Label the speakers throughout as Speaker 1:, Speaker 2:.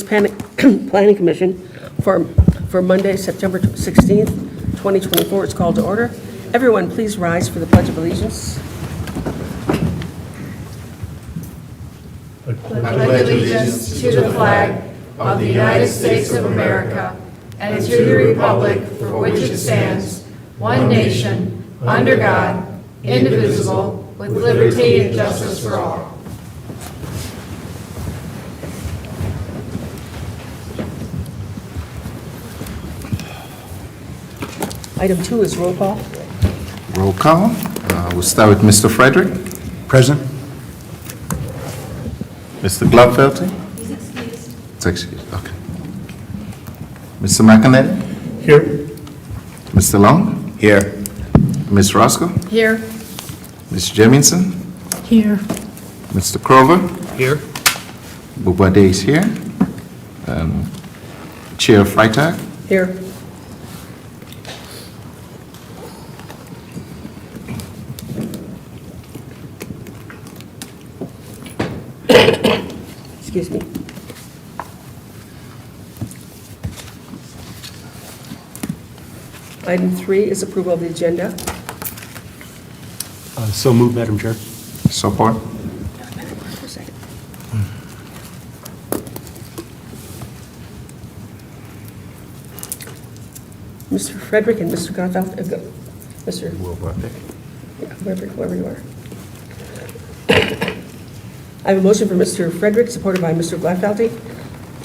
Speaker 1: Planning Commission for Monday, September 16th, 2024. It's called to order. Everyone, please rise for the Pledge of Allegiance.
Speaker 2: I pledge allegiance to the flag of the United States of America and to the republic for which it stands, one nation, under God, indivisible, with liberty and justice for all.
Speaker 1: Item 2 is roll call.
Speaker 3: Roll call. We'll start with Mr. Frederick.
Speaker 4: Present.
Speaker 3: Mr. Glovfelter? He's excused. It's excused, okay. Mr. McInerney?
Speaker 4: Here.
Speaker 3: Mr. Long? Here. Ms. Roscoe?
Speaker 2: Here.
Speaker 3: Ms. Jemingson?
Speaker 2: Here.
Speaker 3: Mr. Crover?
Speaker 4: Here.
Speaker 3: Bubade is here. Chair Freitag?
Speaker 1: Here. Excuse me. Item 3 is approval of the agenda.
Speaker 4: So moved, Madam Chair.
Speaker 3: Support.
Speaker 1: For a second. Mr. Frederick and Mr. Gotthard, Mr. Yeah, whoever you are. I have a motion for Mr. Frederick, supported by Mr. Gotthard,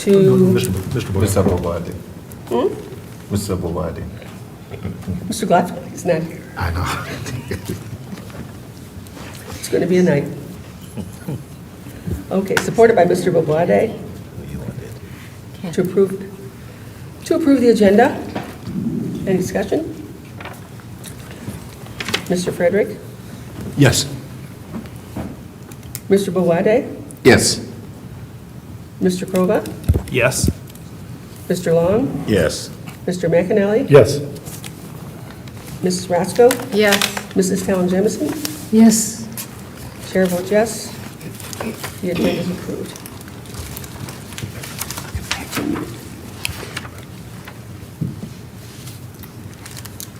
Speaker 1: to...
Speaker 4: Mr. Boyd.
Speaker 3: Mr. Bobadi. Mr. Bobadi.
Speaker 1: Mr. Gotthard is not here.
Speaker 3: I know.
Speaker 1: It's going to be a night. Okay, supported by Mr. Bobade, to approve the agenda. Any discussion? Mr. Frederick?
Speaker 4: Yes.
Speaker 1: Mr. Bowade?
Speaker 3: Yes.
Speaker 1: Mr. Krova?
Speaker 4: Yes.
Speaker 1: Mr. Long?
Speaker 3: Yes.
Speaker 1: Mr. McAnally?
Speaker 4: Yes.
Speaker 1: Mrs. Roscoe?
Speaker 2: Yes.
Speaker 1: Mrs. Talon Jemison?
Speaker 2: Yes.
Speaker 1: Chair votes yes. The agenda is approved.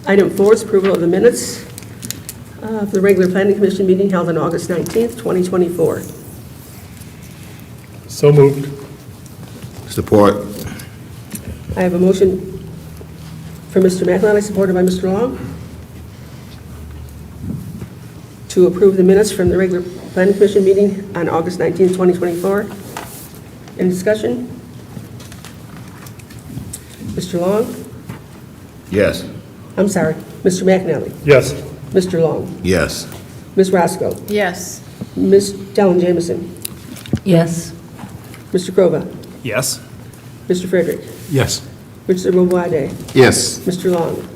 Speaker 1: Item 4 is approval of the minutes of the regular Planning Commission meeting held on August 19th, 2024.
Speaker 4: So moved.
Speaker 3: Support.
Speaker 1: I have a motion for Mr. McAnally, supported by Mr. Long, to approve the minutes from the regular Planning Commission meeting on August 19th, 2024. Any discussion? Mr. Long?
Speaker 3: Yes.
Speaker 1: I'm sorry, Mr. McAnally.
Speaker 4: Yes.
Speaker 1: Mr. Long.
Speaker 3: Yes.
Speaker 1: Ms. Roscoe.
Speaker 2: Yes.
Speaker 1: Ms. Talon Jamison.
Speaker 2: Yes.
Speaker 1: Mr. Krova.
Speaker 4: Yes.
Speaker 1: Mr. Frederick.
Speaker 4: Yes.
Speaker 1: Mr. Bowade.
Speaker 3: Yes.
Speaker 1: Mr. Long.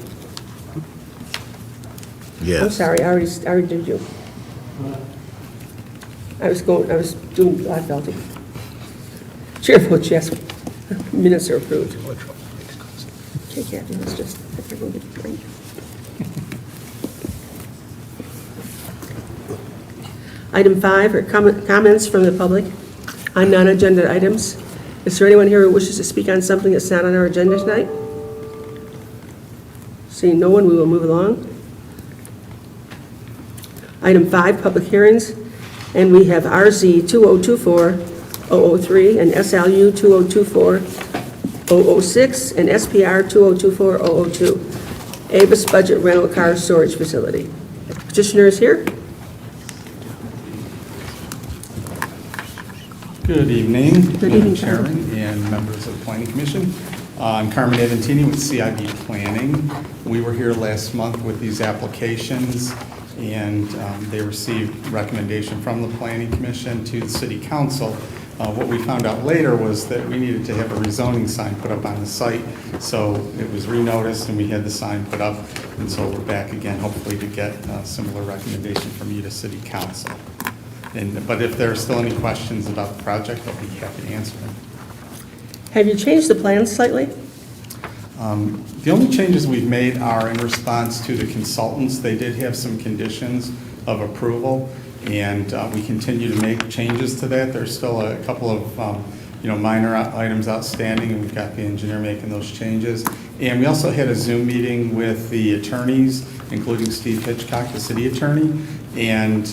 Speaker 3: Yes.
Speaker 1: I'm sorry, I already did you. I was doing Gladfelter. Chair votes yes. Minutes are approved. Okay, Kathy, let's just let everyone get a drink. Item 5 are comments from the public on non-agenda items. Is there anyone here who wishes to speak on something that's not on our agenda tonight? Seeing no one, we will move along. Item 5, public hearings, and we have RZ 2024-003 and SLU 2024-006 and SPR 2024-002, ABUS Budget Rental Car Storage Facility. Petitioner is here.
Speaker 5: Good evening,
Speaker 1: Good evening,
Speaker 5: Madam Chairman and members of the Planning Commission. I'm Carmen Aventini with CIB Planning. We were here last month with these applications, and they received recommendation from the Planning Commission to the City Council. What we found out later was that we needed to have a rezoning sign put up on the site, so it was renoticed and we had the sign put up, and so we're back again, hopefully to get a similar recommendation from you to City Council. But if there are still any questions about the project, I'll be happy to answer them.
Speaker 1: Have you changed the plans slightly?
Speaker 5: The only changes we've made are in response to the consultants. They did have some conditions of approval, and we continue to make changes to that. There's still a couple of minor items outstanding, and we've got the engineer making those changes. And we also had a Zoom meeting with the attorneys, including Steve Hitchcock, the city attorney, and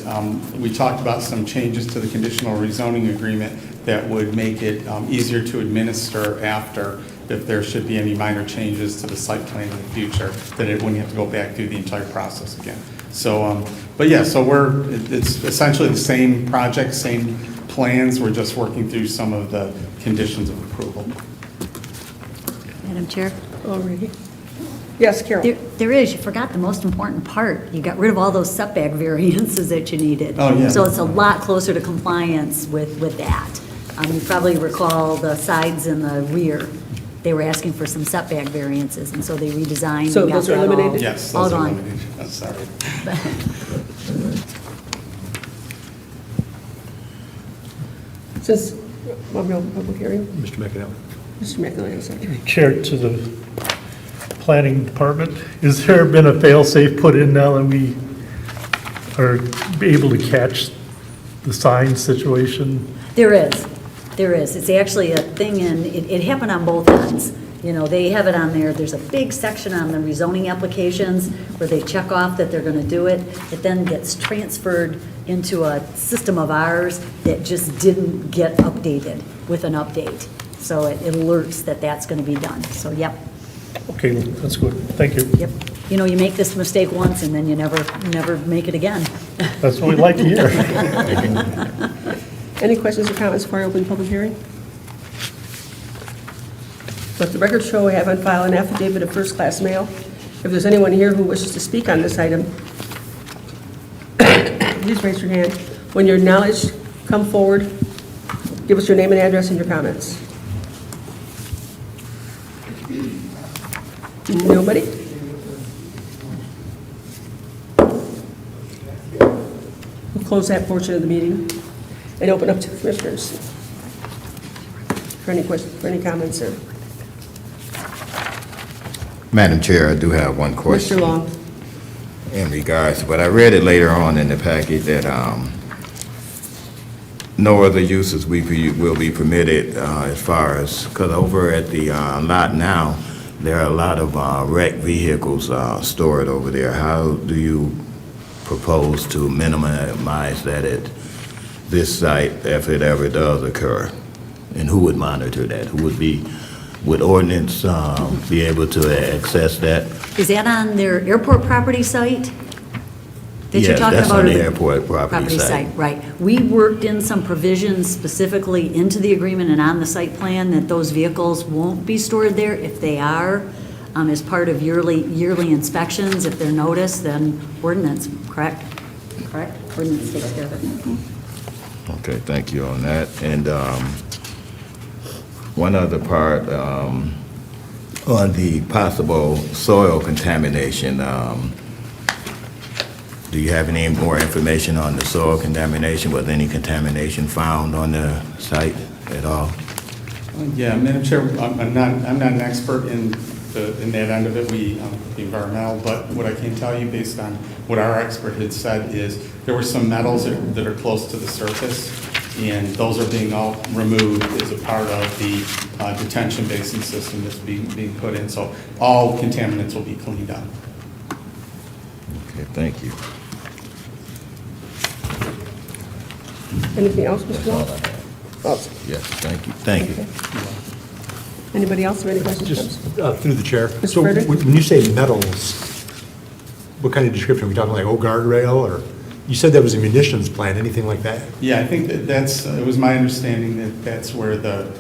Speaker 5: we talked about some changes to the conditional rezoning agreement that would make it easier to administer after, if there should be any minor changes to the site plan in the future, that it wouldn't have to go back through the entire process again. So, but yeah, so it's essentially the same project, same plans, we're just working through some of the conditions of approval.
Speaker 6: Madam Chair?
Speaker 1: Already. Yes, Carol?
Speaker 6: There is, you forgot the most important part. You got rid of all those setback variances that you needed.
Speaker 5: Oh, yeah.
Speaker 6: So it's a lot closer to compliance with that. You probably recall the sides and the rear. They were asking for some setback variances, and so they redesigned.
Speaker 1: So
Speaker 6: and got
Speaker 1: those are
Speaker 6: that all-
Speaker 1: eliminated?
Speaker 5: Yes,
Speaker 6: All
Speaker 5: those are
Speaker 6: gone.
Speaker 5: limited. I'm sorry.
Speaker 1: Since, well, no public hearing,
Speaker 4: Mr. McAnally.
Speaker 1: Mr. McNally, sorry.
Speaker 7: Chair to the planning department, has there been a fail-safe put in now that we are able to catch the sign situation?
Speaker 6: There is. It's actually a thing, and it happened on both ends. They have it on there, there's a big section on the rezoning applications where they check off that they're gonna do it. It then gets transferred into a system of ours that just didn't get updated with an update. So it alerts that that's gonna be done. So, yep,
Speaker 7: Okay, that's good, thank you.
Speaker 6: yep. You make this mistake once and then you never make it again.
Speaker 7: That's what we like to hear.
Speaker 1: Any questions or comments before I open the public hearing? Let the record show I have on file an affidavit of first-class mail. If there's anyone here who wishes to speak on this item, please raise your hand. When you're acknowledged, come forward, give us your name and address and your comments. Nobody? We'll close that portion of the meeting and open up to the commissioners for any questions, for any comments, sir.
Speaker 8: Madam Chair, I do have one question.
Speaker 1: Mr. Long.
Speaker 8: In regards, but I read it later on in the packet that no other uses will be permitted as far as, because over at the lot now, there are a lot of wrecked vehicles stored over there. How do you propose to minimize that at this site if it ever does occur? And who would monitor that? Would ordinance be able to access that?
Speaker 6: Is that on their airport property site? That you're
Speaker 8: Yes,
Speaker 6: talking
Speaker 8: that's
Speaker 6: about,
Speaker 8: on
Speaker 6: or
Speaker 8: the airport property site.
Speaker 6: Right. We worked in some provisions specifically into the agreement and on the site plan that those vehicles won't be stored there. If they are, as part of yearly inspections, if they're noticed, then ordinance, correct? Correct? Ordinance takes care of it.
Speaker 8: Okay, thank you on that. And one other part, on the possible soil contamination, do you have any more information on the soil contamination? Was any contamination found on the site at all?
Speaker 5: Yeah, Madam Chair, I'm not an expert in that end of it, the environmental, but what I can tell you based on what our expert had said is there were some metals that are close to the surface, and those are being all removed as a part of the detention basin system that's being put in. So all contaminants will be cleaned up.
Speaker 8: Okay, thank you.
Speaker 1: Anything else, Mr.
Speaker 8: That's all
Speaker 1: Long?
Speaker 8: I have.
Speaker 1: Oh,
Speaker 8: Yes, thank you, thank you.
Speaker 1: anybody else have any questions?
Speaker 4: Just through the chair.
Speaker 1: Mr.
Speaker 4: So
Speaker 1: Frederick?
Speaker 4: when you say metals, what kind of description? Are we talking like old guardrail, or you said that was a munitions plant, anything like that?
Speaker 5: Yeah, I think that's, it was my understanding that that's where the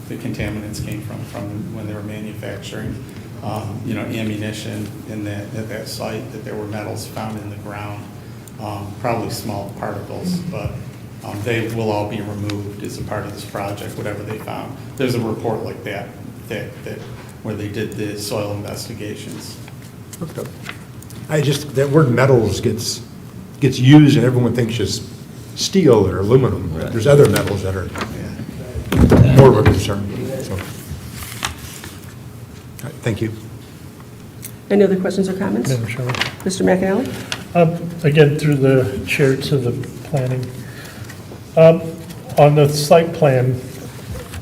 Speaker 5: contaminants came from when they were manufacturing, ammunition in that site, that there were metals found in the ground, probably small particles, but they will all be removed as a part of this project, whatever they found. There's a report like that where they did the soil investigations.
Speaker 4: Okay. That word metals gets used and everyone thinks just steel or aluminum.
Speaker 8: Right.
Speaker 4: There's other metals that are more of a concern. So, all right, thank you.
Speaker 1: Any other questions or comments?
Speaker 7: Madam Chairman.
Speaker 1: Mr. McAnally?
Speaker 7: Again, through the chair to the planning. On the site plan,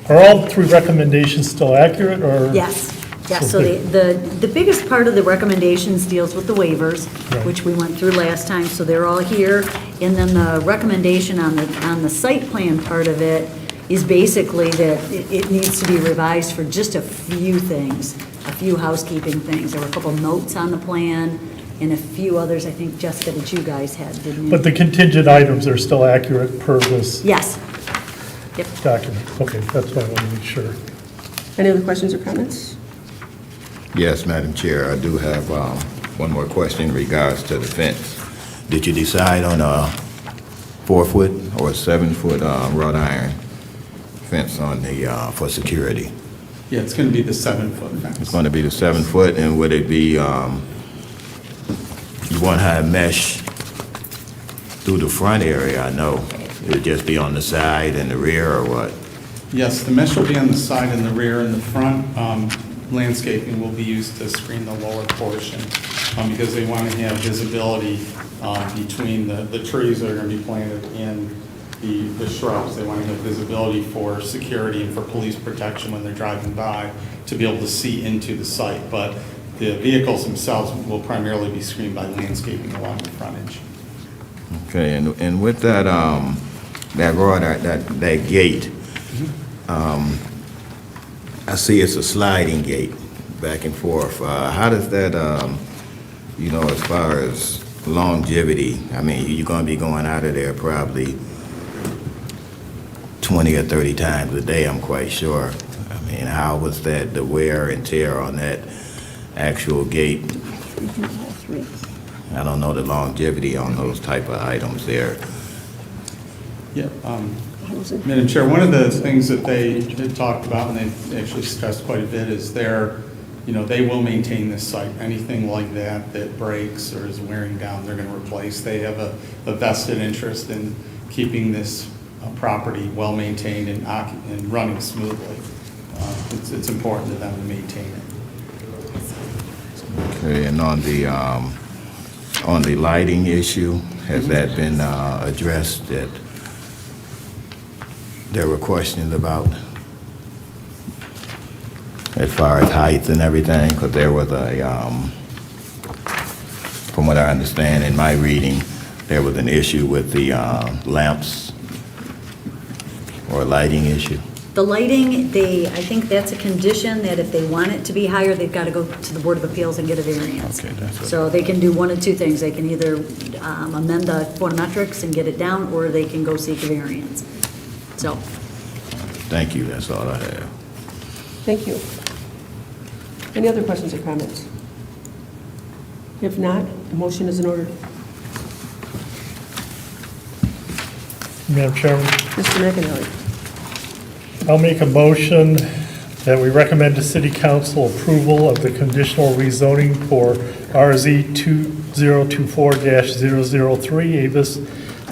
Speaker 7: Are all three recommendations still accurate, or?
Speaker 6: Yes, yes, so the biggest part of the recommendations deals with the waivers,
Speaker 7: Right.
Speaker 6: which we went through last time, so they're all here. And then the recommendation on the site plan part of it is basically that it needs to be revised for just a few things, a few housekeeping things. There were a couple notes on the plan and a few others, I think, Jessica, that you guys had, didn't you?
Speaker 7: But the contingent items are still accurate per this
Speaker 6: Yes. Yep.
Speaker 7: document? Okay, that's what I want to make sure.
Speaker 1: Any other questions or comments?
Speaker 8: Yes, Madam Chair, I do have one more question in regards to the fence. Did you decide on a 4-foot or a 7-foot wrought iron fence on the, for security?
Speaker 5: Yeah, it's going to be the 7-foot fence.
Speaker 8: It's going to be the 7-foot, and would it be, you won't have mesh through the front area, I know. It'd just be on the side and the rear, or what?
Speaker 5: Yes, the mesh will be on the side and the rear, and the front landscaping will be used to screen the lower portion because they want to have visibility between the trees that are going to be planted and the shrubs. They want to have visibility for security and for police protection when they're driving by to be able to see into the site. But the vehicles themselves will primarily be screened by landscaping along the frontage.
Speaker 8: Okay, and with that, that wrought, that gate, I see it's a sliding gate back and forth. How does that, as far as longevity, I mean, you're gonna be going out of there probably 20 or 30 times a day, I'm quite sure. I mean, how was that, the wear and tear on that actual gate? I don't know the longevity on those type of items there.
Speaker 5: Yeah, Madam Chair, one of the things that they had talked about, and they actually stressed quite a bit, is they will maintain this site. Anything like that breaks or is wearing down, they're going to replace. They have a vested interest in keeping this property well-maintained and running smoothly. It's important to them to maintain it.
Speaker 8: Okay, and on the lighting issue, has that been addressed that there were questions about as far as height and everything? Because there was from what I understand in my reading, there was an issue with the lamps or a lighting issue.
Speaker 6: The lighting, I think that's a condition that if they want it to be higher, they've got to go to the Board of Appeals and get a variance.
Speaker 8: Okay, that's what-
Speaker 6: So they can do one of two things. They can either amend the photometrics and get it down, or they can go seek a variance. So,
Speaker 8: Thank you, that's all I have.
Speaker 1: Thank you. Any other questions or comments? If not, a motion is in order.
Speaker 7: Madam Chairman,
Speaker 1: Mr. McAnally.
Speaker 7: I'll make a motion that we recommend to City Council approval of the conditional rezoning for RZ 2024-003 Avis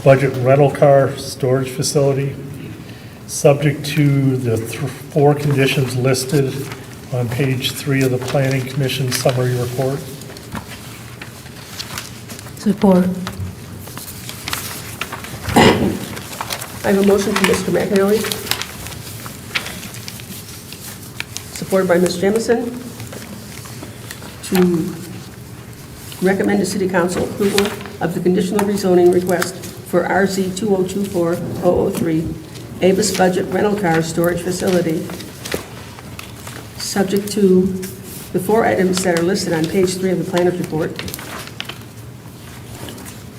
Speaker 7: Budget Rental Car Storage Facility, subject to the 4 conditions listed on page 3 of the Planning Commission summary report.
Speaker 1: Support. I have a motion from Mr. McAnally, supported by Ms. Jamison, to recommend to City Council approval of the conditional rezoning request for RZ 2024-003 Avis Budget Rental Car Storage Facility, subject to the 4 items that are listed on page 3 of the planner's report.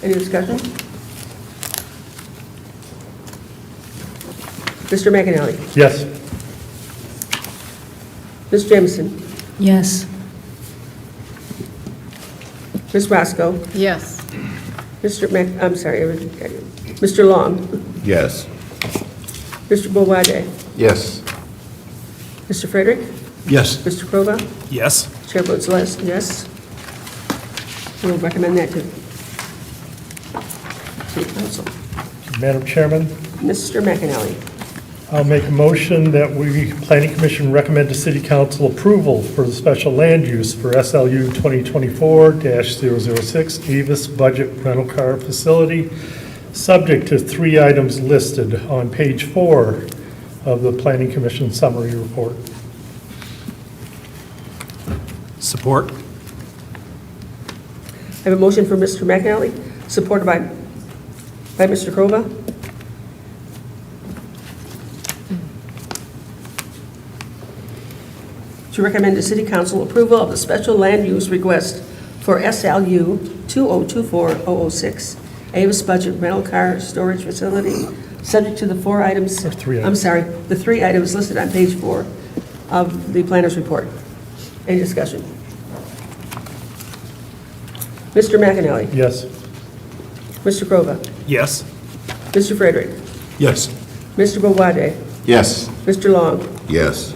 Speaker 1: Any discussion? Mr. McAnally.
Speaker 7: Yes.
Speaker 1: Ms. Jamison.
Speaker 2: Yes.
Speaker 1: Ms. Roscoe.
Speaker 2: Yes.
Speaker 1: Mr. Long.
Speaker 8: Yes.
Speaker 1: Mr. Bowade.
Speaker 3: Yes.
Speaker 1: Mr. Frederick.
Speaker 4: Yes.
Speaker 1: Mr. Prova.
Speaker 4: Yes.
Speaker 1: Chair votes yes. We'll recommend that to City Council.
Speaker 7: Madam Chairman,
Speaker 1: Mr. McAnally.
Speaker 7: I'll make a motion that we, Planning Commission, recommend to City Council approval for the special land use for SLU 2024-006 Avis Budget Rental Car Facility, subject to 3 items listed on page 4 of the Planning Commission summary report.
Speaker 4: Support?
Speaker 1: I have a motion for Mr. McAnally, supported by Mr. Krova. To recommend to City Council approval of the special land use request for SLU 2024-006, Avis Budget Rental Car Storage Facility, subject to the four items.
Speaker 7: Or three
Speaker 1: I'm
Speaker 7: items.
Speaker 1: sorry, the three items listed on page 4 of the planner's report. Any discussion? Mr. McAnally.
Speaker 7: Yes.
Speaker 1: Mr. Krova.
Speaker 4: Yes.
Speaker 1: Mr. Frederick.
Speaker 4: Yes.
Speaker 1: Mr. Bowade.
Speaker 3: Yes.
Speaker 1: Mr. Long.
Speaker 8: Yes.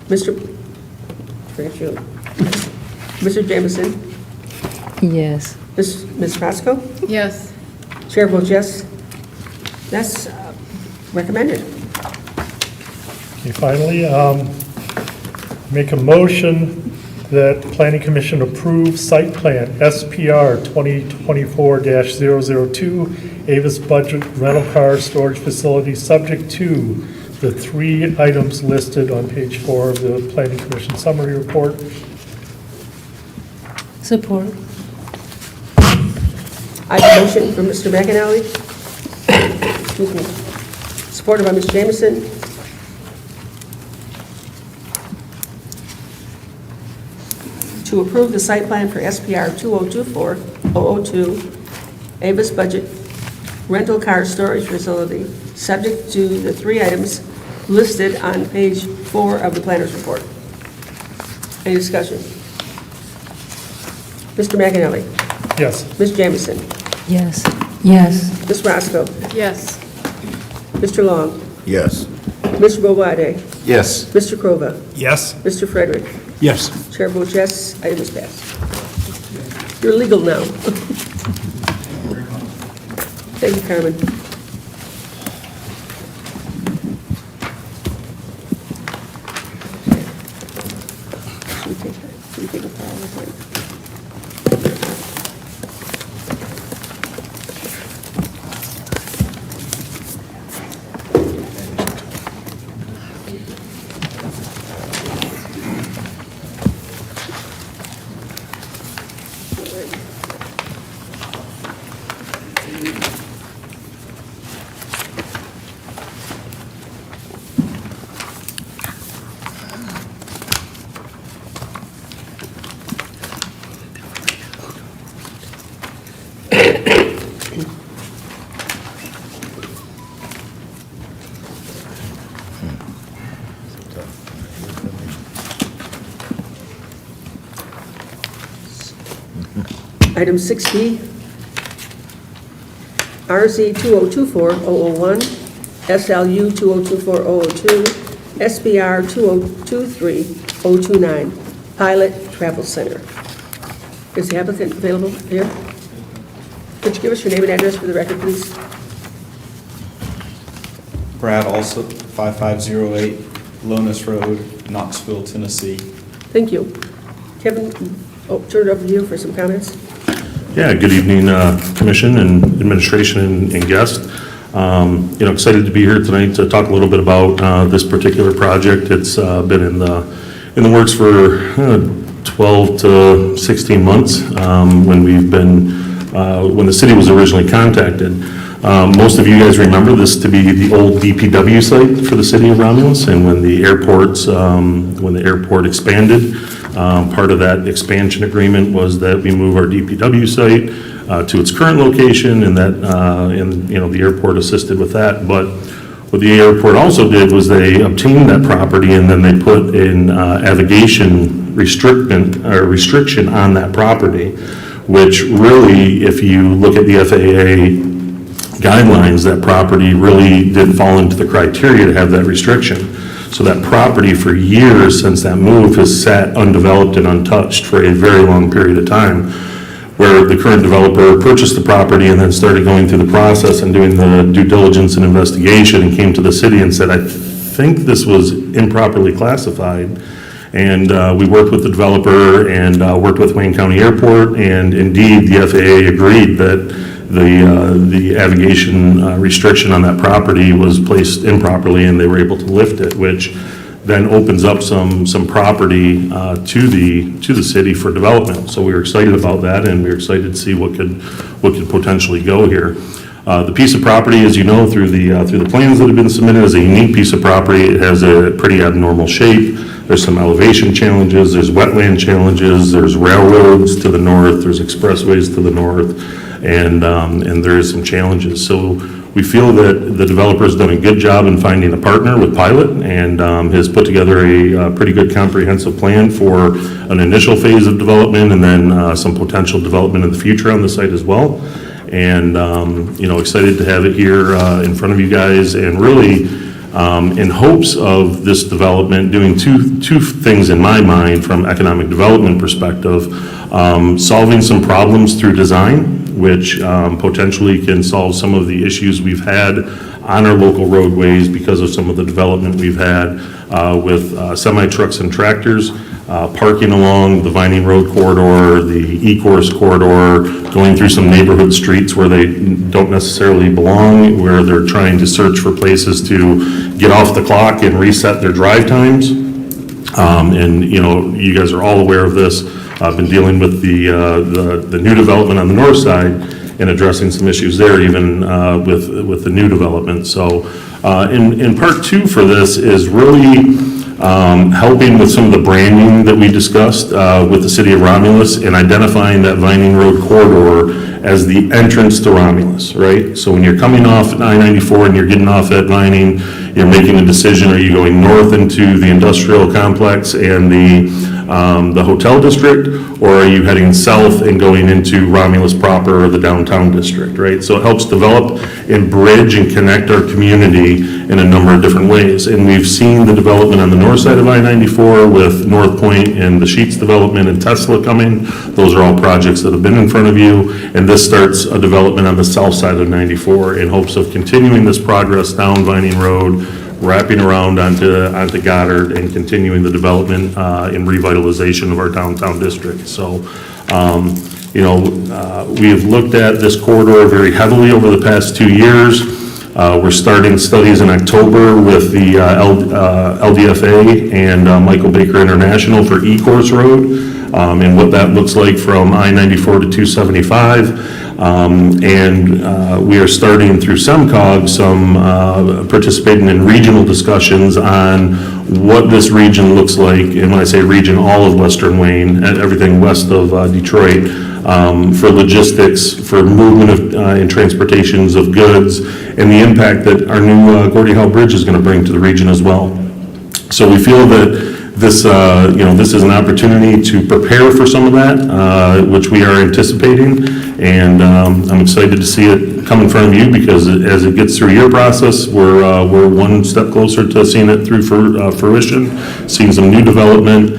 Speaker 1: Mr. Mr. Jameson.
Speaker 2: Yes.
Speaker 1: Ms. Roscoe.
Speaker 2: Yes.
Speaker 1: Chair votes yes. That's recommended.
Speaker 7: Okay, finally, make a motion that Planning Commission approve site plan SPR 2024-002, Avis Budget Rental Car Storage Facility, subject to the three items listed on page 4 of the Planning Commission summary report.
Speaker 2: Support.
Speaker 1: I have a motion from Mr. McAnally, excuse me, supported by Ms. Jameson. To approve the site plan for SPR 2024-002, Avis Budget Rental Car Storage Facility, subject to the three items listed on page 4 of the planner's report. Any discussion? Mr. McAnally.
Speaker 7: Yes.
Speaker 1: Ms. Jameson.
Speaker 2: Yes. Yes.
Speaker 1: Ms. Roscoe.
Speaker 2: Yes.
Speaker 1: Mr. Long.
Speaker 8: Yes.
Speaker 1: Mr. Bowade.
Speaker 3: Yes.
Speaker 1: Mr. Krova.
Speaker 4: Yes.
Speaker 1: Mr. Frederick.
Speaker 4: Yes.
Speaker 1: Chair votes yes, item is passed. You're legal now. Thank you, Carmen. Should we take a file with it? Item 6B, RZ 2024-001, SLU 2024-002, SBR 2023-029, Pilot Travel Center. Is the applicant available here? Could you give us your name and address for the record, please?
Speaker 9: Brad Alsop, 5508 Lonis Road, Knoxville, Tennessee.
Speaker 1: Thank you. Kevin, turn it over to you for some comments.
Speaker 10: Yeah, good evening, Commission and Administration and guests. Excited to be here tonight to talk a little bit about this particular project. It's been in the works for 12 to 16 months when the city was originally contacted. Most of you guys remember this to be the old DPW site for the city of Romulus, and when the airport expanded, part of that expansion agreement was that we move our DPW site to its current location, and that the airport assisted with that. But what the airport also did was they obtained that property, and then they put in navigation restriction on that property, which really, if you look at the FAA guidelines, that property really did fall into the criteria to have that restriction. So that property for years since that move has sat undeveloped and untouched for a very long period of time, where the current developer purchased the property and then started going through the process and doing the due diligence and investigation, and came to the city and said, I think this was improperly classified. And we worked with the developer and worked with Wayne County Airport, and indeed the FAA agreed that the aviation restriction on that property was placed improperly, and they were able to lift it, which then opens up some property to the city for development. So we were excited about that, and we were excited to see what could potentially go here. The piece of property, as you know, through the plans that have been submitted, is a unique piece of property. It has a pretty abnormal shape. There's some elevation challenges, there's wetland challenges, there's railroads to the north, there's expressways to the north, and there is some challenges. So we feel that the developer's done a good job in finding a partner with Pilot, and has put together a pretty good comprehensive plan for an initial phase of development, and then some potential development in the future on the site as well. And, excited to have it here in front of you guys, and really in hopes of this development doing two things in my mind from economic development perspective. Solving some problems through design, which potentially can solve some of the issues we've had on our local roadways because of some of the development we've had with semi-trucks and tractors parking along the Vining Road corridor, the E-course corridor, going through some neighborhood streets where they don't necessarily belong, where they're trying to search for places to get off the clock and reset their drive times. And, you guys are all aware of this. I've been dealing with the new development on the north side and addressing some issues there, even with the new development. So in part two for this is really helping with some of the branding that we discussed with the city of Romulus, and identifying that Vining Road corridor as the entrance to Romulus, right? So when you're coming off at I-94 and you're getting off at Vining, you're making a decision: are you going north into the industrial complex and the hotel district, or are you heading south and going into Romulus proper, or the downtown district, right? So it helps develop and bridge and connect our community in a number of different ways. And we've seen the development on the north side of I-94 with North Point and the Sheets development and Tesla coming. Those are all projects that have been in front of you. And this starts a development on the south side of 94 in hopes of continuing this progress down Vining Road, wrapping around onto Goddard, and continuing the development and revitalization of our downtown district. So, we have looked at this corridor very heavily over the past 2 years. We're starting studies in October with the LDFA and Michael Baker International for E-Course Road, and what that looks like from I-94 to 275. We are starting through SEMCOG participating in regional discussions on what this region looks like. And when I say region, all of Western Wayne, everything west of Detroit, for logistics, for movement of and transportations of goods, and the impact that our new Gordie Howe Bridge is going to bring to the region as well. So we feel that this, this is an opportunity to prepare for some of that, which we are anticipating, and I'm excited to see it come in front of you, because as it gets through your process, we're one step closer to seeing it through fruition, seeing some new development,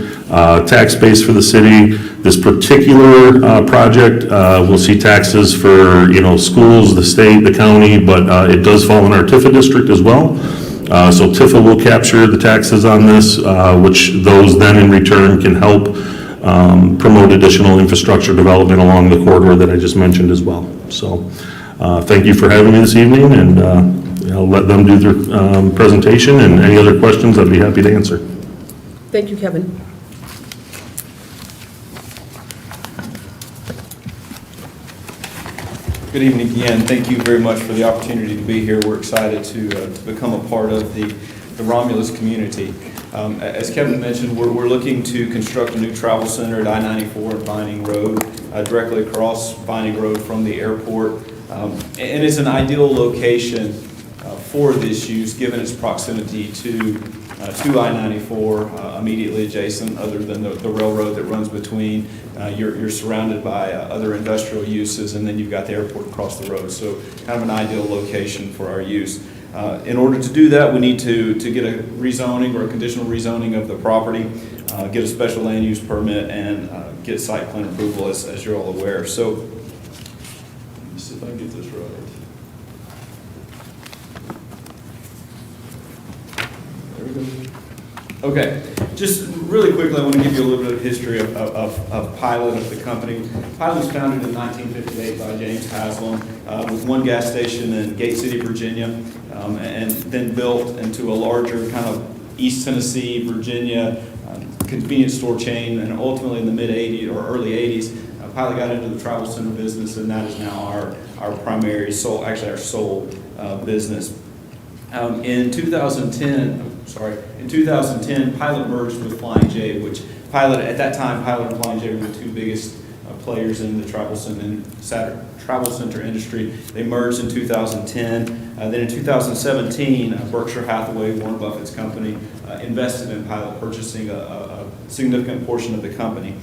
Speaker 10: tax base for the city. This particular project will see taxes for schools, the state, the county, but it does fall in our Tifa district as well. So Tifa will capture the taxes on this, which those then in return can help promote additional infrastructure development along the corridor that I just mentioned as well. So thank you for having me this evening, and I'll let them do their presentation, and any other questions I'd be happy to answer.
Speaker 1: Thank you, Kevin.
Speaker 9: Good evening again. Thank you very much for the opportunity to be here. We're excited to become a part of the Romulus community. As Kevin mentioned, we're looking to construct a new travel center at I-94 and Vining Road, directly across Vining Road from the airport. And it's an ideal location for this use, given its proximity to I-94, immediately adjacent, other than the railroad that runs between. You're surrounded by other industrial uses, and then you've got the airport across the road. So kind of an ideal location for our use. In order to do that, we need to get a rezoning or a conditional rezoning of the property, get a special land use permit, and get site plan approval, as you're all aware. So let me see if I can get this right. There we go. Okay, just really quickly, I want to give you a little bit of history of Pilot, of the company. Pilot was founded in 1958 by James Haslam with one gas station in Gate City, Virginia, and then built into a larger kind of East Tennessee, Virginia convenience store chain, and ultimately in the mid-'80s or early '80s, Pilot got into the travel center business, and that is now our primary, our sole business. In 2010, Pilot merged with Flying J, which at that time, Pilot and Flying J were the two biggest players in the travel center industry. They merged in 2010. Then in 2017, Berkshire Hathaway, Warren Buffett's company, invested in Pilot, purchasing a significant portion of the company.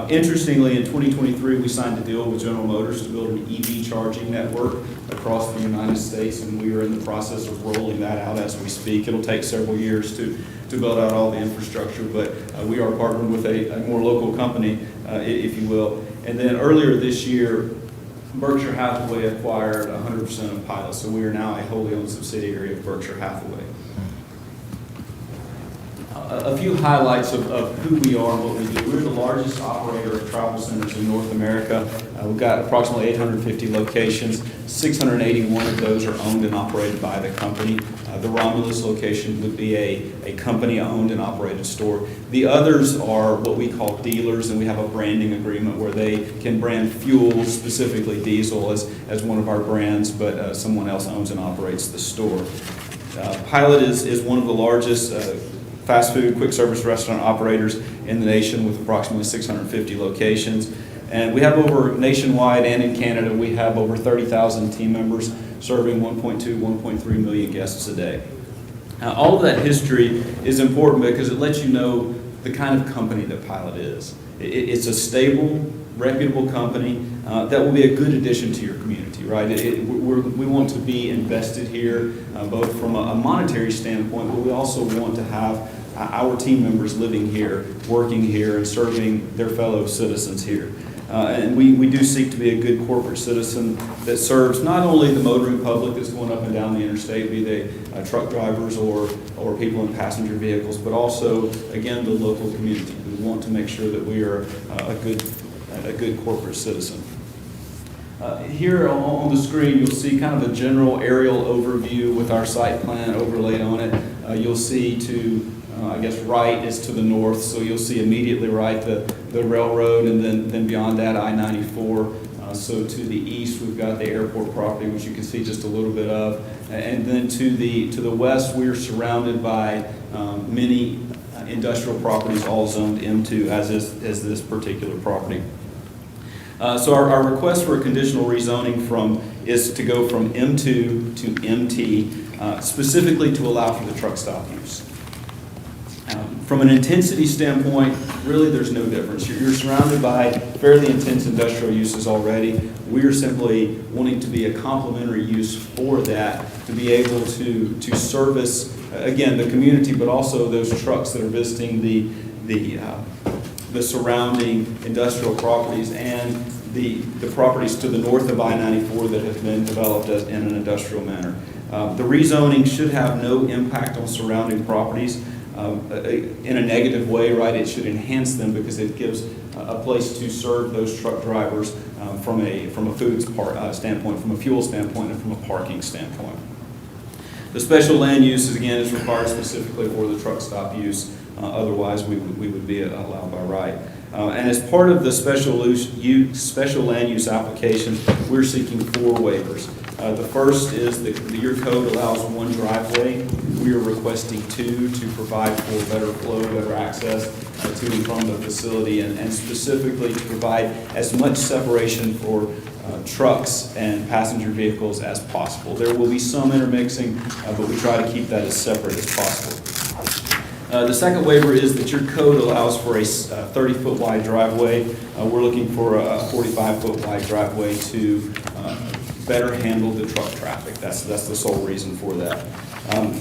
Speaker 9: Interestingly, in 2023, we signed a deal with General Motors to build an EV charging network across the United States, and we are in the process of rolling that out as we speak. It'll take several years to build out all the infrastructure, but we are partnered with a more local company, if you will. And then earlier this year, Berkshire Hathaway acquired 100% of Pilot, so we are now a wholly owned subsidiary of Berkshire Hathaway. A few highlights of who we are and what we do. We're the largest operator of travel centers in North America. We've got approximately 850 locations. 681 of those are owned and operated by the company. The Romulus location would be a company-owned and operated store. The others are what we call dealers, and we have a branding agreement where they can brand fuel, specifically diesel, as one of our brands, but someone else owns and operates the store. Pilot is one of the largest fast food, quick service restaurant operators in the nation with approximately 650 locations. And we have nationwide and in Canada, we have over 30,000 team members serving 1.2, 1.3 million guests a day. Now, all of that history is important because it lets you know the kind of company that Pilot is. It's a stable, reputable company that will be a good addition to your community, right? We want to be invested here, both from a monetary standpoint, but we also want to have our team members living here, working here, and serving their fellow citizens here. And we do seek to be a good corporate citizen that serves not only the motoring public that's going up and down the interstate, be they truck drivers or people in passenger vehicles, but also, again, the local community. We want to make sure that we are a good corporate citizen. Here on the screen, you'll see kind of a general aerial overview with our site plan overlaid on it. You'll see right is to the north, so you'll see immediately right the railroad, and then beyond that, I-94. So to the east, we've got the airport property, which you can see just a little bit of. And then to the west, we are surrounded by many industrial properties, all zoned M2, as this particular property. So our request for a conditional rezoning is to go from M2 to MT, specifically to allow for the truck stop use. From an intensity standpoint, really there's no difference. You're surrounded by fairly intense industrial uses already. We are simply wanting to be a complementary use for that, to be able to service, again, the community, but also those trucks that are visiting the surrounding industrial properties and the properties to the north of I-94 that have been developed in an industrial manner. The rezoning should have no impact on surrounding properties in a negative way, right? It should enhance them because it gives a place to serve those truck drivers from a food standpoint, from a fuel standpoint, and from a parking standpoint. The special land use is required specifically for the truck stop use. Otherwise, we would be allowed by right. And as part of the special land use application, we're seeking 4 waivers. The first is that your code allows 1 driveway. We are requesting 2 to provide for better flow, better access to and from the facility, and specifically to provide as much separation for trucks and passenger vehicles as possible. There will be some intermixing, but we try to keep that as separate as possible. The second waiver is that your code allows for a 30-foot wide driveway. We're looking for a 45-foot wide driveway to better handle the truck traffic. That's the sole reason for that.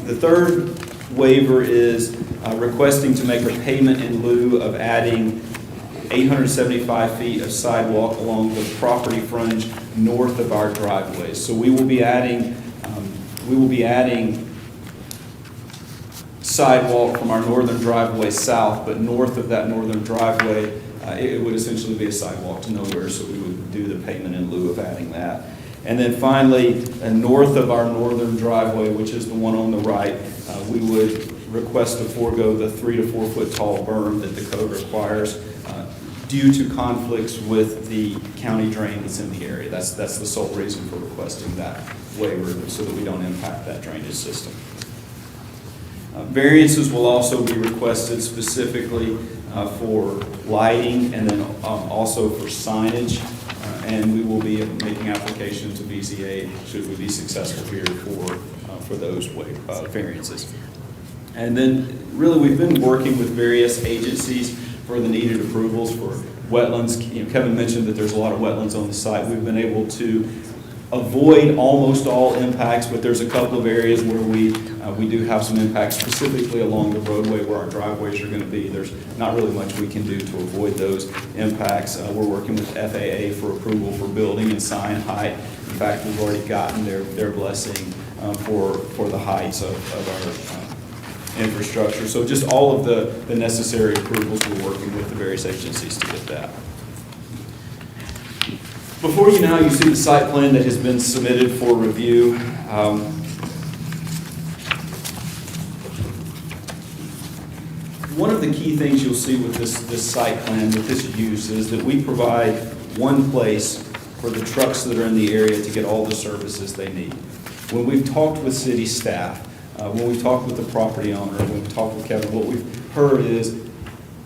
Speaker 9: The third waiver is requesting to make a payment in lieu of adding 875 feet of sidewalk along the property frontage north of our driveways. So we will be adding sidewalk from our northern driveway south, but north of that northern driveway, it would essentially be a sidewalk to nowhere, so we would do the payment in lieu of adding that. And then finally, north of our northern driveway, which is the one on the right, we would request to forego the 3 to 4 foot tall berm that the code requires due to conflicts with the county drain that's in the area. That's the sole reason for requesting that waiver, so that we don't impact that drainage system. Variances will also be requested specifically for lighting and then also for signage. And we will be making application to BZA should we be successful here for those variances. And then really we've been working with various agencies for the needed approvals for wetlands. Kevin mentioned that there's a lot of wetlands on the site. We've been able to avoid almost all impacts, but there's a couple of areas where we do have some impacts, specifically along the roadway where our driveways are going to be. There's not really much we can do to avoid those impacts. We're working with FAA for approval for building and sign height. In fact, we've already gotten their blessing for the heights of our infrastructure. So just all of the necessary approvals, we're working with the various agencies to get that. Before you now, you see the site plan that has been submitted for review. One of the key things you'll see with this site plan, with this use, is that we provide one place for the trucks that are in the area to get all the services they need. When we've talked with city staff, when we've talked with the property owner, when we've talked with Kevin, what we've heard is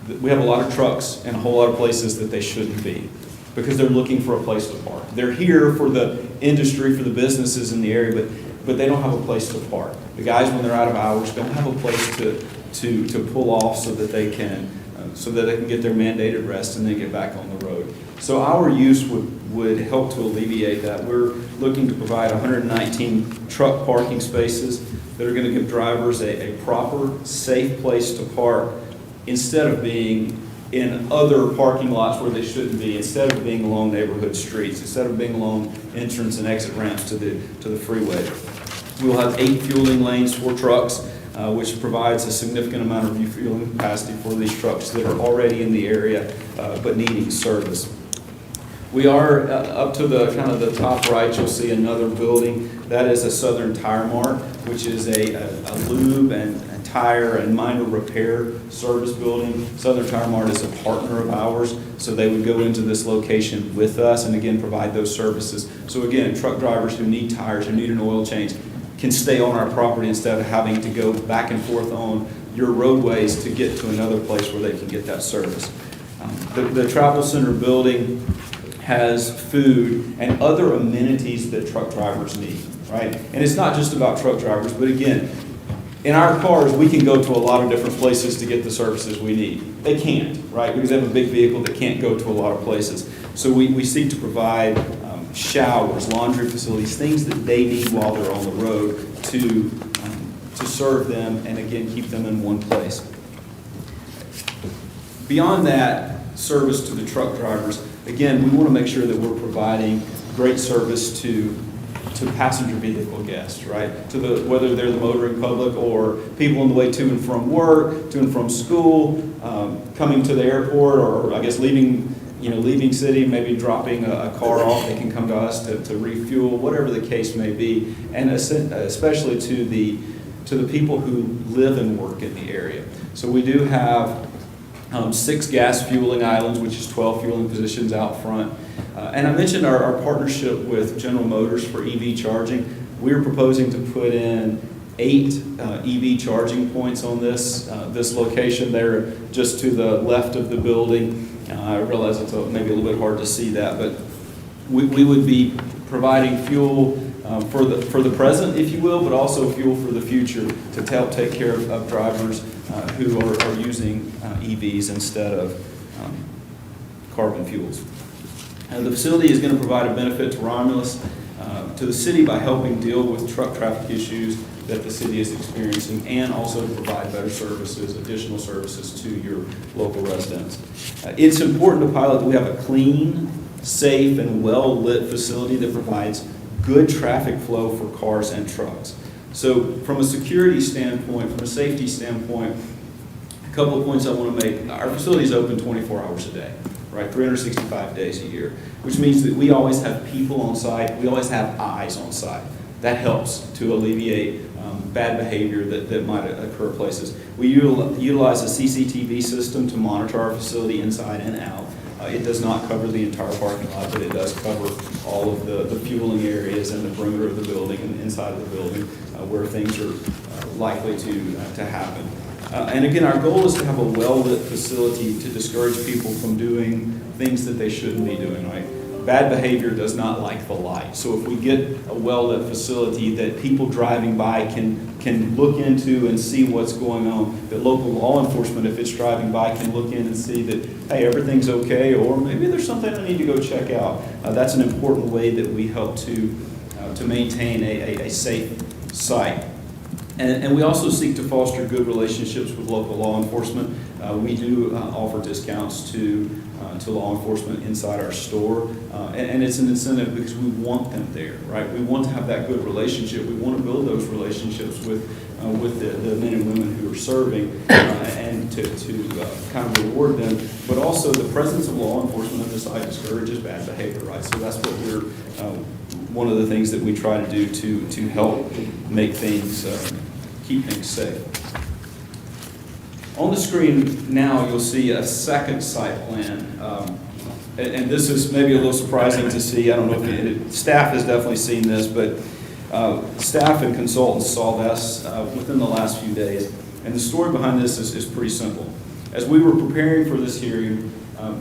Speaker 9: that we have a lot of trucks in a whole lot of places that they shouldn't be, because they're looking for a place to park. They're here for the industry, for the businesses in the area, but they don't have a place to park. The guys, when they're out of hours, don't have a place to pull off so that they can get their mandated rest and then get back on the road. So our use would help to alleviate that. We're looking to provide 119 truck parking spaces that are going to give drivers a proper, safe place to park instead of being in other parking lots where they shouldn't be, instead of being along neighborhood streets, instead of being along entrance and exit ramps to the freeway. We'll have 8 fueling lanes for trucks, which provides a significant amount of refueling capacity for these trucks that are already in the area but needing service. We are up to the kind of the top right, you'll see another building. That is a Southern Tire Mart, which is a lube and tire and minor repair service building. Southern Tire Mart is a partner of ours, so they would go into this location with us and again provide those services. So again, truck drivers who need tires, who need an oil change, can stay on our property instead of having to go back and forth on your roadways to get to another place where they can get that service. The travel center building has food and other amenities that truck drivers need, right? And it's not just about truck drivers, but again, in our cars, we can go to a lot of different places to get the services we need. They can't, right? Because they have a big vehicle that can't go to a lot of places. So we seek to provide showers, laundry facilities, things that they need while they're on the road to serve them and again, keep them in one place. Beyond that service to the truck drivers, again, we want to make sure that we're providing great service to passenger vehicle guests, right? Whether they're the motoring public or people on the way to and from work, to and from school, coming to the airport, or I guess leaving city, maybe dropping a car off, they can come to us to refuel, whatever the case may be, and especially to the people who live and work in the area. So we do have 6 gas fueling islands, which is 12 fueling positions out front. And I mentioned our partnership with General Motors for EV charging. We're proposing to put in 8 EV charging points on this location there, just to the left of the building. I realize it's maybe a little bit hard to see that, but we would be providing fuel for the present, if you will, but also fuel for the future to help take care of drivers who are using EVs instead of carbon fuels. The facility is going to provide a benefit to Romulus, to the city by helping deal with truck traffic issues that the city is experiencing, and also to provide better services, additional services to your local residents. It's important to pilot that we have a clean, safe, and well-lit facility that provides good traffic flow for cars and trucks. So from a security standpoint, from a safety standpoint, a couple of points I want to make. Our facility is open 24 hours a day, right? 365 days a year, which means that we always have people on site. We always have eyes on site. That helps to alleviate bad behavior that might occur places. We utilize a CCTV system to monitor our facility inside and out. It does not cover the entire parking lot, but it does cover all of the fueling areas and the perimeter of the building and inside of the building where things are likely to happen. And again, our goal is to have a well-lit facility to discourage people from doing things that they shouldn't be doing, right? Bad behavior does not like the light. So if we get a well-lit facility that people driving by can look into and see what's going on, that local law enforcement, if it's driving by, can look in and see that, hey, everything's okay, or maybe there's something I need to go check out. That's an important way that we help to maintain a safe site. And we also seek to foster good relationships with local law enforcement. We do offer discounts to law enforcement inside our store, and it's an incentive because we want them there, right? We want to have that good relationship. We want to build those relationships with the men and women who are serving, and to kind of reward them. But also the presence of law enforcement at the site discourages bad behavior, right? So that's what we're one of the things that we try to do to help make things keep things safe. On the screen now, you'll see a second site plan. And this is maybe a little surprising to see. I don't know if staff has definitely seen this, but staff and consultants saw this within the last few days. And the story behind this is pretty simple. As we were preparing for this hearing,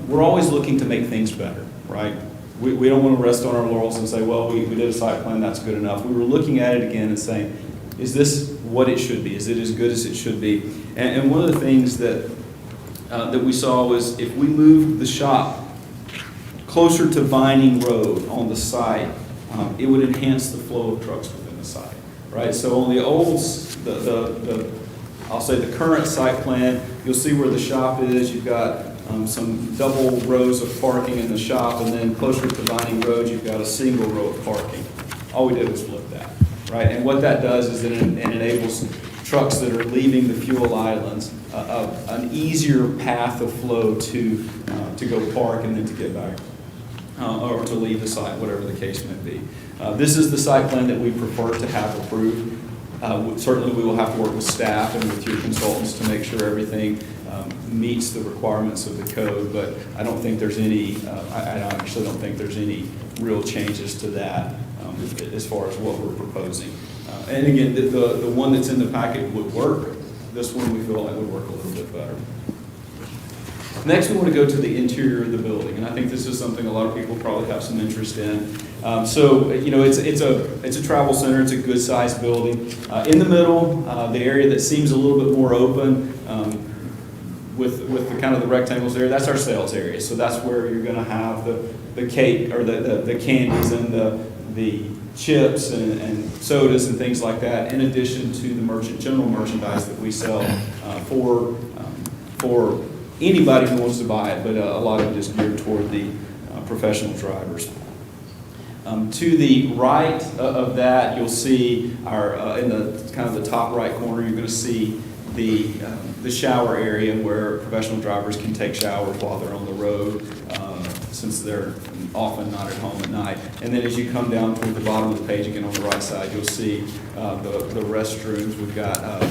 Speaker 9: we're always looking to make things better, right? We don't want to rest on our laurels and say, well, we did a site plan, that's good enough. We were looking at it again and saying, is this what it should be? Is it as good as it should be? And one of the things that we saw was if we moved the shop closer to Vining Road on the site, it would enhance the flow of trucks within the site, right? So on the old, I'll say the current site plan, you'll see where the shop is. You've got some double rows of parking in the shop, and then closer to Vining Road, you've got a single row of parking. All we did was flip that, right? And what that does is it enables trucks that are leaving the fuel islands an easier path of flow to go park and then to get back or to leave the site, whatever the case may be. This is the site plan that we prefer to have approved. Certainly we will have to work with staff and with your consultants to make sure everything meets the requirements of the code, but I don't think there's any, I actually don't think there's any real changes to that as far as what we're proposing. And again, the one that's in the packet would work. This one we feel like would work a little bit better. Next, we want to go to the interior of the building, and I think this is something a lot of people probably have some interest in. So, you know, it's a travel center. It's a good-sized building. In the middle, the area that seems a little bit more open, with the kind of the rectangles there, that's our sales area. So that's where you're going to have the cake or the candies and the chips and sodas and things like that, in addition to the general merchandise that we sell for anybody who wants to buy it, but a lot of it is geared toward the professional drivers. To the right of that, you'll see our in the kind of the top right corner, you're going to see the shower area where professional drivers can take showers while they're on the road, since they're often not at home at night. And then as you come down toward the bottom of the page, again on the right side, you'll see the restrooms. We've got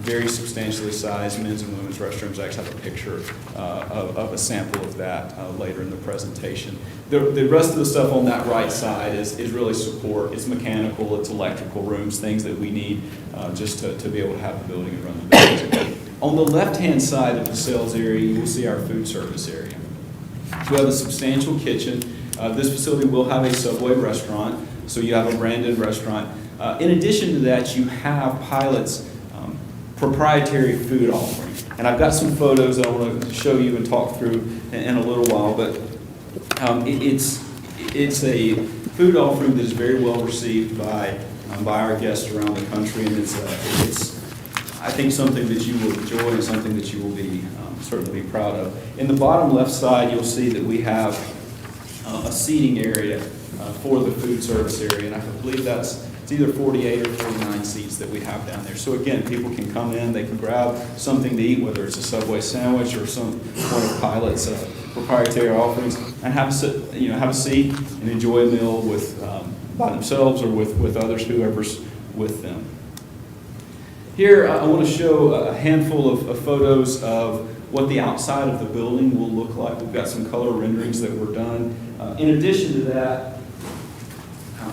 Speaker 9: very substantially sized men's and women's restrooms. I actually have a picture of a sample of that later in the presentation. The rest of the stuff on that right side is really support. It's mechanical, it's electrical rooms, things that we need just to be able to have the building and run the business. On the left-hand side of the sales area, you will see our food service area. We have a substantial kitchen. This facility will have a Subway restaurant, so you have a branded restaurant. In addition to that, you have Pilot's proprietary food offering. And I've got some photos that I want to show you and talk through in a little while, but it's a food offering that is very well received by our guests around the country, and it's I think something that you will enjoy and something that you will be certainly be proud of. In the bottom left side, you'll see that we have a seating area for the food service area, and I believe that's It's either 48 or 49 seats that we have down there. So again, people can come in, they can grab something to eat, whether it's a Subway sandwich or one of Pilot's proprietary offerings, and have a seat and enjoy a meal with by themselves or with others, whoever's with them. Here, I want to show a handful of photos of what the outside of the building will look like. We've got some color renderings that were done. In addition to that,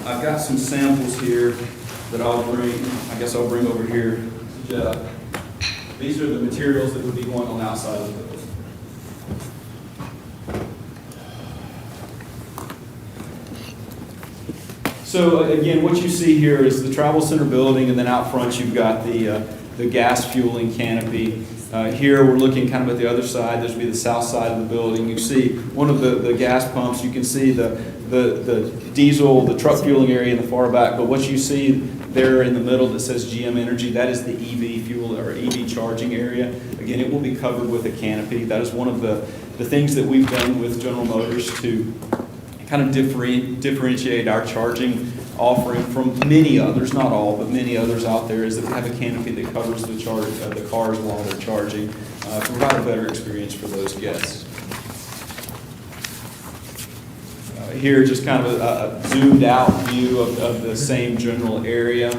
Speaker 9: I've got some samples here that I'll bring over here to Jeff. These are the materials that would be going on the outside of the building. So again, what you see here is the travel center building, and then out front you've got the gas fueling canopy. Here we're looking kind of at the other side. This would be the south side of the building. You see one of the gas pumps. You can see the diesel, the truck fueling area in the far back. But what you see there in the middle that says GM Energy, that is the EV fuel or EV charging area. Again, it will be covered with a canopy. That is one of the things that we've done with General Motors to kind of differentiate our charging offering from many others, not all, but many others out there, is that we have a canopy that covers the cars while they're charging to provide a better experience for those guests. Here, just kind of a zoomed out view of the same general area.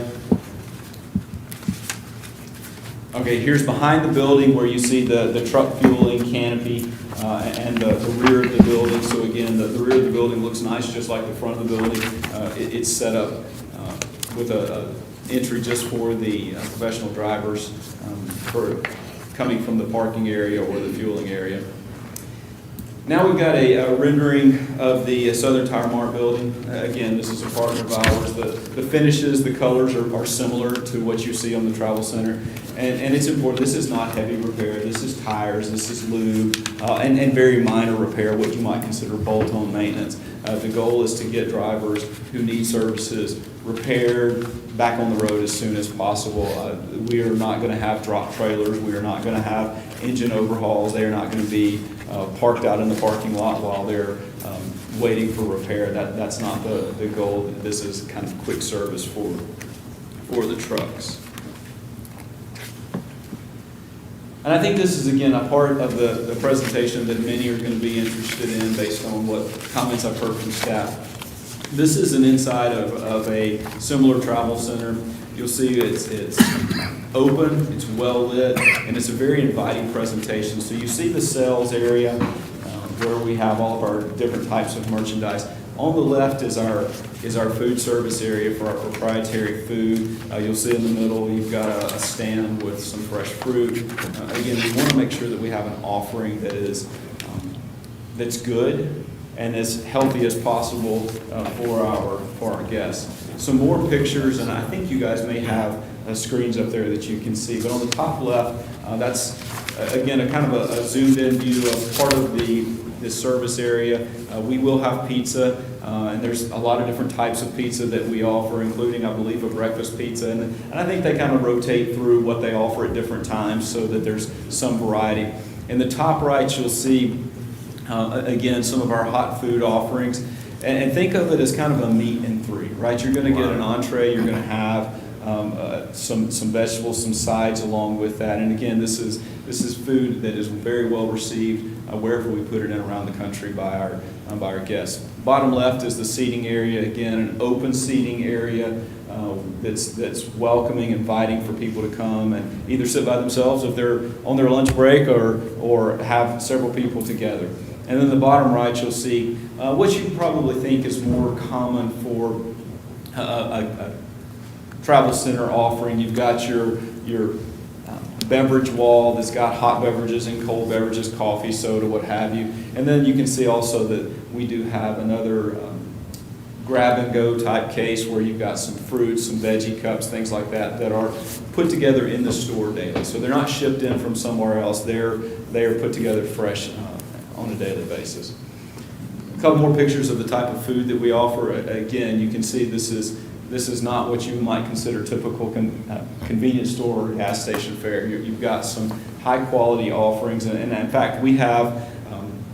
Speaker 9: Okay, here's behind the building where you see the truck fueling canopy and the rear of the building. So again, the rear of the building looks nice, just like the front of the building. It's set up with an entry just for the professional drivers for coming from the parking area or the fueling area. Now we've got a rendering of the Southern Tire Mart building. Again, this is a partner of ours. The finishes, the colors are similar to what you see on the travel center. And it's important, this is not heavy repair. This is tires, this is lube, and very minor repair, what you might consider bolt-on maintenance. The goal is to get drivers who need services repaired back on the road as soon as possible. We are not going to have drop trailers. We are not going to have engine overhauls. They are not going to be parked out in the parking lot while they're waiting for repair. That's not the goal. This is kind of quick service for the trucks. And I think this is, again, a part of the presentation that many are going to be interested in based on what comments I've heard from staff. This is an inside of a similar travel center. You'll see it's open, it's well lit, and it's a very inviting presentation. So you see the sales area where we have all of our different types of merchandise. On the left is our food service area for our proprietary food. You'll see in the middle you've got a stand with some fresh fruit. Again, we want to make sure that we have an offering that is that's good and as healthy as possible for our guests. Some more pictures, and I think you guys may have screens up there that you can see. But on the top left, that's again a kind of a zoomed in view of part of this service area. We will have pizza, and there's a lot of different types of pizza that we offer, including, I believe, a breakfast pizza. And I think they kind of rotate through what they offer at different times so that there's some variety. In the top right, you'll see, again, some of our hot food offerings. And think of it as kind of a meat in three, right? You're going to get an entree, you're going to have some vegetables, some sides along with that. And again, this is food that is very well received wherever we put it in around the country by our guests. Bottom left is the seating area. Again, an open seating area that's welcoming, inviting for people to come and either sit by themselves if they're on their lunch break or have several people together. And then the bottom right, you'll see what you probably think is more common for a travel center offering. You've got your beverage wall that's got hot beverages and cold beverages, coffee, soda, what have you. And then you can see also that we do have another grab-and-go type case where you've got some fruits, some veggie cups, things like that are put together in the store daily. So they're not shipped in from somewhere else. They are put together fresh on a daily basis. A couple more pictures of the type of food that we offer. Again, you can see this is not what you might consider typical convenience store or gas station fare. You've got some high-quality offerings, and in fact, we have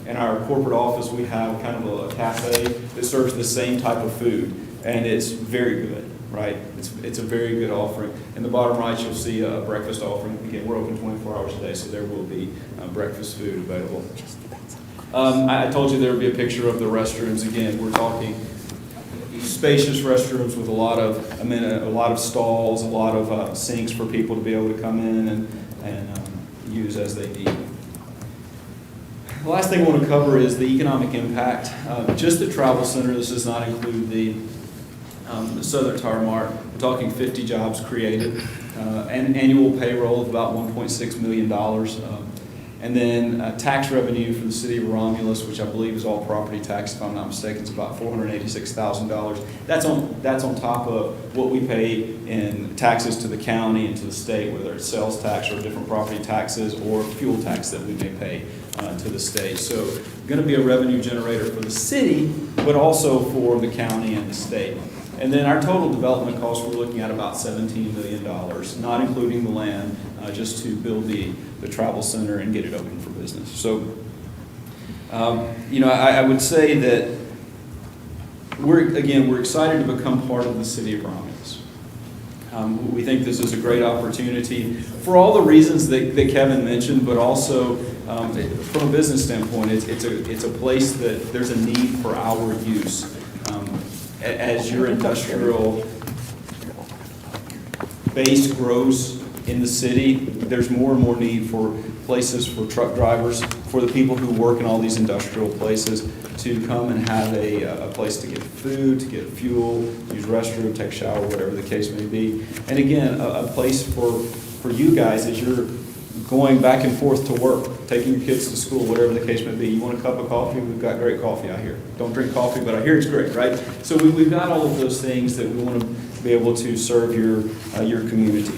Speaker 9: in our corporate office, we have kind of a cafe that serves the same type of food, and it's very good. right? It's a very good offering. In the bottom right, you'll see a breakfast offering. Again, we're open 24 hours a day, so there will be breakfast food available. I told you there would be a picture of the restrooms. Again, we're talking spacious restrooms with a lot of stalls, a lot of sinks for people to be able to come in and use as they need. The last thing I want to cover is the economic impact. Just the travel center, this does not include the Southern Tire Mart. We're talking 50 jobs created, an annual payroll of about $1.6 million. And then tax revenue for the city of Romulus, which I believe is all property tax, if I'm not mistaken, it's about $486,000. That's on top of what we pay in taxes to the county and to the state, whether it's sales tax or different property taxes or fuel tax that we may pay to the state. So going to be a revenue generator for the city, but also for the county and the state. And then our total development costs, we're looking at about $17 million, not including the land, just to build the travel center and get it open for business. So, I would say that we're excited to become part of the city of Romulus. We think this is a great opportunity for all the reasons that Kevin mentioned, but also from a business standpoint, it's a place that there's a need for our use. As your industrial base grows in the city, there's more and more need for places for truck drivers, for the people who work in all these industrial places to come and have a place to get food, to get fuel, use restroom, take a shower, whatever the case may be. And again, a place for you guys as you're going back and forth to work, taking your kids to school, whatever the case may be. You want a cup of coffee? We've got great coffee out here. Don't drink coffee, but I hear it's great, right? So we've got all of those things that we want to be able to serve your community.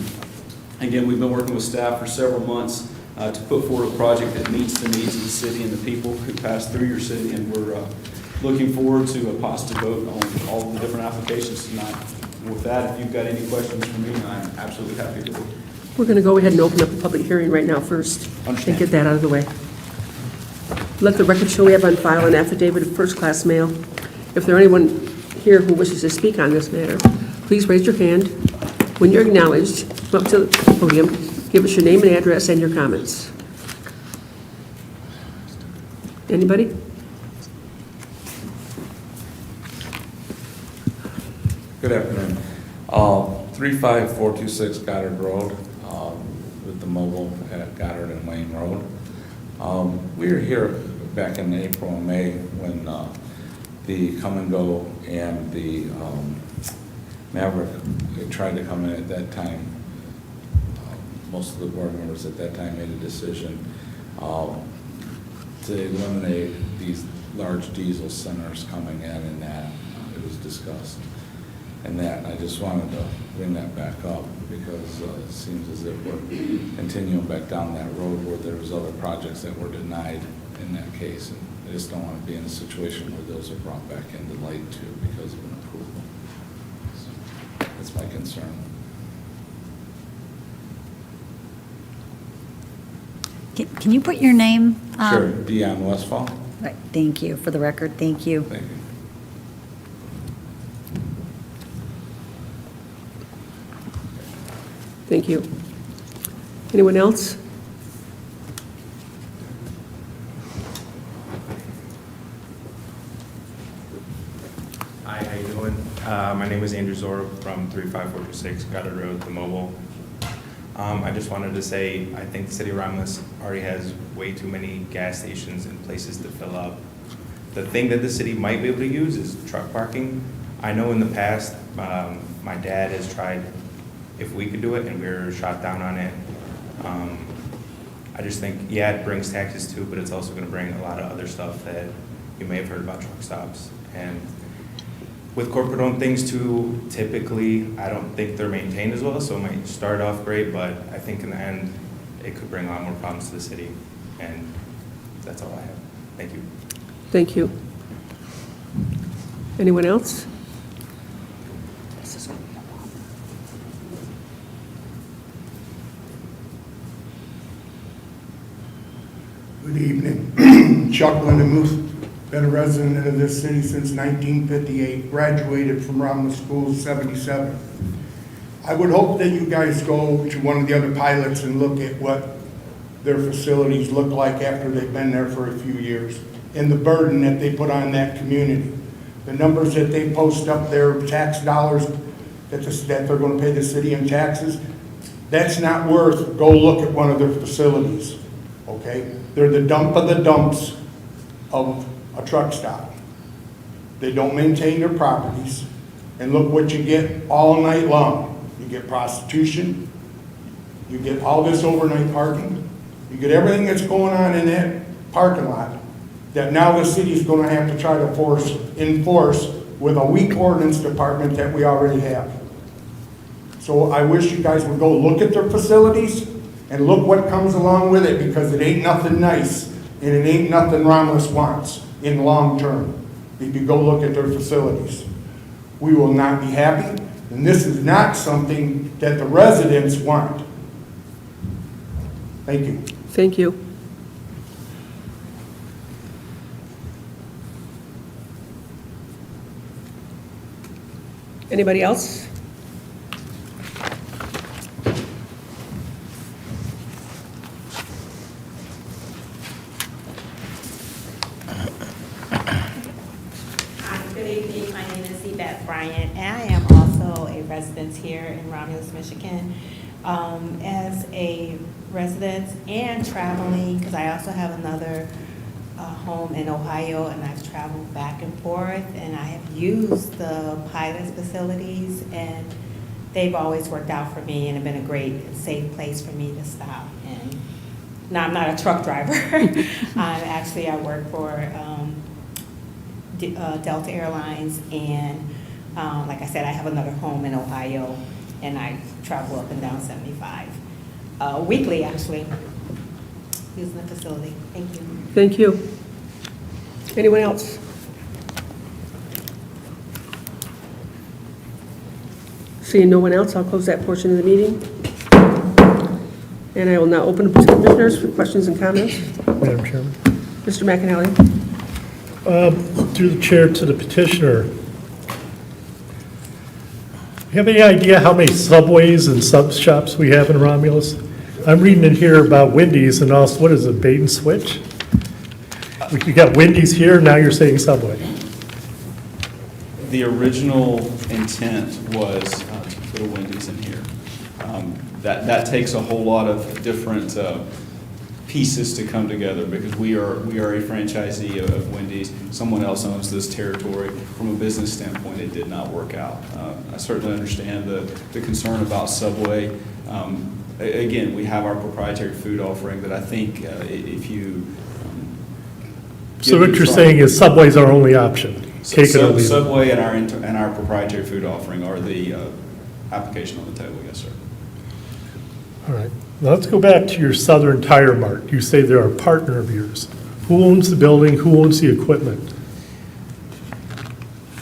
Speaker 9: Again, we've been working with staff for several months to put forward a project that meets the needs of the city and the people who pass through your city, and we're looking forward to a positive vote on all of the different applications tonight. And with that, if you've got any questions for me, I'm absolutely happy to.
Speaker 1: We're going to go ahead and open up the public hearing right now first and get that out of the way. Let the record show we have on file an affidavit of first-class mail. If there anyone here who wishes to speak on this matter, please raise your hand. When you're acknowledged, come up to the podium, give us your name and address and your comments. Anybody?
Speaker 11: Good afternoon. 35426 Goddard Road, with the mobile at Goddard and Wayne Road. We were here back in April and May when the Come and Go and the Maverick tried to come in at that time. Most of the board members at that time made a decision to eliminate these large diesel centers coming in, and that it was discussed. And I just wanted to bring that back up because it seems as if we're continuing back down that road where there was other projects that were denied in that case. And I just don't want to be in a situation where those are brought back into light too because of an approval. So that's my concern.
Speaker 6: Can you put your name?
Speaker 11: Sure, Dion Westfall.
Speaker 6: Right, thank you. For the record, thank you.
Speaker 11: Thank you.
Speaker 1: Thank you. Anyone else?
Speaker 12: Hi, how you doing? My name is Andrew Zora from 35426 Goddard Road, the mobile. I just wanted to say, I think the city of Romulus already has way too many gas stations and places to fill up. The thing that the city might be able to use is truck parking. I know in the past, my dad has tried if we could do it, and we were shot down on it. I just think, yeah, it brings taxes too, but it's also going to bring a lot of other stuff that you may have heard about truck stops. And with corporate-owned things too, typically, I don't think they're maintained as well, so it might start off great, but I think in the end, it could bring a lot more problems to the city. And that's all I have. Thank you.
Speaker 1: Thank you. Anyone else?
Speaker 13: Good evening. Chuck Lindemuth, been a resident of this city since 1958, graduated from Romulus School in 77. I would hope that you guys go to one of the other pilots and look at what their facilities look like after they've been there for a few years, and the burden that they put on that community. The numbers that they post up there, tax dollars that they're going to pay the city in taxes, that's not worth, go look at one of their facilities, okay? They're the dump of the dumps of a truck stop. They don't maintain their properties, and look what you get all night long. You get prostitution, you get all this overnight parking, you get everything that's going on in that parking lot that now the city's going to have to try to enforce with a weak ordinance department that we already have. So I wish you guys would go look at their facilities and look what comes along with it, because it ain't nothing nice and it ain't nothing Romulus wants in the long term. If you go look at their facilities, we will not be happy, and this is not something that the residents want. Thank you.
Speaker 1: Thank you. Anybody else?
Speaker 14: Good evening, my name is Yvette Bryant, and I am also a resident here in Romulus, Michigan. As a resident and traveling, because I also have another home in Ohio, and I've traveled back and forth, and I have used the pilot's facilities, and they've always worked out for me and have been a great and safe place for me to stop. And now I'm not a truck driver. I work for Delta Airlines, and like I said, I have another home in Ohio, and I travel up and down 75 weekly, actually, using the facility. Thank you.
Speaker 1: Thank you. Anyone else? Seeing no one else, I'll close that portion of the meeting. And I will now open up to commissioners for questions and comments.
Speaker 7: Madam Chairman.
Speaker 1: Mr. McAnally.
Speaker 7: Through the chair to the petitioner, you have any idea how many Subways and sub shops we have in Romulus? I'm reading in here about Wendy's and also, what is it, bait and switch? You got Wendy's here, now you're saying Subway.
Speaker 9: The original intent was to put a Wendy's in here. That takes a whole lot of different pieces to come together, because we are a franchisee of Wendy's. Someone else owns this territory. From a business standpoint, it did not work out. I certainly understand the concern about Subway. Again, we have our proprietary food offering that I think if you
Speaker 7: So what you're saying is Subway's our only option? Take it or leave it.
Speaker 9: Subway and our proprietary food offering are the application on the table, yes, sir.
Speaker 7: All right. Now let's go back to your Southern Tire Mart. You say they're a partner of yours. Who owns the building? Who owns the equipment?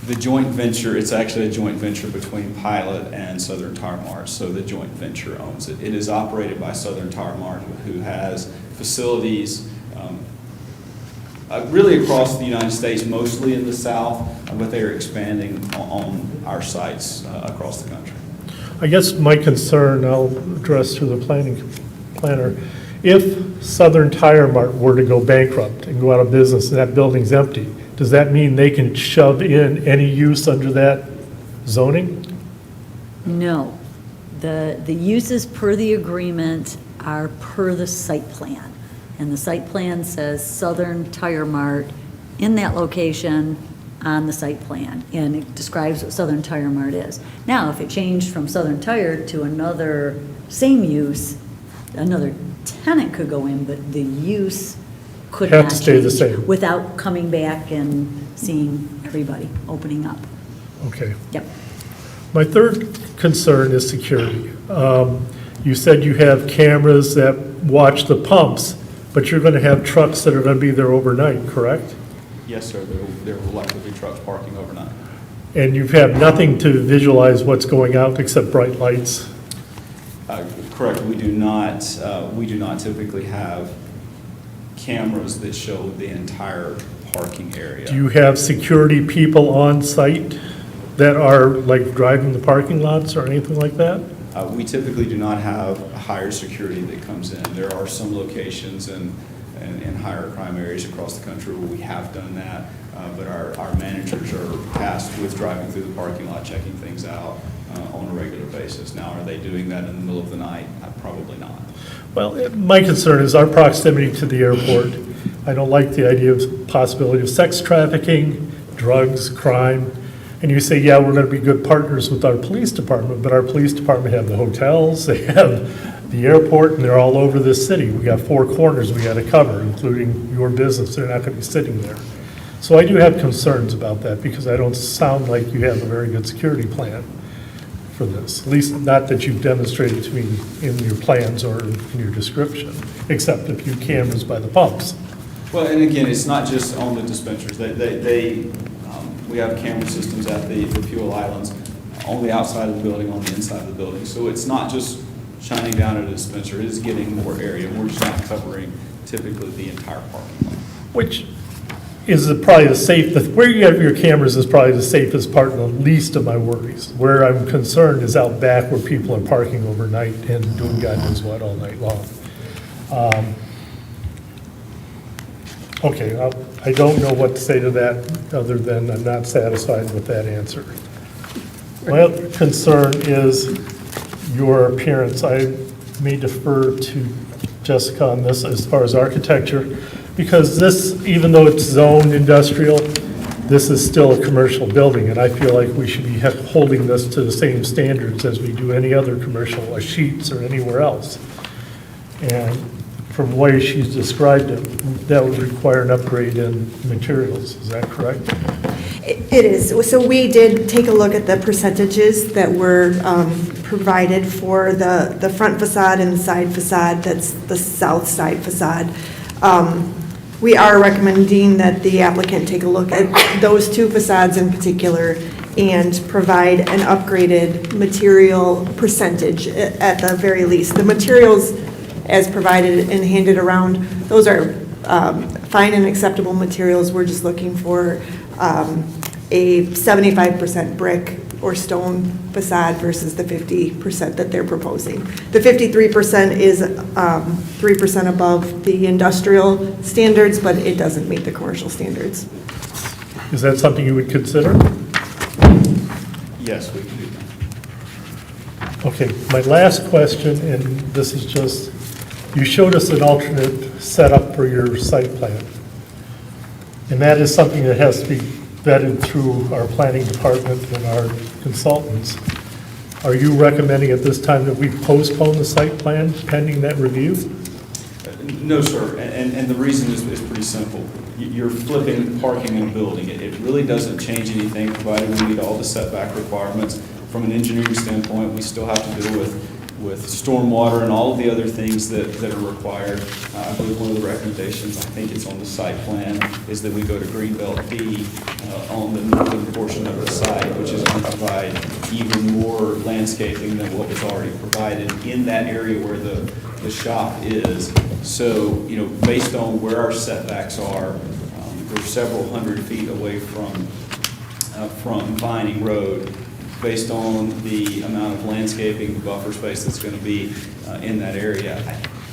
Speaker 9: The joint venture, it's actually a joint venture between Pilot and Southern Tire Mart, so the joint venture owns it. It is operated by Southern Tire Mart, who has facilities really across the United States, mostly in the South, but they are expanding on our sites across the country.
Speaker 7: I guess my concern, I'll address through the planner. If Southern Tire Mart were to go bankrupt and go out of business and that building's empty, does that mean they can shove in any use under that zoning?
Speaker 6: No. The uses per the agreement are per the site plan. And the site plan says Southern Tire Mart in that location on the site plan. And it describes what Southern Tire Mart is. Now, if it changed from Southern Tire to another same use, another tenant could go in, but the use could
Speaker 7: Have
Speaker 6: not
Speaker 7: to stay the
Speaker 6: change
Speaker 7: same.
Speaker 6: without coming back and seeing everybody opening up.
Speaker 7: Okay.
Speaker 6: Yep.
Speaker 7: My third concern is security. You said you have cameras that watch the pumps, but you're going to have trucks that are going to be there overnight, correct?
Speaker 9: Yes, sir, there will likely be trucks parking overnight.
Speaker 7: And you have nothing to visualize what's going out except bright lights?
Speaker 9: Correct, we do not typically have cameras that show the entire parking area.
Speaker 7: Do you have security people on site that are like driving the parking lots or anything like that?
Speaker 9: We typically do not have a higher security that comes in. There are some locations in higher crime areas across the country where we have done that, but our managers are tasked with driving through the parking lot, checking things out on a regular basis. Now, are they doing that in the middle of the night? Probably not.
Speaker 7: Well, my concern is our proximity to the airport. I don't like the idea of possibility of sex trafficking, drugs, crime. And you say, yeah, we're going to be good partners with our police department, but our police department have the hotels, they have the airport, and they're all over this city. We got 4 corners we got to cover, including your business. They're not going to be sitting there. So I do have concerns about that because I don't sound like you have a very good security plan for this, at least not that you've demonstrated to me in your plans or in your description, except a few cameras by the pumps.
Speaker 9: Well, and again, it's not just on the dispensers. We have camera systems at the fuel islands on the outside of the building, on the inside of the building. So it's not just shining down at a dispenser. It is getting more area. We're just not covering typically the entire parking lot.
Speaker 7: Which is probably the safest, where you have your cameras is probably the safest part and the least of my worries. Where I'm concerned is out back where people are parking overnight and doing God knows what all night long. Okay, I don't know what to say to that, other than I'm not satisfied with that answer. My other concern is your appearance. I may defer to Jessica on this as far as architecture, because this, even though it's zoned industrial, this is still a commercial building, and I feel like we should be holding this to the same standards as we do any other commercial, or Sheets or anywhere else. And from the way she's described it, that would require an upgrade in materials. Is that correct?
Speaker 15: It is. So we did take a look at the percentages that were provided for the front facade and the side facade. That's the south side facade. We are recommending that the applicant take a look at those 2 facades in particular and provide an upgraded material percentage at the very least. The materials as provided and handed around, those are fine and acceptable materials. We're just looking for a 75% brick or stone facade versus the 50% that they're proposing. The 53% is 3% above the industrial standards, but it doesn't meet the commercial standards.
Speaker 7: Is that something you would consider?
Speaker 9: Yes, we can do that.
Speaker 7: Okay, my last question, and this is just, you showed us an alternate setup for your site plan. And that is something that has to be vetted through our planning department and our consultants. Are you recommending at this time that we postpone the site plan pending that review?
Speaker 9: No, sir, and the reason is pretty simple. You're flipping parking in a building. It really doesn't change anything, provided we meet all the setback requirements. From an engineering standpoint, we still have to deal with stormwater and all of the other things that are required. I believe one of the recommendations, I think it's on the site plan, is that we go to Greenbelt B on the northern portion of the site, which is going to provide even more landscaping than what was already provided in that area where the shop is. So, based on where our setbacks are, we're several hundred feet away from Vining Road. Based on the amount of landscaping, the buffer space that's going to be in that area,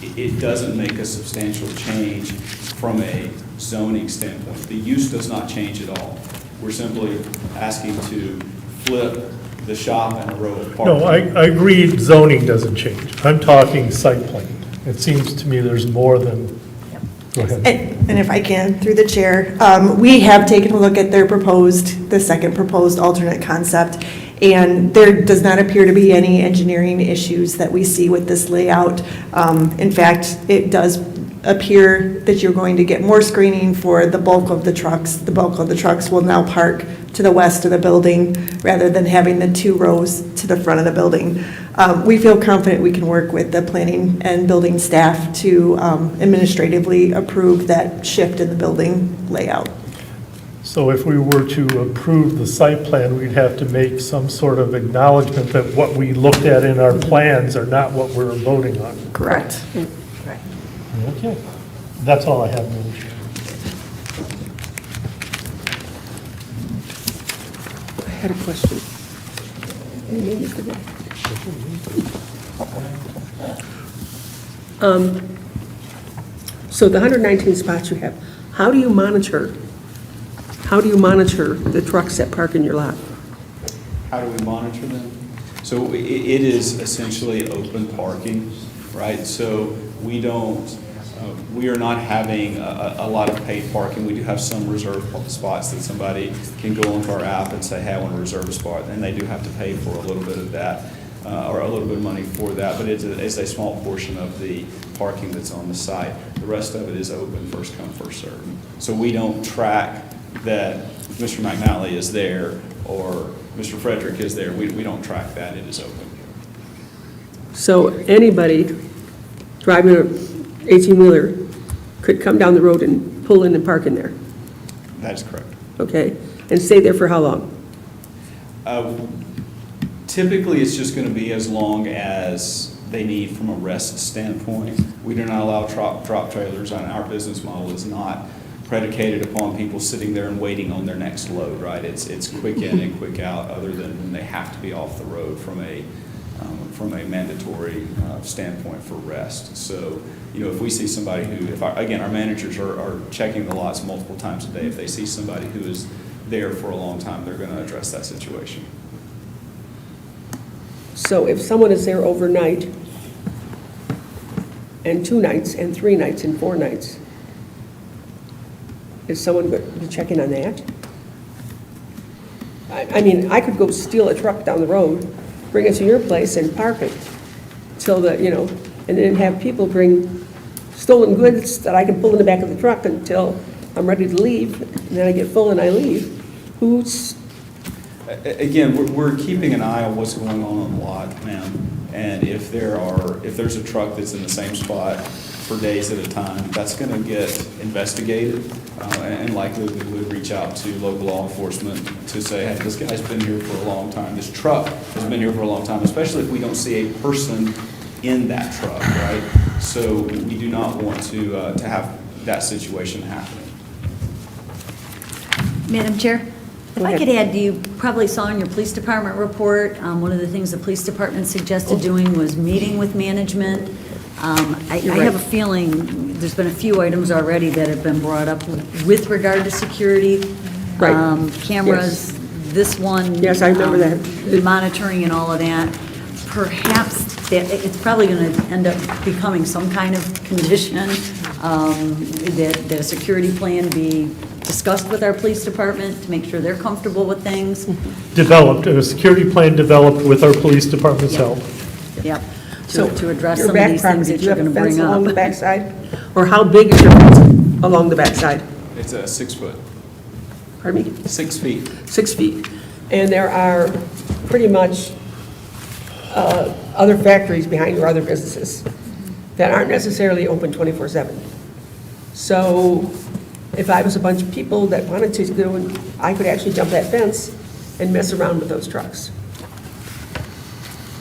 Speaker 9: it doesn't make a substantial change from a zoning standpoint. The use does not change at all. We're simply asking to flip the shop and a row of parking.
Speaker 7: No, I agree zoning doesn't change. I'm talking site plan. It seems to me there's more than, go ahead.
Speaker 15: And if I can, through the chair, we have taken a look at the second proposed alternate concept, and there does not appear to be any engineering issues that we see with this layout. In fact, it does appear that you're going to get more screening for the bulk of the trucks. The bulk of the trucks will now park to the west of the building rather than having the 2 rows to the front of the building. We feel confident we can work with the planning and building staff to administratively approve that shift in the building layout.
Speaker 7: So if we were to approve the site plan, we'd have to make some sort of acknowledgement that what we looked at in our plans are not what we're voting on.
Speaker 15: Correct.
Speaker 7: Okay. That's all I have, Madam Chair.
Speaker 1: had a question. You made me forget. So the 119 spots you have, how do you monitor the trucks that park in your lot?
Speaker 9: How do we monitor them? So it is essentially open parking, right? So we don't, we are not having a lot of paid parking. We do have some reserved spots that somebody can go onto our app and say, hey, I want to reserve a spot, and they do have to pay for a little bit of that, or a little bit of money for that, but it's a small portion of the parking that's on the site. The rest of it is open, first come, first served. So we don't track that Mr. McNally is there or Mr. Frederick is there. We don't track that. It is open.
Speaker 1: So anybody driving an 18-wheeler could come down the road and pull in and park in there,
Speaker 9: That is correct.
Speaker 1: okay? And stay there for how long?
Speaker 9: Typically, it's just going to be as long as they need from a rest standpoint. We do not allow drop trailers, and our business model is not predicated upon people sitting there and waiting on their next load, right? It's quick in and quick out, other than when they have to be off the road from a mandatory standpoint for rest. So, if we see somebody who, again, our managers are checking the lots multiple times a day. If they see somebody who is there for a long time, they're going to address that situation.
Speaker 1: So if someone is there overnight, and 2 nights, and 3 nights, and 4 nights, is someone going to be checking on that? I mean, I could go steal a truck down the road, bring it to your place and park it till and then have people bring stolen goods that I can pull in the back of the truck until I'm ready to leave, and then I get full and I leave.
Speaker 9: Again, we're keeping an eye on what's going on the lot, ma'am. And if there's a truck that's in the same spot for days at a time, that's going to get investigated, and likely we would reach out to local law enforcement to say, hey, this guy's been here for a long time. This truck has been here for a long time, especially if we don't see a person in that truck, right? So we do not want to have that situation happen.
Speaker 6: Madam Chair, if I could add, you probably saw in your police department report, one of the things the police department suggested doing was meeting with management. I have a feeling there's been a few items already that have been brought up with regard to security.
Speaker 1: Right.
Speaker 6: Cameras,
Speaker 1: Yes.
Speaker 6: This one.
Speaker 1: Yes, I remember that.
Speaker 6: Monitoring and all of that. Perhaps it's probably going to end up becoming some kind of condition that a security plan be discussed with our police department to make sure they're comfortable with things.
Speaker 7: A security plan developed with our police department's help.
Speaker 6: Yep.
Speaker 1: So
Speaker 6: To address
Speaker 1: your
Speaker 6: some of
Speaker 1: back
Speaker 6: these
Speaker 1: property,
Speaker 6: things that
Speaker 1: do you
Speaker 6: you're
Speaker 1: have a
Speaker 6: going to
Speaker 1: fence
Speaker 6: bring
Speaker 1: along the
Speaker 6: up.
Speaker 1: backside? Or how big is your fence along the backside?
Speaker 9: It's a 6 foot.
Speaker 1: Pardon me?
Speaker 9: 6 feet.
Speaker 1: 6 feet. And there are pretty much other factories behind your other businesses that aren't necessarily open 24/7. So if I was a bunch of people that wanted to go, and I could actually jump that fence and mess around with those trucks.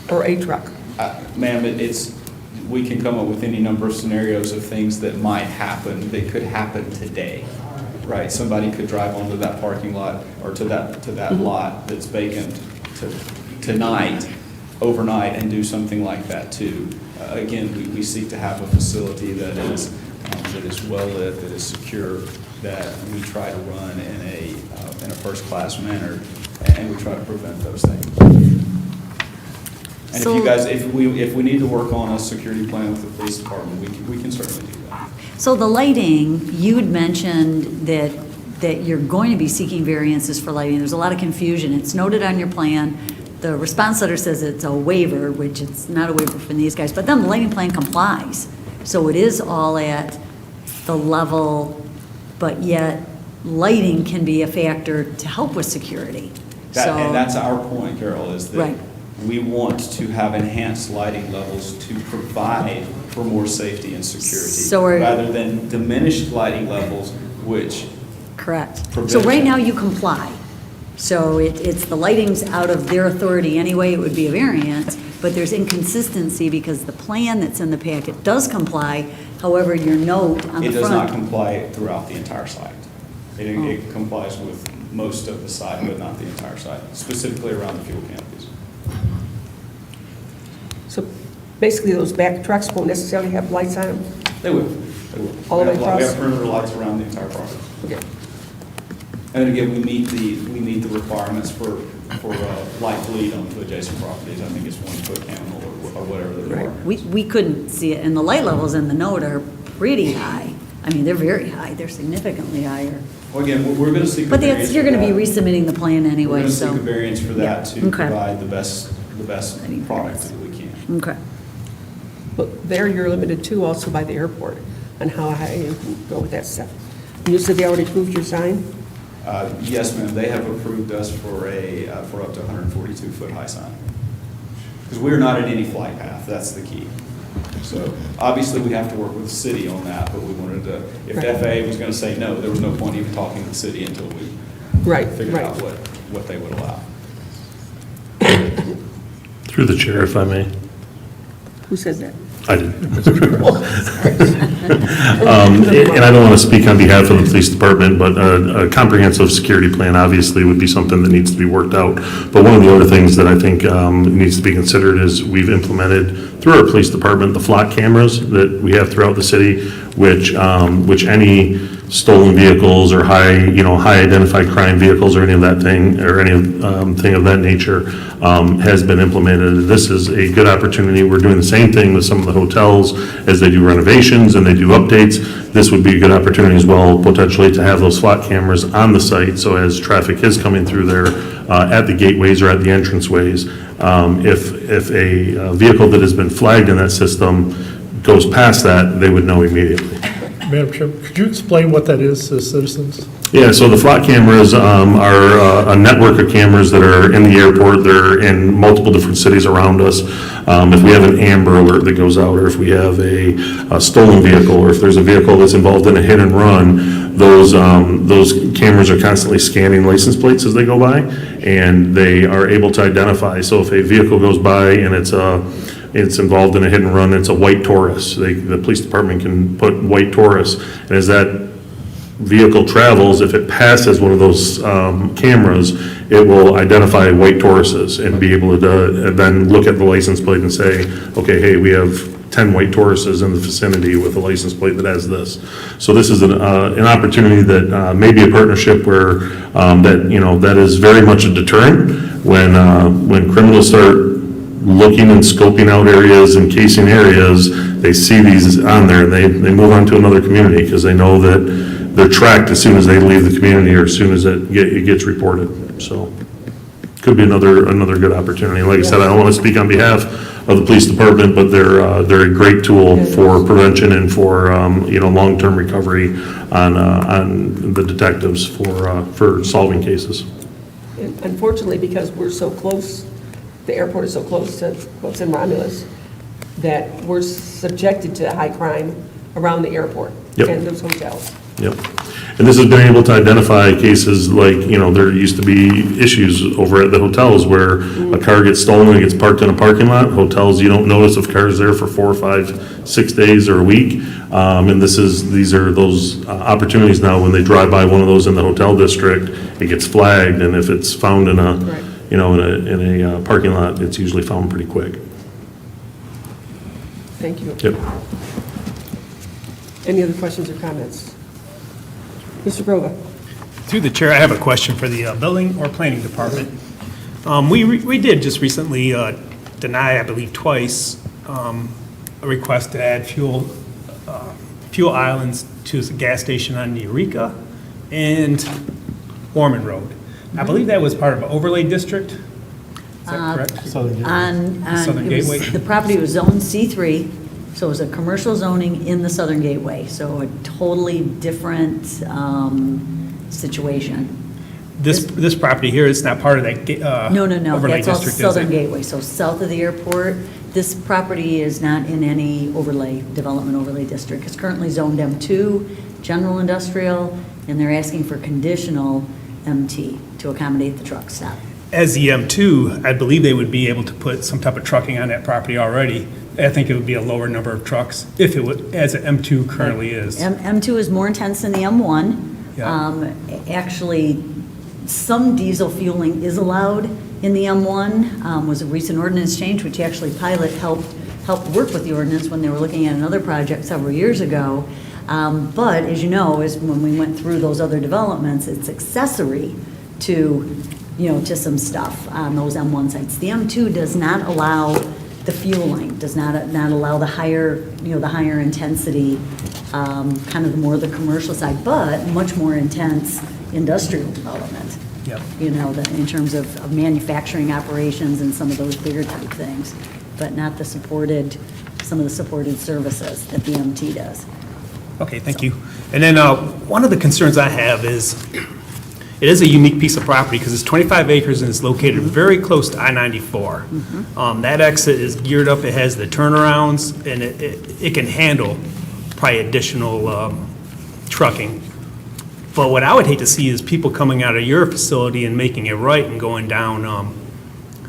Speaker 1: Or a truck.
Speaker 9: Ma'am, we can come up with any number of scenarios of things that might happen, that could happen today, right? Somebody could drive onto that parking lot or to that lot that's vacant tonight, overnight, and do something like that too. Again, we seek to have a facility that is well lit, that is secure, that we try to run in a first-class manner, and we try to prevent those things. And if we need to work on a security plan with the police department, we can certainly do that.
Speaker 6: So the lighting, you had mentioned that you're going to be seeking variances for lighting. There's a lot of confusion. It's noted on your plan. The response letter says it's a waiver, which it's not a waiver from these guys, but then the lighting plan complies. So it is all at the level, but yet lighting can be a factor to help with security.
Speaker 9: And that's our point, Carol, is that
Speaker 6: Right.
Speaker 9: we want to have enhanced lighting levels to provide for more safety and security, rather than diminished lighting levels, which
Speaker 6: Correct.
Speaker 9: prevent
Speaker 6: So right
Speaker 9: that.
Speaker 6: now you comply. So it's the lighting's out of their authority anyway, it would be a variance, but there's inconsistency because the plan that's in the packet does comply. However, your note on the front.
Speaker 9: It does not comply throughout the entire site. It complies with most of the site, but not the entire site, specifically around the fuel canopies.
Speaker 1: So basically, those back trucks won't necessarily have lights on them?
Speaker 9: They will, they will.
Speaker 1: All the way
Speaker 9: We
Speaker 1: across?
Speaker 9: have perimeter lights around the entire property.
Speaker 1: Okay.
Speaker 9: And again, we meet the requirements for light bleed on the adjacent properties. I think it's 1 foot candle or whatever the requirement.
Speaker 6: We couldn't see it, and the light levels in the note are pretty high. I mean, they're very high, they're significantly higher.
Speaker 9: Well, again, we're going to seek a
Speaker 6: But
Speaker 9: variance.
Speaker 6: you're
Speaker 9: for
Speaker 6: gonna be
Speaker 9: that.
Speaker 6: resubmitting the plan
Speaker 9: We're
Speaker 6: anyway,
Speaker 9: going to
Speaker 6: so.
Speaker 9: seek a variance for that to
Speaker 6: Okay.
Speaker 9: provide the best product that we can.
Speaker 6: Okay.
Speaker 1: But there you're limited too also by the airport on how high you can go with that stuff. You said they already approved your sign?
Speaker 9: Yes, ma'am, they have approved us for up to 142-foot high sign. Because we're not at any flight path, that's the key. So obviously, we have to work with the city on that, but we wanted to, if the FAA was going to say no, there was no point even talking to the city until we figured out what they would allow.
Speaker 10: Through the chair, if I may.
Speaker 1: Who said that?
Speaker 10: I did. And I don't want to speak on behalf of the police department, but a comprehensive security plan obviously would be something that needs to be worked out. But one of the other things that I think needs to be considered is we've implemented through our police department the flock cameras that we have throughout the city, which any stolen vehicles or high identified crime vehicles or any of that thing or any thing of that nature has been implemented. This is a good opportunity. We're doing the same thing with some of the hotels as they do renovations and they do updates. This would be a good opportunity as well, potentially, to have those flock cameras on the site. So as traffic is coming through there at the gateways or at the entranceways, if a vehicle that has been flagged in that system goes past that, they would know immediately.
Speaker 7: Madam Chair, could you explain what that is to citizens?
Speaker 10: Yeah, so the flock cameras are a network of cameras that are in the airport. They're in multiple different cities around us. If we have an Amber Alert that goes out, or if we have a stolen vehicle, or if there's a vehicle that's involved in a hit and run, those cameras are constantly scanning license plates as they go by, and they are able to identify. So if a vehicle goes by and it's involved in a hit and run, it's a white Taurus. The police department can put white Taurus, and as that vehicle travels, if it passes one of those cameras, it will identify white Tauruses and be able to then look at the license plate and say, okay, hey, we have 10 white Tauruses in the vicinity with a license plate that has this. So this is an opportunity that may be a partnership where that is very much a deterrent when criminals start looking and scoping out areas and casing areas. They see these on there, and they move on to another community because they know that they're tracked as soon as they leave the community or as soon as it gets reported. So could be another good opportunity. Like I said, I don't want to speak on behalf of the police department, but they're a great tool for prevention and for long-term recovery on the detectives for solving cases.
Speaker 1: And unfortunately, because we're so close, the airport is so close to what's in Romulus, that we're subjected to high crime around the airport and those hotels.
Speaker 10: Yep. And this has been able to identify cases like, there used to be issues over at the hotels where a car gets stolen and gets parked in a parking lot. Hotels, you don't notice if cars there for 4 or 5, 6 days or a week. And these are those opportunities now when they drive by one of those in the hotel district, it gets flagged, and if it's found in a parking lot, it's usually found pretty quick.
Speaker 1: Thank you.
Speaker 10: Yep.
Speaker 1: Any other questions or comments? Mr. Grova.
Speaker 16: Through the chair, I have a question for the Building or Planning Department. We did just recently deny, I believe twice, a request to add fuel islands to the gas station on Eureka and Ormond Road. I believe that was part of an overlay district. Is that correct? Southern Gateway.
Speaker 6: The property was zoned C3, so it was a commercial zoning in the Southern Gateway, so a totally different situation.
Speaker 16: This property here is not part of that
Speaker 6: No,
Speaker 16: overlay
Speaker 6: that's all
Speaker 16: district, is
Speaker 6: Southern
Speaker 16: it?
Speaker 6: Gateway, so south of the airport. This property is not in any development overlay district. It's currently zoned M2, general industrial, and they're asking for conditional MT to accommodate the truck stop.
Speaker 16: As the M2, I believe they would be able to put some type of trucking on that property already. I think it would be a lower number of trucks if it would, as an M2 currently is.
Speaker 6: M2 is more intense than the M1.
Speaker 16: Yeah.
Speaker 6: Actually, Some diesel fueling is allowed in the M1, was a recent ordinance change, which actually Pilot helped work with the ordinance when they were looking at another project several years ago. But as you know, is when we went through those other developments, it's accessory to, to some stuff on those M1 sites. The M2 does not allow the fueling, does not allow the higher, the higher intensity, kind of the more the commercial side, but much more intense industrial development.
Speaker 16: Yep.
Speaker 6: In terms of manufacturing operations and some of those bigger type things, but not some of the supported services that the MT does.
Speaker 16: Okay, thank you. And then one of the concerns I have is, it is a unique piece of property because it's 25 acres and it's located very close to I-94. That exit is geared up, it has the turnarounds, and it can handle probably additional trucking. But what I would hate to see is people coming out of your facility and making a right and going down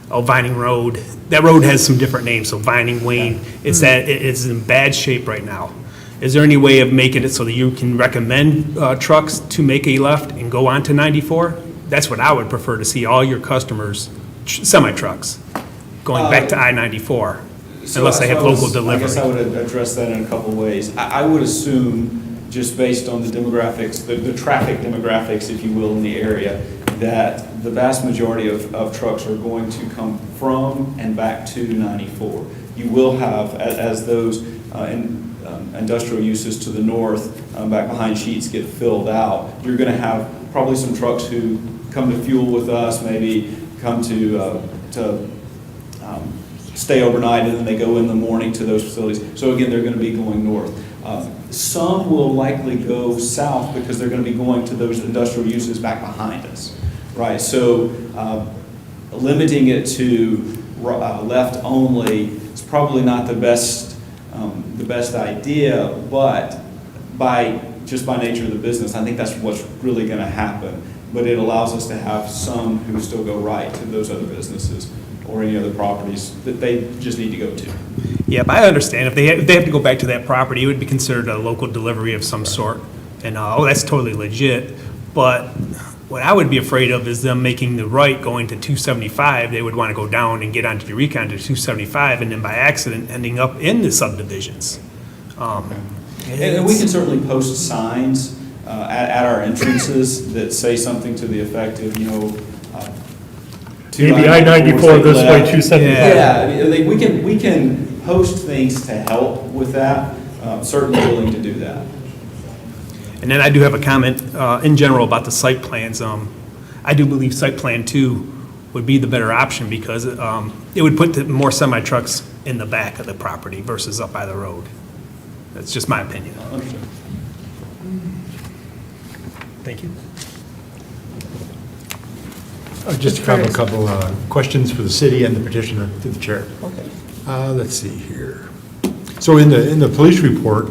Speaker 16: Vining Road. That road has some different names, so Vining, Wayne, it's in bad shape right now. Is there any way of making it so that you can recommend trucks to make a left and go on to 94? That's what I would prefer to see, all your customers, semi-trucks, going back to I-94, unless they have local delivery.
Speaker 9: I guess I would address that in a couple of ways. I would assume, just based on the demographics, the traffic demographics, if you will, in the area, that the vast majority of trucks are going to come from and back to 94. You will have, as those industrial uses to the north, back behind Sheets, get filled out, you're going to have probably some trucks who come to fuel with us, maybe come to stay overnight, and then they go in the morning to those facilities. So again, they're going to be going north. Some will likely go south because they're going to be going to those industrial uses back behind us, right? So limiting it to left only is probably not the best idea, but just by nature of the business, I think that's what's really going to happen. But it allows us to have some who still go right to those other businesses or any other properties that they just need to go to.
Speaker 16: Yeah, but I understand. If they have to go back to that property, it would be considered a local delivery of some sort. And, that's totally legit. But what I would be afraid of is them making the right going to 275. They would want to go down and get onto Eureka onto 275, and then by accident ending up in the subdivisions.
Speaker 9: And we can certainly post signs at our entrances that say something to the effect of,
Speaker 7: maybe I-94 this way, 275.
Speaker 9: Yeah, we can post things to help with that. Certainly willing to do that.
Speaker 16: And then I do have a comment in general about the site plans. I do believe site plan 2 would be the better option because it would put more semi-trucks in the back of the property versus up by the road. That's just my opinion. Thank you.
Speaker 4: Just a couple questions for the city and the petitioner to the chair.
Speaker 1: Okay.
Speaker 4: Let's see here. So in the police report,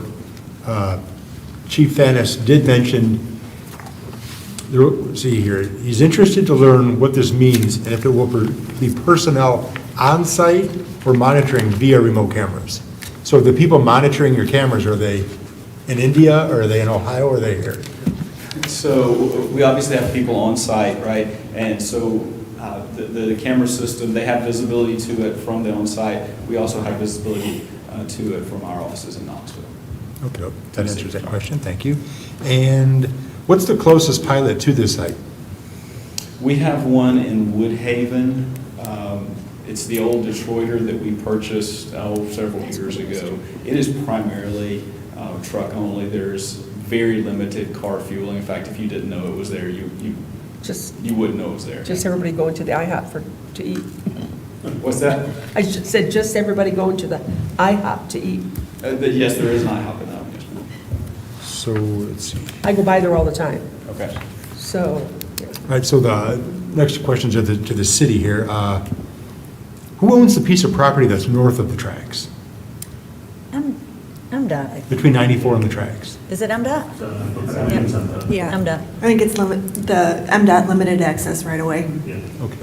Speaker 4: Chief Fannis did mention, let's see here, he's interested to learn what this means and if it will be personnel on site or monitoring via remote cameras. So the people monitoring your cameras, are they in India or are they in Ohio or are they here?
Speaker 9: So we obviously have people on site, right? And so the camera system, they have visibility to it from the on-site. We also have visibility to it from our offices in Knoxville.
Speaker 4: Okay, that answers that question. Thank you. And what's the closest pilot to this site?
Speaker 9: We have one in Woodhaven. It's the old Detroiter that we purchased several years ago. It is primarily truck only. There's very limited car fueling. In fact, if you didn't know it was there, you wouldn't know it was there.
Speaker 1: Just everybody going to the IHOP to eat.
Speaker 9: What's that?
Speaker 1: I said just everybody going to the IHOP to eat.
Speaker 9: Yes, there is an IHOP in that one.
Speaker 4: So let's see.
Speaker 1: I go by there all the time.
Speaker 9: Okay.
Speaker 1: So.
Speaker 4: All right, so the next questions are to the city here. Who owns the piece of property that's north of the tracks?
Speaker 6: MDOT.
Speaker 4: Between 94 and the tracks?
Speaker 6: Is it MDOT?
Speaker 15: Yeah.
Speaker 6: MDOT.
Speaker 15: I think it's the MDOT limited access right away.
Speaker 4: Okay.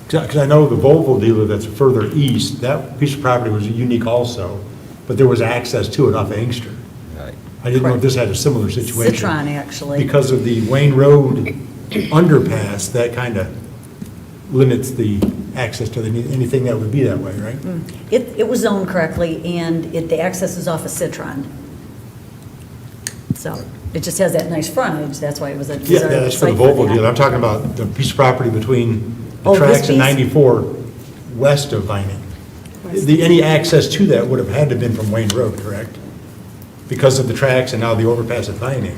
Speaker 4: Because I know the Volvo dealer that's further east, that piece of property was unique also, but there was access to it off of Inkster.
Speaker 8: Right.
Speaker 4: I didn't know if this had a similar situation.
Speaker 6: Citron, actually.
Speaker 4: Because of the Wayne Road underpass, that kind of limits the access to anything that would be that way, right?
Speaker 6: It was zoned correctly, and the access is off of Citron. So it just has that nice frontage, that's why it was a
Speaker 4: Yeah,
Speaker 6: desirable
Speaker 4: that's for the
Speaker 6: site for
Speaker 4: Volvo
Speaker 6: that.
Speaker 4: deal. I'm talking about the piece of property between the
Speaker 6: Oh, this
Speaker 4: tracks and
Speaker 6: piece?
Speaker 4: 94 west of Vining. Any access to that would have had to have been from Wayne Road, correct? Because of the tracks and now the overpass at Vining.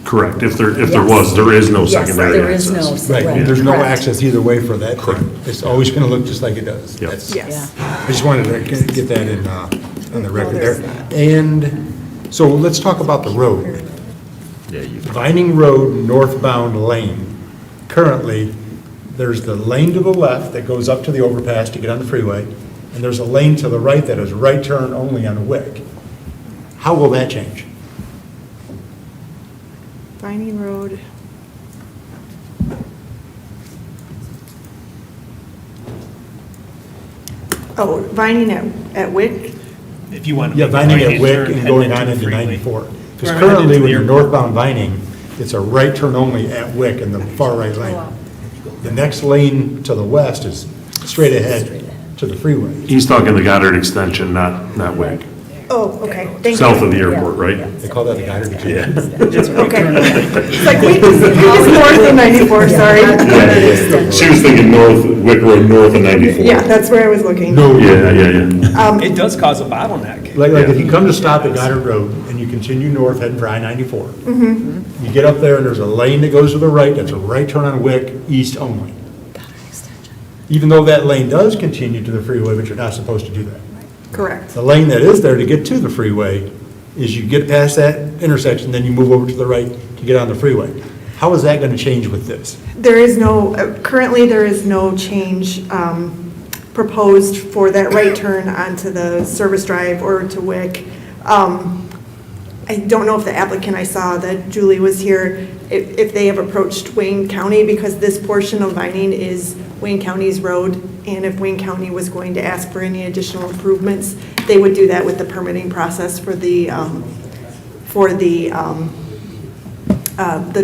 Speaker 10: Correct. If there
Speaker 6: Yes.
Speaker 10: was, there is no
Speaker 6: Yes,
Speaker 10: secondary
Speaker 6: there is
Speaker 10: access.
Speaker 6: no.
Speaker 4: Right, there's no
Speaker 6: correct.
Speaker 4: access either way for that.
Speaker 10: Correct.
Speaker 4: It's always going to look just like it does.
Speaker 10: Yep.
Speaker 4: That's-
Speaker 15: Yes.
Speaker 4: I just wanted to get that in, on the record
Speaker 15: there's
Speaker 4: there. And so let's talk about the road. Vining Road northbound lane. Currently, there's the lane to the left that goes up to the overpass to get on the freeway, and there's a lane to the right that is right turn only on Wick. How will that change?
Speaker 15: Vining Road. Oh, Vining at Wick?
Speaker 16: If you want to.
Speaker 4: Yeah,
Speaker 16: make a
Speaker 4: Vining at
Speaker 16: right-hand
Speaker 4: Wick
Speaker 16: turn,
Speaker 4: and
Speaker 16: head
Speaker 4: going
Speaker 16: into
Speaker 4: on
Speaker 16: the
Speaker 4: into
Speaker 16: freeway.
Speaker 4: 94. Because
Speaker 16: Or head
Speaker 4: currently,
Speaker 16: into
Speaker 4: when
Speaker 16: the
Speaker 4: you're
Speaker 16: airport.
Speaker 4: northbound Vining, it's a right turn only at Wick in the far right lane. The next lane to the west is straight ahead to the freeway.
Speaker 10: He's talking the Goddard extension, not Wick.
Speaker 15: Oh, okay, thank you.
Speaker 10: South of the airport, right?
Speaker 4: They call that the Goddard
Speaker 10: Yeah.
Speaker 15: Okay. It's like, wait, it's north of 94, sorry.
Speaker 10: She was thinking north, Wick Road, north of 94.
Speaker 15: Yeah, that's where I was looking.
Speaker 4: No,
Speaker 10: Yeah.
Speaker 16: It does cause a bottleneck.
Speaker 4: like if you come to stop at Goddard Road and you continue north heading for I-94,
Speaker 15: Mm-hmm.
Speaker 4: you get up there and there's a lane that goes to the right, that's a right turn on Wick, east only. Even though that lane does continue to the freeway, but you're not supposed to do that.
Speaker 15: Correct.
Speaker 4: The lane that is there to get to the freeway is you get past that intersection, then you move over to the right to get on the freeway. How is that going to change with this?
Speaker 15: There is no, currently there is no change proposed for that right turn onto the service drive or to Wick. I don't know if the applicant, I saw that Julie was here, if they have approached Wayne County, because this portion of Vining is Wayne County's road, and if Wayne County was going to ask for any additional improvements, they would do that with the permitting process for the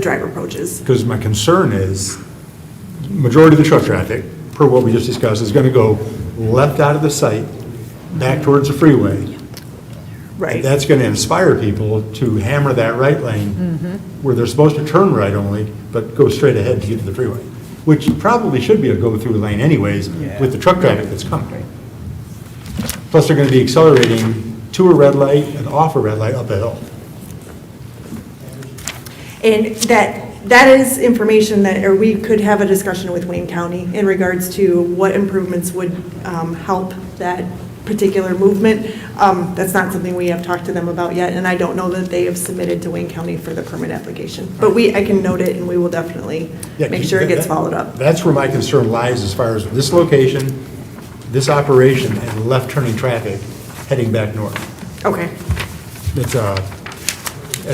Speaker 15: drive approaches.
Speaker 4: Because my concern is, majority of the truck traffic, per what we just discussed, is going to go left out of the site, back towards the freeway.
Speaker 15: Right.
Speaker 4: That's going to inspire people to hammer that right lane where they're supposed to turn right only, but go straight ahead to get to the freeway, which probably should be a go-through lane anyways with the truck traffic that's coming. Plus, they're going to be accelerating to a red light and off a red light up a hill.
Speaker 15: And that is information that, or we could have a discussion with Wayne County in regards to what improvements would help that particular movement. That's not something we have talked to them about yet, and I don't know that they have submitted to Wayne County for the permit application. But I can note it, and we will definitely make sure it gets followed up.
Speaker 4: That's where my concern lies as far as this location, this operation, and left-turning traffic heading back north.
Speaker 15: Okay.
Speaker 4: That's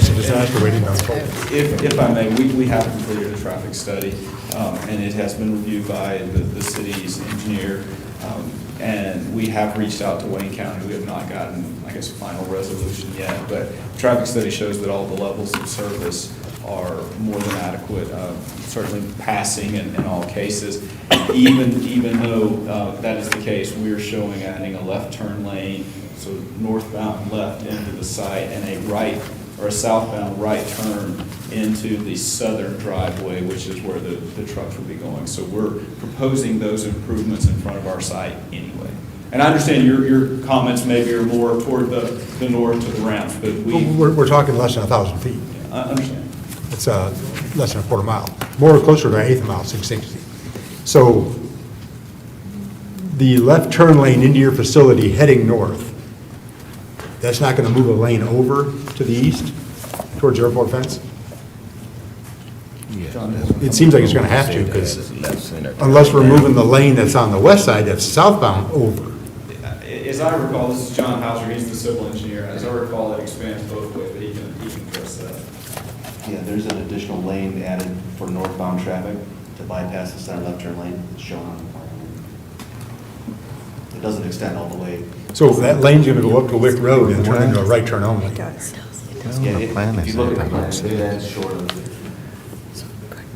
Speaker 4: a disaster waiting to unfold.
Speaker 9: If I may, we have completed a traffic study, and it has been reviewed by the city's engineer, and we have reached out to Wayne County. We have not gotten, I guess, a final resolution yet, but the traffic study shows that all the levels of service are more than adequate, certainly passing in all cases. Even though that is the case, we are showing adding a left turn lane, so northbound left into the site, and a right or a southbound right turn into the southern driveway, which is where the trucks will be going. So we're proposing those improvements in front of our site anyway. And I understand your comments maybe are more toward the north to the ramps, but
Speaker 4: We're talking less than 1,000 feet.
Speaker 9: I understand.
Speaker 4: It's less than a quarter mile, more closer to an eighth mile, 660. So the left turn lane into your facility heading north, that's not going to move a lane over to the east towards the airport fence? It seems like it's going to have to, because unless we're moving the lane that's on the west side, that's southbound, over.
Speaker 9: As I recall, this is John Hauser, he's the civil engineer. As I recall, it expands both ways, but he can address that.
Speaker 17: Yeah, there's an additional lane added for northbound traffic to bypass the center left turn lane, it's shown on the plan. It doesn't extend all the way.
Speaker 4: So that lane's going to go up to Wick Road and turn into a right turn only.
Speaker 17: Yeah, if you look at the plan, it is short of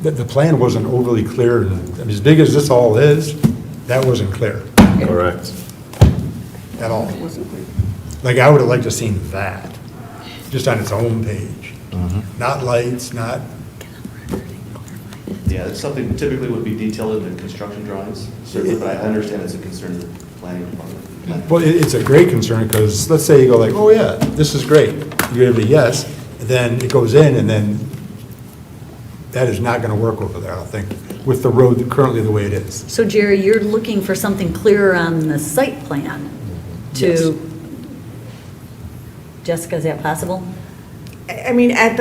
Speaker 4: the plan wasn't overly clear, and as big as this all is, that wasn't clear
Speaker 3: Correct.
Speaker 4: at all. Like, I would have liked to have seen that, just on its own page. Not lights, not,
Speaker 17: Yeah, it's something typically would be detailed in the construction drawings, certainly, but I understand it's a concern of the planning department.
Speaker 4: well, it's a great concern, because let's say you go like, oh yeah, this is great. You give it a yes, then it goes in, and then that is not gonna work over there, I don't think, with the road currently the way it is.
Speaker 6: So Jerry, you're looking for something clearer on the site plan
Speaker 4: Yes.
Speaker 6: to, Jessica, is that possible?
Speaker 15: I mean, at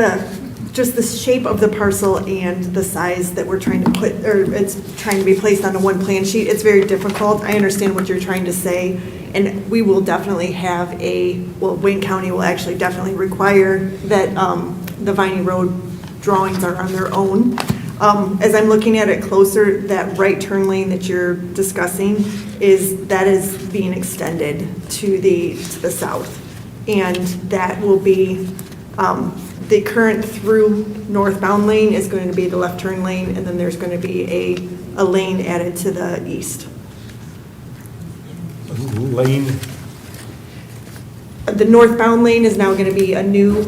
Speaker 15: just the shape of the parcel and the size that we're trying to put, or it's trying to be placed on a one plan sheet, it's very difficult. I understand what you're trying to say, and we will definitely have Wayne County will actually definitely require that the Viney Road drawings are on their own. As I'm looking at it closer, that right turn lane that you're discussing is being extended to the south. And that will be, the current through northbound lane is going to be the left turn lane, and then there's going to be a lane added to the east.
Speaker 4: Lane,
Speaker 15: The northbound lane is now going to be a new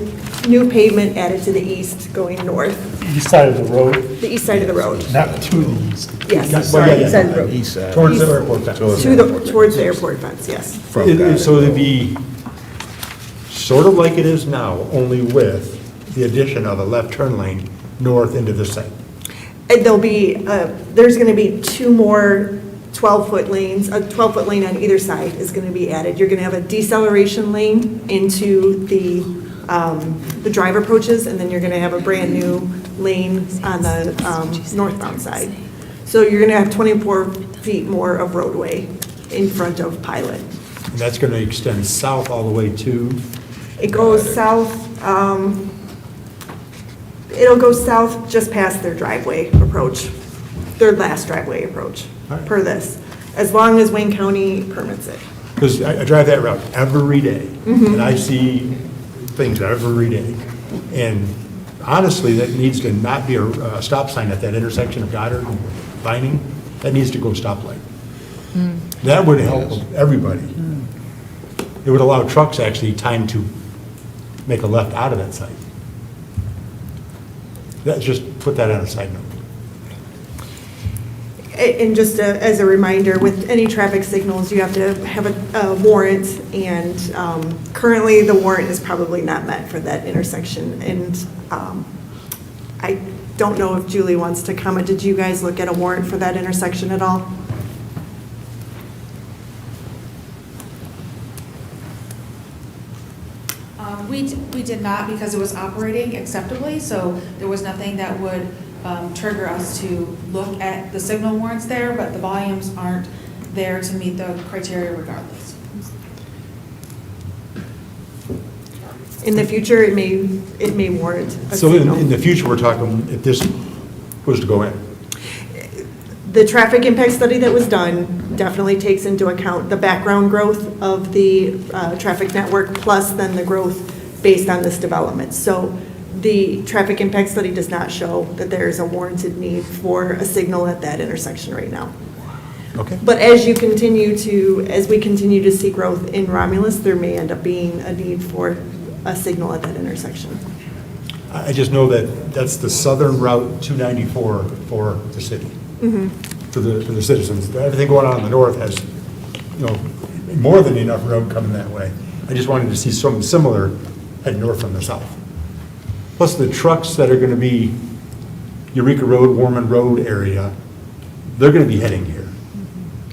Speaker 15: pavement added to the east going north,
Speaker 7: East side of the road,
Speaker 15: the east side of the road.
Speaker 7: not to the east.
Speaker 15: Yes,
Speaker 4: Well,
Speaker 15: sorry,
Speaker 4: yeah,
Speaker 15: east side of the road.
Speaker 3: East side.
Speaker 4: towards the airport fence.
Speaker 15: Towards the airport fence, yes.
Speaker 4: So it'd be sort of like it is now, only with the addition of a left turn lane north into the site.
Speaker 15: And there's going to be two more 12-foot lanes, a 12-foot lane on either side is going to be added. You're going to have a deceleration lane into the drive approaches, and then you're going to have a brand-new lane on the northbound side. So you're going to have 24 feet more of roadway in front of Pilot.
Speaker 4: And that's going to extend south all the way to,
Speaker 15: It goes south, it'll go south just past their driveway approach, their last driveway approach, per this, as long as Wayne County permits it.
Speaker 4: because I drive that route every day, and I see things every day. And honestly, that needs to not be a stop sign at that intersection of Goddard and Vining. That needs to go stoplight. That would help everybody. It would allow trucks actually time to make a left out of that site. Just put that on a side note.
Speaker 15: And just as a reminder, with any traffic signals, you have to have a warrant, and currently the warrant is probably not met for that intersection. And I don't know if Julie wants to comment. Did you guys look at a warrant for that intersection at all?
Speaker 2: We did not, because it was operating acceptably, so there was nothing that would trigger us to look at the signal warrants there, but the volumes aren't there to meet the criteria regardless.
Speaker 15: In the future, it may warrant a
Speaker 4: So
Speaker 15: signal.
Speaker 4: in the future, we're talking, if this was to go in,
Speaker 15: The traffic impact study that was done definitely takes into account the background growth of the traffic network, plus then the growth based on this development. So the traffic impact study does not show that there is a warranted need for a signal at that intersection right now.
Speaker 4: okay?
Speaker 15: But as we continue to see growth in Romulus, there may end up being a need for a signal at that intersection.
Speaker 4: I just know that that's the southern route 294 for the city, for the citizens. Everything going on in the north has, more than enough road coming that way. I just wanted to see something similar head north from the south. Plus the trucks that are going to be Eureka Road, Warman Road area, they're going to be heading here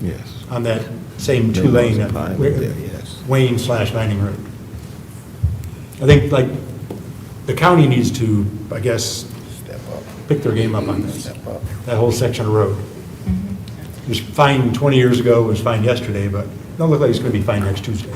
Speaker 3: Yes.
Speaker 4: on that same two-lane
Speaker 3: Yes.
Speaker 4: Wayne/Vining Road. I think, like, the county needs to, I guess, pick their game up on this, that whole section of road. It was fine 20 years ago, it was fine yesterday, but it don't look like it's going to be fine next Tuesday.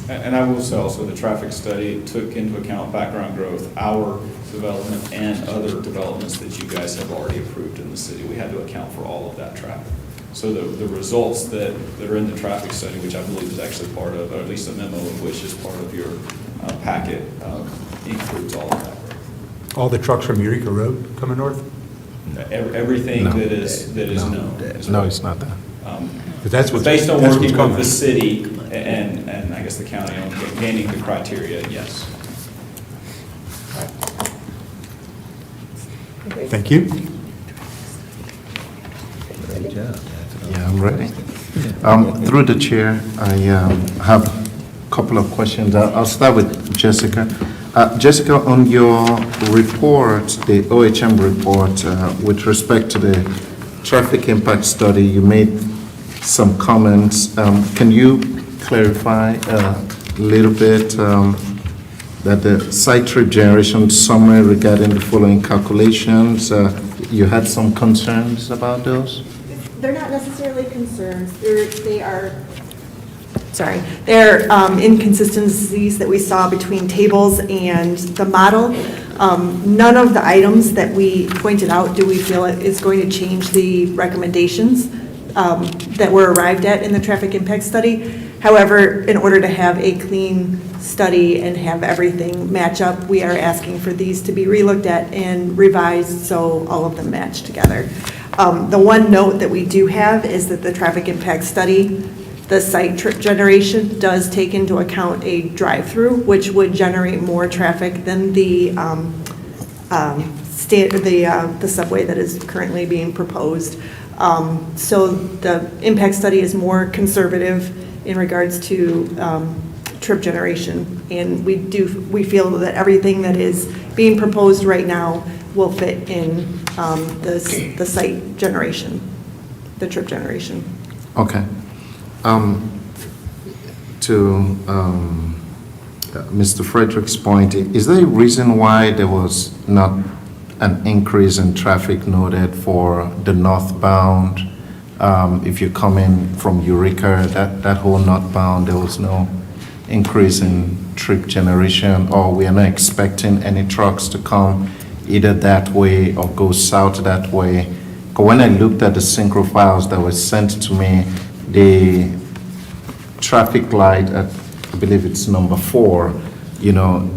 Speaker 9: And I will say also, the traffic study took into account background growth, our development, and other developments that you guys have already approved in the city. We had to account for all of that traffic. So the results that are in the traffic study, which I believe is actually part of, or at least a memo of which is part of your packet, includes all of that growth.
Speaker 4: all the trucks from Eureka Road coming north?
Speaker 9: Everything
Speaker 8: No.
Speaker 9: that is known.
Speaker 8: No, it's not that.
Speaker 4: But that's what's-
Speaker 9: Based on
Speaker 4: that's what's
Speaker 9: working
Speaker 4: coming.
Speaker 9: with the city and I guess the county on gaining the criteria, yes.
Speaker 4: Thank you.
Speaker 8: Yeah, I'm ready. Through the chair, I have a couple of questions. I'll start with Jessica. Jessica, on your report, the OHM report, with respect to the traffic impact study, you made some comments. Can you clarify a little bit that the site trip generation summary regarding the following calculations, you had some concerns about those?
Speaker 15: They're not necessarily concerns, they're inconsistencies that we saw between tables and the model. None of the items that we pointed out do we feel is going to change the recommendations that were arrived at in the traffic impact study. However, in order to have a clean study and have everything match up, we are asking for these to be relooked at and revised so all of them match together. The one note that we do have is that the traffic impact study, the site trip generation does take into account a drive-through, which would generate more traffic than the subway that is currently being proposed. So the impact study is more conservative in regards to trip generation, and we feel that everything that is being proposed right now will fit in the site generation, the trip generation.
Speaker 8: Okay. To Mr. Frederick's point, is there a reason why there was not an increase in traffic noted for the northbound? If you're coming from Eureka, that whole northbound, there was no increase in trip generation, or we are not expecting any trucks to come either that way or go south that way? Because when I looked at the synchro files that were sent to me, the traffic light at, I believe it's number 4,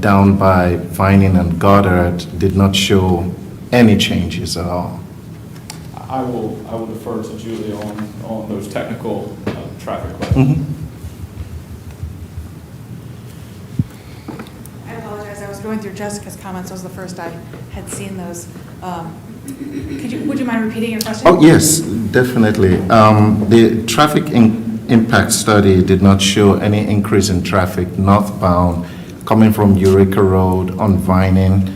Speaker 8: down by Vining and Goddard did not show any changes at all.
Speaker 9: I will defer to Julie on those technical traffic lights.
Speaker 2: I apologize, I was going through Jessica's comments, that was the first I had seen those. Would you mind repeating your question?
Speaker 8: Oh, yes, definitely. The traffic impact study did not show any increase in traffic northbound coming from Eureka Road on Vining.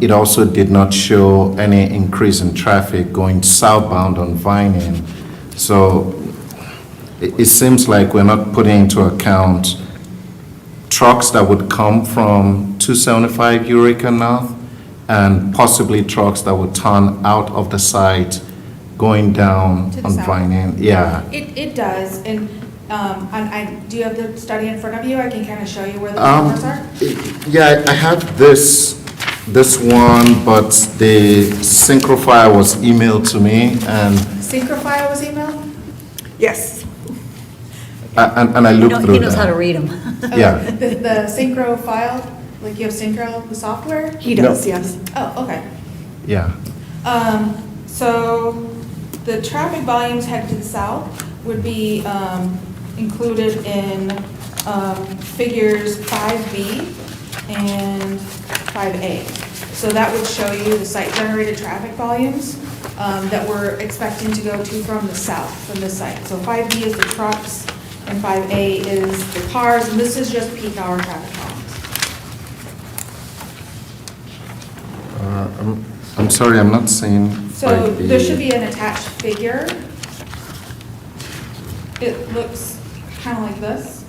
Speaker 8: It also did not show any increase in traffic going southbound on Vining. So it seems like we're not putting into account trucks that would come from 275 Eureka North and possibly trucks that would turn out of the site going down
Speaker 2: To the
Speaker 8: on
Speaker 2: south.
Speaker 8: Vining. Yeah.
Speaker 2: It does, and do you have the study in front of you? I can kind of show you where the numbers are.
Speaker 8: Yeah, I have this one, but the synchro file was emailed to me, and
Speaker 2: Synchro file was emailed?
Speaker 15: Yes.
Speaker 8: and I looked through
Speaker 6: He knows how to
Speaker 8: that.
Speaker 6: read them.
Speaker 8: Yeah.
Speaker 2: The Synchro file, like you have Synchro, the software?
Speaker 15: He does, yes.
Speaker 2: Oh, okay.
Speaker 8: Yeah.
Speaker 2: So the traffic volumes headed to the south would be included in figures 5B and 5A. So that would show you the site-generated traffic volumes that we're expecting to go to from the south, from this site. So 5B is the trucks, and 5A is the cars, and this is just peak hour traffic volumes.
Speaker 8: I'm sorry, I'm not seeing.
Speaker 2: So
Speaker 8: 5B.
Speaker 2: there should be an attached figure. It looks kind of like this.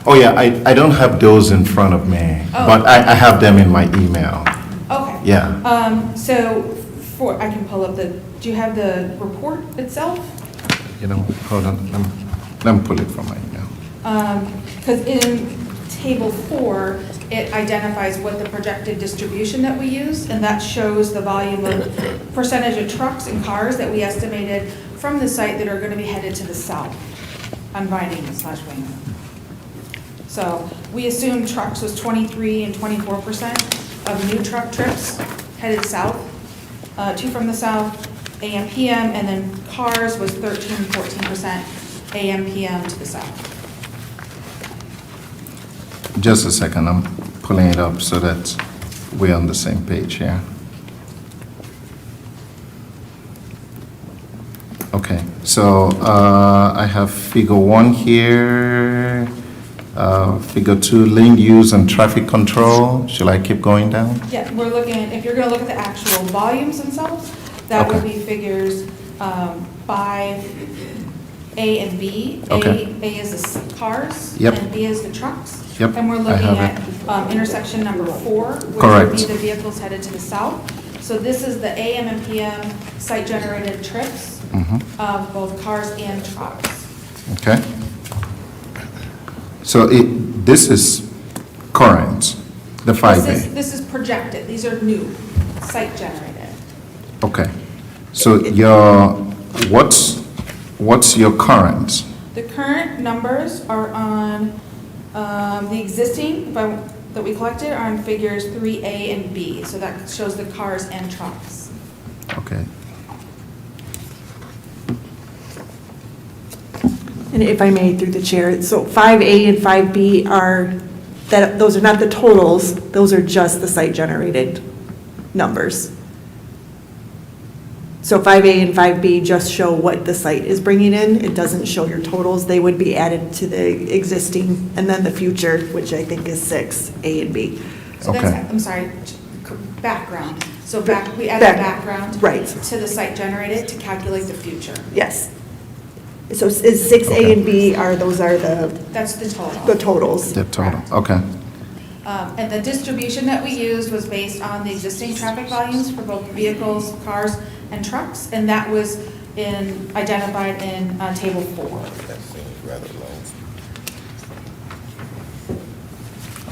Speaker 8: Oh, yeah, I don't have those in front of me,
Speaker 2: Oh.
Speaker 8: but I have them in my email.
Speaker 2: Okay.
Speaker 8: Yeah.
Speaker 2: So I can pull up do you have the report itself?
Speaker 8: Hold on, let me pull it from my email.
Speaker 2: Because in table 4, it identifies what the projected distribution that we use, and that shows the volume of percentage of trucks and cars that we estimated from the site that are going to be headed to the south on Vining /Wayne. So we assumed trucks was 23 and 24% of new truck trips headed south, to from the south, AM, PM, and then cars was 13 and 14% AM, PM to the south.
Speaker 3: Just a second, I'm pulling it up so that we're on the same page here. Okay, so I have figure 1 here, figure 2, lane use and traffic control. Shall I keep going down?
Speaker 2: Yeah, we're looking, if you're gonna look at the actual volumes themselves, that would
Speaker 3: Okay.
Speaker 2: be figures 5, A and B.
Speaker 3: Okay.
Speaker 2: A is the cars.
Speaker 3: Yep.
Speaker 2: And B is the trucks.
Speaker 3: Yep,
Speaker 2: And we're
Speaker 3: I
Speaker 2: looking
Speaker 3: have
Speaker 2: at intersection number 4, which would
Speaker 3: Correct.
Speaker 2: be the vehicles headed to the south. So this is the AM and PM site-generated trips of both cars and trucks.
Speaker 3: Okay. So this is current, the 5A.
Speaker 2: This is projected, these are new, site-generated.
Speaker 3: Okay. So what's your current?
Speaker 2: The current numbers are on, the existing, that we collected are on figures 3A and B. So that shows the cars and trucks.
Speaker 3: Okay.
Speaker 15: And if I may, through the chair, so 5A and 5B those are not the totals, those are just the site-generated numbers. So 5A and 5B just show what the site is bringing in. It doesn't show your totals. They would be added to the existing, and then the future, which I think is 6, A and B.
Speaker 2: So
Speaker 3: Okay.
Speaker 2: that's, I'm sorry, background. So we added background
Speaker 15: Right.
Speaker 2: to the site-generated to calculate the future.
Speaker 15: Yes. So is 6A and B those are
Speaker 2: That's the total.
Speaker 15: the totals?
Speaker 3: The total, okay.
Speaker 2: And the distribution that we used was based on the existing traffic volumes for both vehicles, cars, and trucks, and that was identified in table 4.
Speaker 8: That seems rather low.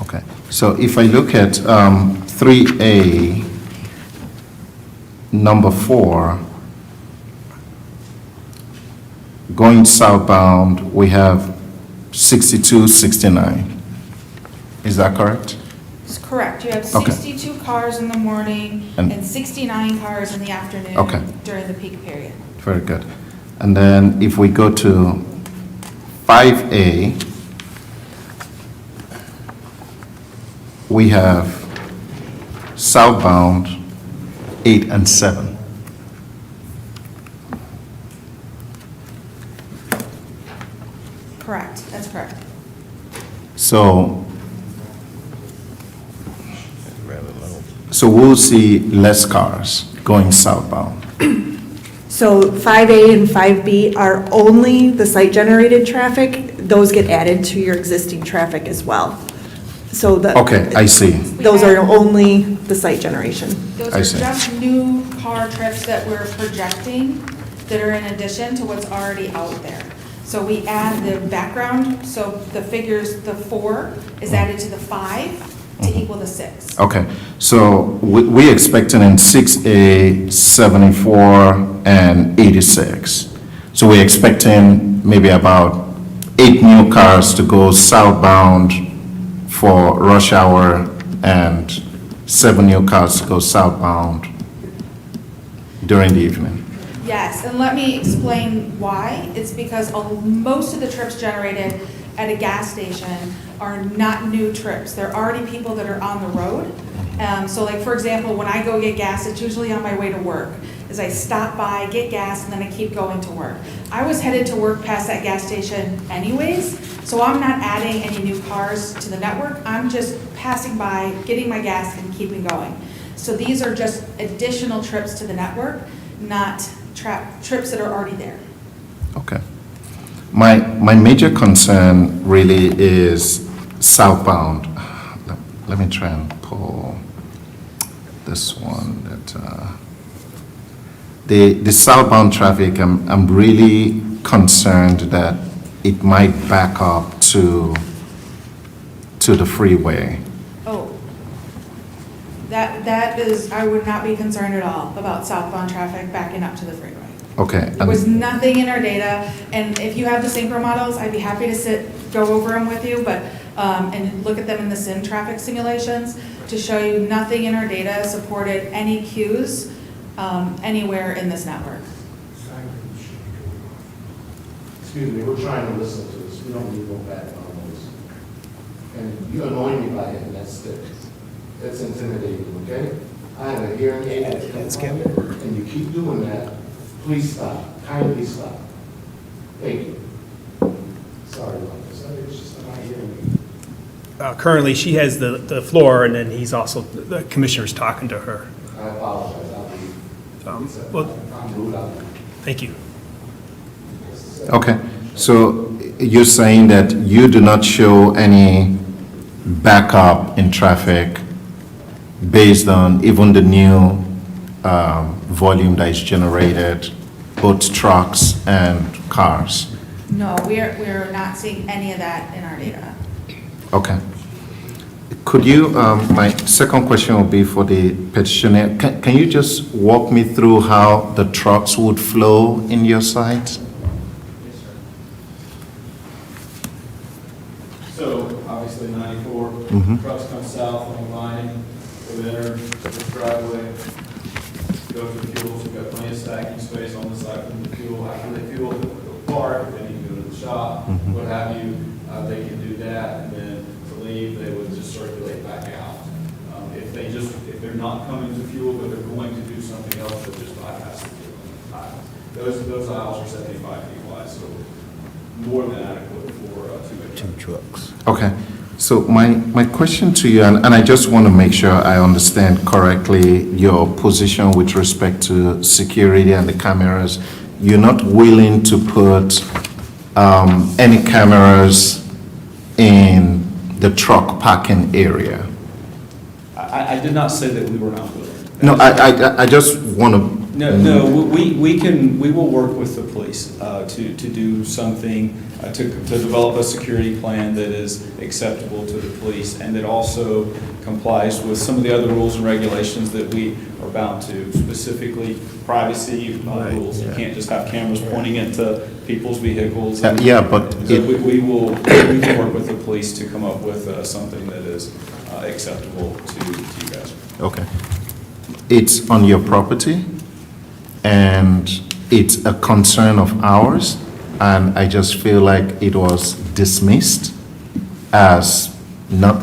Speaker 3: Okay. So if I look at 3A, number 4, going southbound, we have 62, 69. Is that correct?
Speaker 2: It's correct. You have
Speaker 3: Okay.
Speaker 2: 62 cars in the morning
Speaker 3: And-
Speaker 2: and 69 cars in the afternoon
Speaker 3: Okay.
Speaker 2: during the peak period.
Speaker 3: Very good. And then if we go to 5A, we have southbound 8 and 7.
Speaker 2: Correct. That's correct.
Speaker 3: So
Speaker 8: Rather low.
Speaker 3: we'll see less cars going southbound.
Speaker 15: So 5A and 5B are only the site-generated traffic. Those get added to your existing traffic as well. So
Speaker 3: Okay, I see.
Speaker 15: those are only the site generation.
Speaker 2: Those
Speaker 3: I
Speaker 2: are
Speaker 3: see.
Speaker 2: just new car trips that we're projecting that are in addition to what's already out there. So we add the background, so the figures, the 4 is added to the 5 to equal the 6.
Speaker 3: Okay, so we're expecting in 6A, 74 and 86. So we're expecting maybe about 8 new cars to go southbound for rush hour and 7 new cars to go southbound during the evening.
Speaker 2: Yes, and let me explain why. It's because most of the trips generated at a gas station are not new trips. They're already people that are on the road. So like, for example, when I go get gas, it's usually on my way to work. As I stop by, get gas, and then I keep going to work. I was headed to work past that gas station anyways, so I'm not adding any new cars to the network. I'm just passing by, getting my gas, and keeping going. So these are just additional trips to the network, not trips that are already there.
Speaker 3: Okay. My major concern really is southbound. Let me try and pull this one. The southbound traffic, I'm really concerned that it might back up to the freeway.
Speaker 2: Oh, that is, I would not be concerned at all about southbound traffic backing up to the freeway.
Speaker 3: Okay.
Speaker 2: There was nothing in our data, and if you have the synchro models, I'd be happy to go over them with you, but and look at them in the sim traffic simulations to show you nothing in our data supported any queues anywhere in this network.
Speaker 18: Excuse me, we're trying to listen to this. We don't need to go back on those. And you annoy me by hitting that stick. That's intimidating, okay? I have a hearing aid that's coming on, and you keep doing that. Please stop. Kindly stop. Thank you. Sorry about this. It's just not hearing me.
Speaker 16: Currently, she has the floor, and then he's also, the commissioner's talking to her.
Speaker 18: I apologize. I'll leave.
Speaker 16: Well,
Speaker 18: I'm rude. I'll leave.
Speaker 16: thank you.
Speaker 3: Okay, so you're saying that you do not show any backup in traffic based on even the new volume that is generated, both trucks and cars?
Speaker 2: No, we're not seeing any of that in our data.
Speaker 3: Okay. Could you, my second question will be for the petitioner. Can you just walk me through how the trucks would flow in your site?
Speaker 9: So obviously 94, trucks come south on Vining, they enter the driveway, go for fuel, so we've got plenty of stacking space on the side for the fuel. After they fuel, they'll park, if they need to go to the shop, what have you, they can do that, and then to leave, they would just circulate back out. If they're not coming to fuel, but they're going to do something else, they'll just bypass the fuel aisle. Those aisles are 75 feet wide, so more than adequate for two trucks.
Speaker 3: Okay, so my question to you, and I just want to make sure I understand correctly your position with respect to security and the cameras. You're not willing to put any cameras in the truck parking area?
Speaker 9: I did not say that we were not willing.
Speaker 3: No, I just want to...
Speaker 9: No, we will work with the police to do something, to develop a security plan that is acceptable to the police and that also complies with some of the other rules and regulations that we are bound to, specifically privacy rules. You can't just have cameras pointing into people's vehicles.
Speaker 3: Yeah, but...
Speaker 9: So we can work with the police to come up with something that is acceptable to you guys.
Speaker 3: Okay. It's on your property, and it's a concern of ours, and I just feel like it was dismissed as not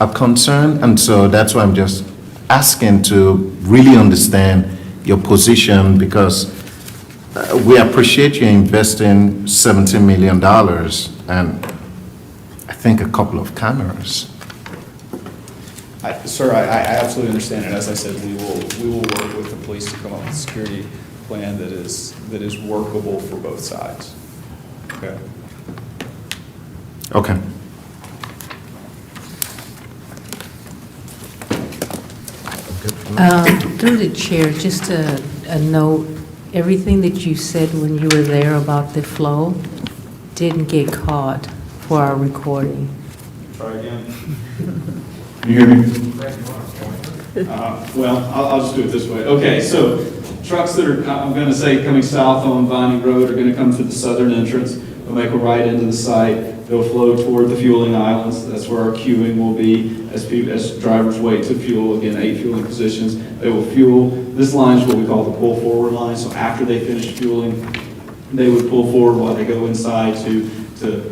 Speaker 3: a concern, and so that's why I'm just asking to really understand your position, because we appreciate you investing $17 million and I think a couple of cameras.
Speaker 9: Sir, I absolutely understand, and as I said, we will work with the police to come up with a security plan that is workable for both sides. Okay.
Speaker 3: Okay.
Speaker 19: Through the chair, just a note, everything that you said when you were there about the flow didn't get caught for our recording.
Speaker 9: Try again. Can you hear me? Well, I'll just do it this way. Okay, so trucks that are, I'm going to say, coming south on Vining Road are going to come to the southern entrance. They'll make a right into the site. They'll flow toward the fueling islands. That's where our queuing will be as drivers wait to fuel. Again, 8 fueling positions. They will fuel. This line is what we call the pull forward line. So after they finish fueling, they would pull forward while they go inside to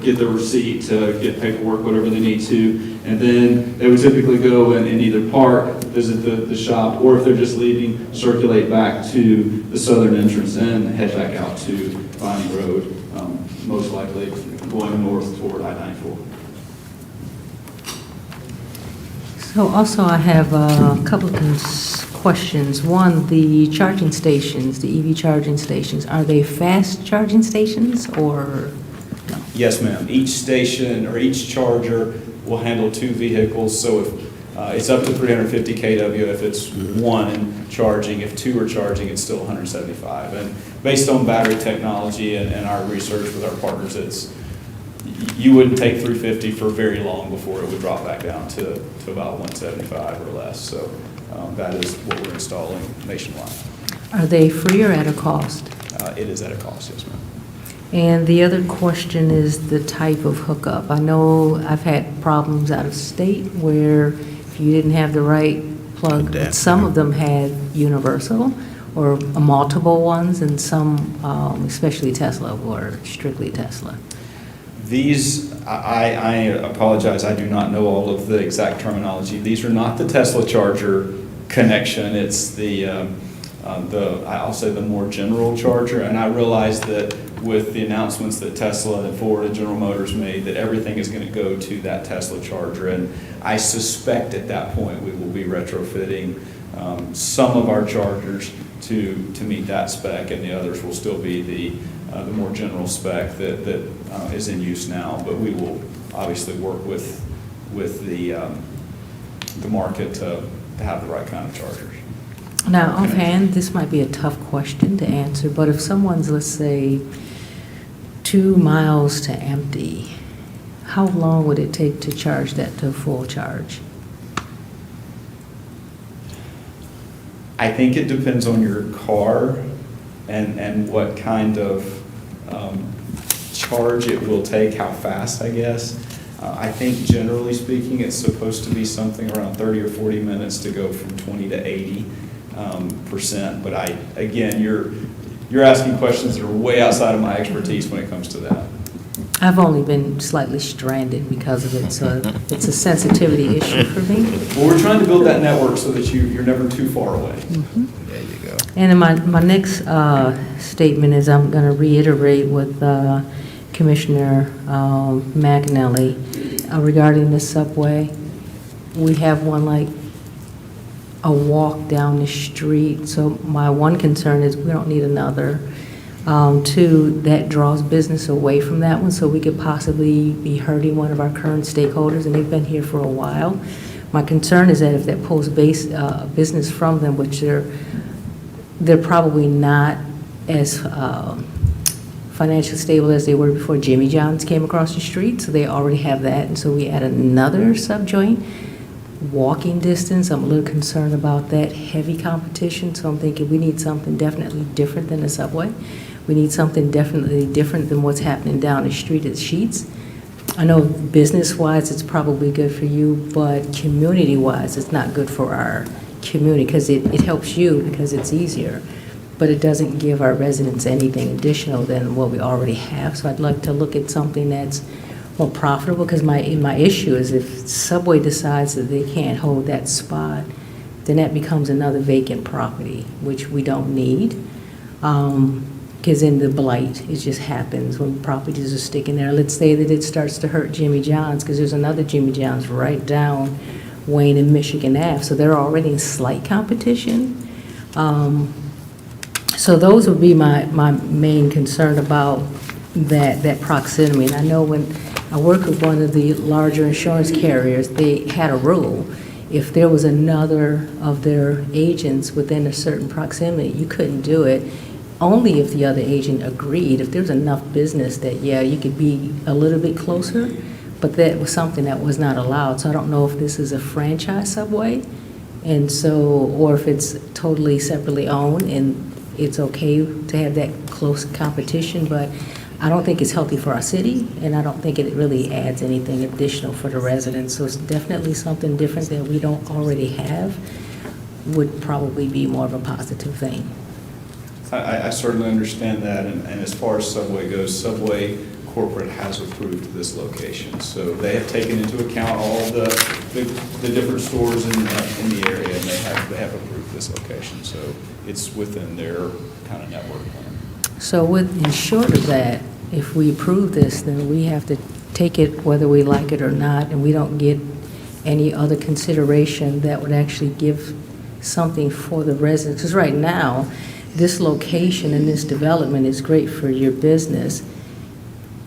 Speaker 9: get their receipt, to get paperwork, whatever they need to. And then they would typically go and either park, visit the shop, or if they're just leaving, circulate back to the southern entrance and head back out to Vining Road, most likely going north toward I-94.
Speaker 19: So also I have a couple of questions. One, the charging stations, the EV charging stations, are they fast charging stations or?
Speaker 9: Yes, ma'am. Each station or each charger will handle 2 vehicles. So if it's up to 350 kW if it's one charging. If 2 are charging, it's still 175. And based on battery technology and our research with our partners, you wouldn't take 350 for very long before it would drop back down to about 175 or less. So that is what we're installing nationwide.
Speaker 19: Are they free or at a cost?
Speaker 9: It is at a cost, yes, ma'am.
Speaker 19: And the other question is the type of hookup. I know I've had problems out of state where if you didn't have the right plug, but some of them had universal or multiple ones, and some, especially Tesla, were strictly Tesla.
Speaker 9: These, I apologize, I do not know all of the exact terminology. These are not the Tesla charger connection. It's I'll say the more general charger. And I realize that with the announcements that Tesla and Ford and General Motors made, that everything is going to go to that Tesla charger. And I suspect at that point we will be retrofitting some of our chargers to meet that spec, and the others will still be the more general spec that is in use now. But we will obviously work with the market to have the right kind of chargers.
Speaker 19: Now, offhand, this might be a tough question to answer, but if someone's, let's say, 2 miles to empty, how long would it take to charge that to full charge?
Speaker 9: I think it depends on your car and what kind of charge it will take, how fast, I guess. I think generally speaking, it's supposed to be something around 30 or 40 minutes to go from 20 to 80%. But again, you're asking questions that are way outside of my expertise when it comes to that.
Speaker 19: I've only been slightly stranded because of it, so it's a sensitivity issue for me.
Speaker 9: Well, we're trying to build that network so that you're never too far away.
Speaker 19: Mm-hmm.
Speaker 9: There you go.
Speaker 19: And then my next statement is I'm going to reiterate with Commissioner McAnally regarding the subway. We have one like a walk down the street, so my one concern is we don't need another. Two, that draws business away from that one, so we could possibly be hurting one of our current stakeholders, and they've been here for a while. My concern is that if that pulls business from them, which they're probably not as financially stable as they were before Jimmy John's came across the street, so they already have that, and so we add another subjoint. Walking distance, I'm a little concerned about that heavy competition, so I'm thinking we need something definitely different than the subway. We need something definitely different than what's happening down the street at Sheetz. I know business-wise it's probably good for you, but community-wise it's not good for our community because it helps you because it's easier, but it doesn't give our residents anything additional than what we already have. So I'd like to look at something that's more profitable, because my issue is if Subway decides that they can't hold that spot, then that becomes another vacant property, which we don't need. Because in the blight, it just happens when properties are sticking there. Let's say that it starts to hurt Jimmy John's, because there's another Jimmy John's right down Wayne and Michigan Ave, so they're already in slight competition. So those would be my main concern about that proximity. And I know when I worked with one of the larger insurance carriers, they had a rule. If there was another of their agents within a certain proximity, you couldn't do it, only if the other agent agreed. If there was enough business that, yeah, you could be a little bit closer, but that was something that was not allowed. So I don't know if this is a franchise Subway, and so, or if it's totally separately owned, and it's okay to have that close competition, but I don't think it's healthy for our city, and I don't think it really adds anything additional for the residents. So it's definitely something different that we don't already have would probably be more of a positive thing.
Speaker 9: I certainly understand that, and as far as Subway goes, Subway Corporate has approved this location. So they have taken into account all the different stores in the area, and they have approved this location. So it's within their kind of network plan.
Speaker 19: So in short of that, if we approve this, then we have to take it whether we like it or not, and we don't get any other consideration that would actually give something for the residents. Because right now, this location and this development is great for your business.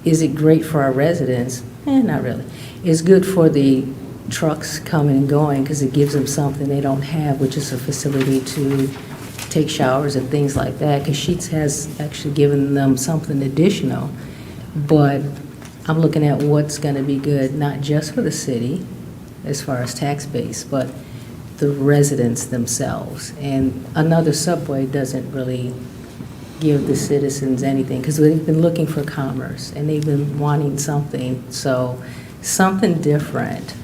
Speaker 19: Is it great for our residents? Not really. It's good for the trucks coming and going because it gives them something they don't have, which is a facility to take showers and things like that, because Sheetz has actually given them something additional. But I'm looking at what's going to be good, not just for the city as far as tax base, but the residents themselves. And another Subway doesn't really give the citizens anything, because they've been looking for commerce, and they've been wanting something, so something different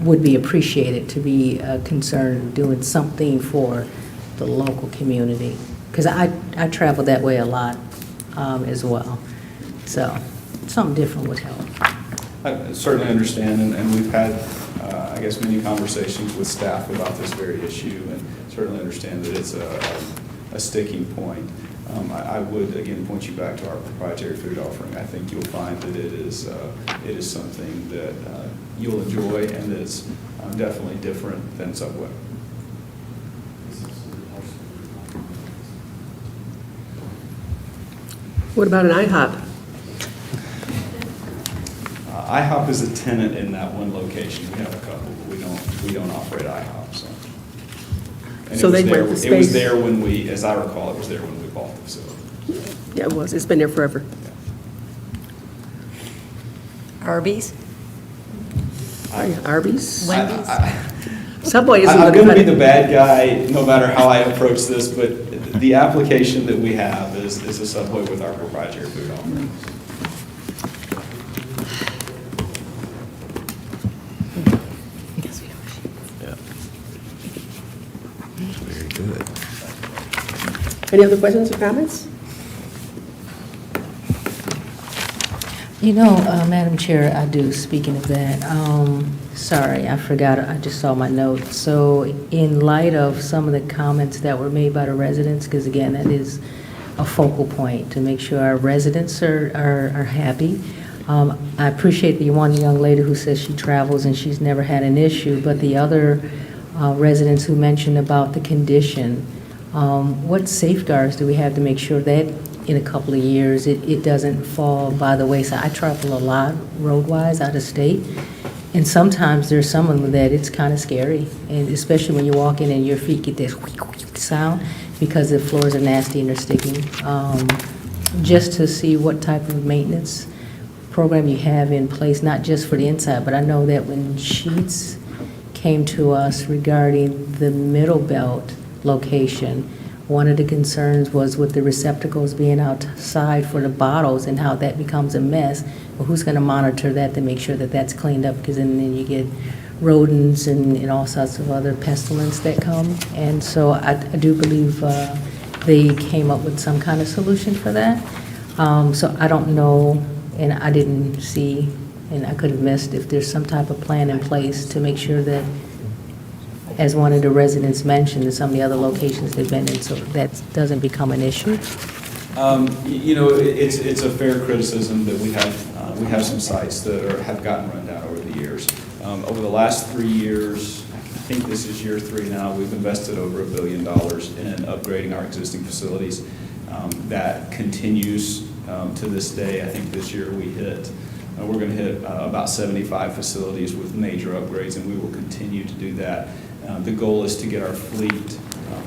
Speaker 19: would be appreciated, to be concerned doing something for the local community, because I travel that way a lot as well, so something different would help.
Speaker 9: I certainly understand, and we've had, I guess, many conversations with staff about this very issue, and certainly understand that it's a sticking point. I would, again, point you back to our proprietary food offering. I think you'll find that it is something that you'll enjoy, and it's definitely different than Subway.
Speaker 1: What about an IHOP?
Speaker 9: IHOP is a tenant in that one location. We have a couple, but we don't operate IHOP, so. And
Speaker 1: So
Speaker 9: it was
Speaker 1: they
Speaker 9: there-
Speaker 1: rent the
Speaker 9: It was
Speaker 1: space?
Speaker 9: there when we, as I recall, it was there when we bought the facility.
Speaker 1: Yeah, it was. It's been there forever.
Speaker 6: Arby's?
Speaker 1: Arby's?
Speaker 6: Wendy's?
Speaker 1: Subway isn't
Speaker 9: I'm going to be
Speaker 1: gonna-
Speaker 9: the bad guy, no matter how I approach this, but the application that we have is a Subway with our proprietary food offering.
Speaker 8: Very good.
Speaker 1: Any other questions or comments?
Speaker 19: You know, Madam Chair, I do, speaking of that, sorry, I forgot, I just saw my notes. So in light of some of the comments that were made by the residents, because again, that is a focal point, to make sure our residents are happy. I appreciate the one young lady who says she travels and she's never had an issue, but the other residents who mentioned about the condition, what safeguards do we have to make sure that in a couple of years it doesn't fall by the wayside? I travel a lot road-wise out of state, and sometimes there's some of them that it's kind of scary, and especially when you walk in and your feet get this sound because the floors are nasty and they're sticking. Just to see what type of maintenance program you have in place, not just for the inside, but I know that when Sheets came to us regarding the Middle Belt location, one of the concerns was with the receptacles being outside for the bottles and how that becomes a mess. Well, who's going to monitor that to make sure that that's cleaned up? Because then you get rodents and all sorts of other pestilence that come. And so I do believe they came up with some kind of solution for that. So I don't know, and I didn't see, and I could have missed if there's some type of plan in place to make sure that, as one of the residents mentioned, in some of the other locations they've been in, so that doesn't become an issue.
Speaker 9: You know, it's a fair criticism that we have some sites that have gotten run down over the years. Over the last 3 years, I think this is year 3 now, we've invested over $1 billion in upgrading our existing facilities. That continues to this day. I think this year we're going to hit about 75 facilities with major upgrades, and we will continue to do that. The goal is to get our fleet.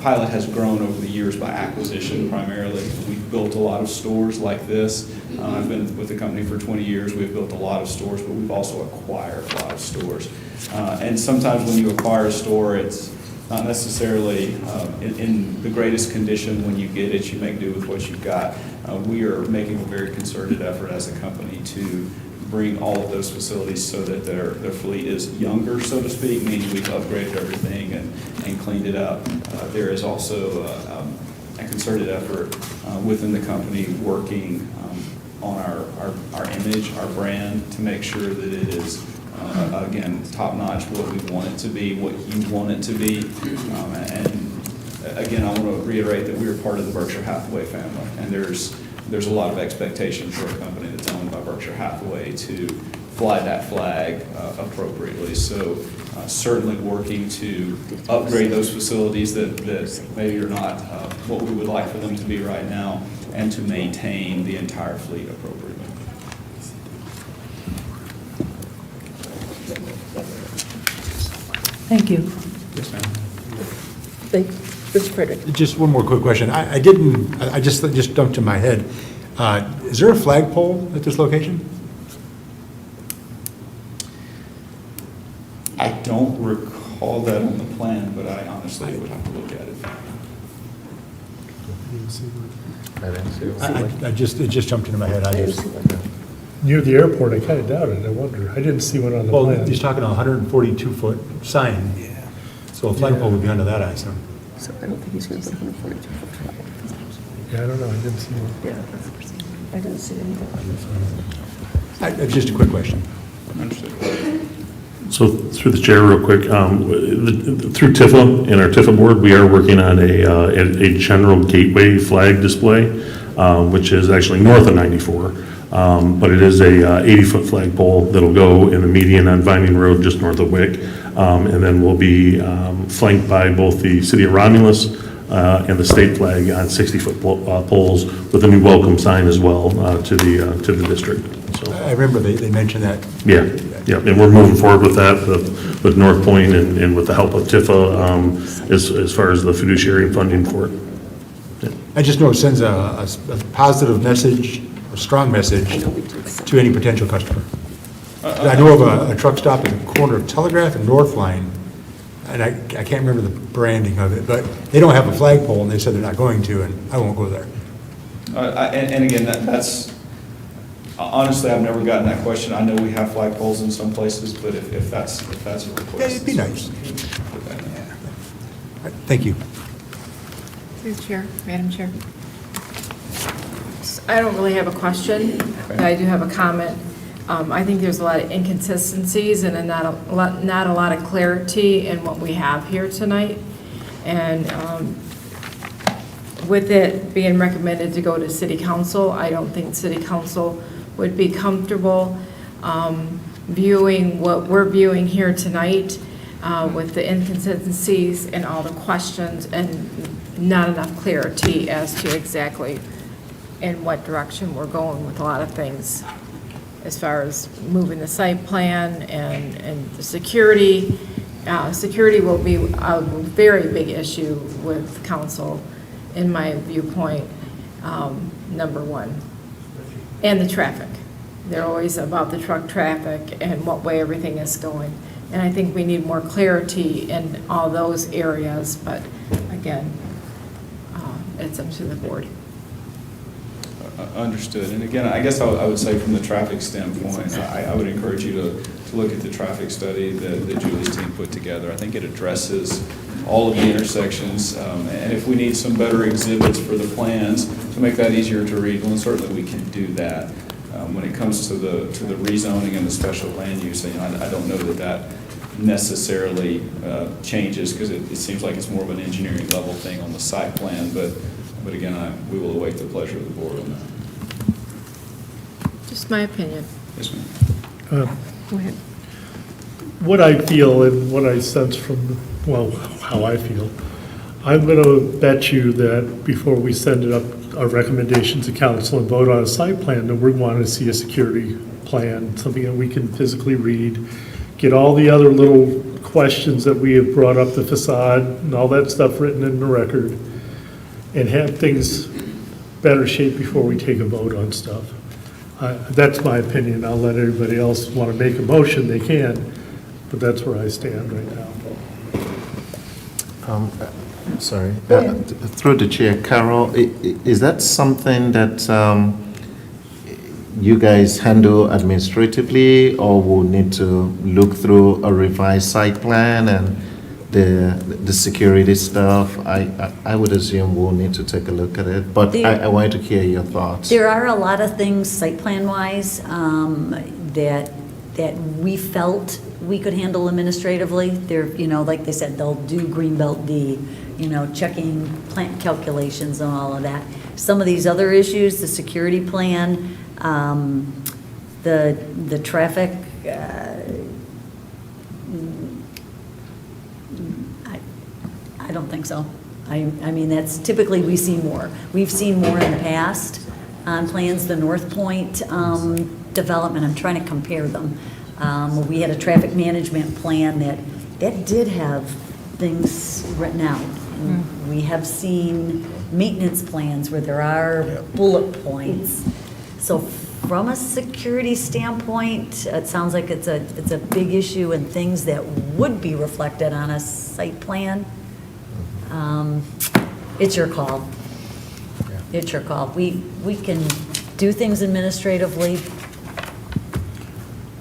Speaker 9: Pilot has grown over the years by acquisition primarily. We've built a lot of stores like this. I've been with the company for 20 years. We've built a lot of stores, but we've also acquired a lot of stores. And sometimes when you acquire a store, it's not necessarily in the greatest condition. When you get it, you make do with what you've got. We are making a very concerted effort as a company to bring all of those facilities so that their fleet is younger, so to speak, meaning we've upgraded everything and cleaned it up. There is also a concerted effort within the company working on our image, our brand, to make sure that it is, again, top-notch, what we want it to be, what you want it to be. And again, I want to reiterate that we are part of the Berkshire Hathaway family, and there's a lot of expectation for a company that's owned by Berkshire Hathaway to fly that flag appropriately. So certainly working to upgrade those facilities that maybe are not what we would like for them to be right now, and to maintain the entire fleet appropriately.
Speaker 19: Thank you.
Speaker 9: Yes, ma'am.
Speaker 1: Thank you. Mr. Frederick.
Speaker 4: Just one more quick question. I just jumped in my head. Is there a flagpole at this location?
Speaker 9: I don't recall that on the plan, but I honestly would have to look at it.
Speaker 4: It just jumped into my head.
Speaker 7: Near the airport, I kind of doubt it, I wonder. I didn't see one on the
Speaker 4: Well,
Speaker 7: plan.
Speaker 4: he's talking a 142-foot sign. Yeah. So a flagpole would be under that, I assume.
Speaker 1: So I don't think he's going to put 142 foot flag.
Speaker 7: Yeah, I don't know, I didn't see one.
Speaker 1: Yeah, I didn't see anything.
Speaker 4: Just a quick question.
Speaker 10: So through the chair, real quick, through TIFA and our TIFA board, we are working on a general gateway flag display, which is actually north of 94. But it is a 80-foot flagpole that'll go in the median on Vining Road, just north of Wick. And then we'll be flanked by both the city of Romulus and the state flag on 60-foot poles with a new welcome sign as well to the district. So,
Speaker 4: I remember they mentioned that.
Speaker 10: yeah, and we're moving forward with that, with North Point and with the help of TIFA as far as the fiduciary funding for it. Yeah.
Speaker 4: I just know it sends a positive message, a strong message to any potential customer. I know of a truck stop in the corner of Telegraph and North Line, and I can't remember the branding of it, but they don't have a flagpole, and they said they're not going to, and I won't go there.
Speaker 9: And again, that's, honestly, I've never gotten that question. I know we have flagpoles in some places, but if that's a request.
Speaker 4: It'd be nice. Thank you.
Speaker 2: Through the chair, Madam Chair. I don't really have a question, but I do have a comment. I think there's a lot of inconsistencies and not a lot of clarity in what we have here tonight. And with it being recommended to go to City Council, I don't think City Council would be comfortable viewing what we're viewing here tonight with the inconsistencies and all the questions and not enough clarity as to exactly in what direction we're going with a lot of things as far as moving the site plan and the security. Security will be a very big issue with council, in my viewpoint, number one. And the traffic. They're always about the truck traffic and what way everything is going. And I think we need more clarity in all those areas, but again, it's up to the board.
Speaker 9: Understood. And again, I guess I would say from the traffic standpoint, I would encourage you to look at the traffic study that Julie's team put together. I think it addresses all of the intersections. And if we need some better exhibits for the plans to make that easier to read, well, certainly we can do that. When it comes to the rezoning and the special land use, I don't know that necessarily changes, because it seems like it's more of an engineering level thing on the site plan. But again, we will await the pleasure of the board on that.
Speaker 2: Just my opinion.
Speaker 9: Yes, ma'am.
Speaker 2: Go ahead.
Speaker 7: What I feel and what I sense from, well, how I feel, I'm going to bet you that before we send it up, our recommendation to council and vote on a site plan, that we want to see a security plan, something that we can physically read, get all the other little questions that we have brought up, the facade and all that stuff written in the record, and have things better shape before we take a vote on stuff. That's my opinion. I'll let everybody else want to make a motion, they can, but that's where I stand right now.
Speaker 3: Sorry, through the chair, Carol, is that something that you guys handle administratively, or will need to look through a revised site plan and the security stuff? I would assume we'll need to take a look at it, but I wanted to hear your thoughts.
Speaker 6: There are a lot of things site plan-wise that we felt we could handle administratively. They're, like they said, they'll do Greenbelt D, checking plant calculations and all of that. Some of these other issues, the security plan, the traffic, I don't think so. I mean, that's typically, we see more. We've seen more in the past on plans, the North Point development. I'm trying to compare them. We had a traffic management plan that did have things written out. We have seen maintenance plans where there are bullet points. So from a security standpoint, it sounds like it's a big issue, and things that would be reflected on a site plan. It's your call. it's your call. We can do things administratively,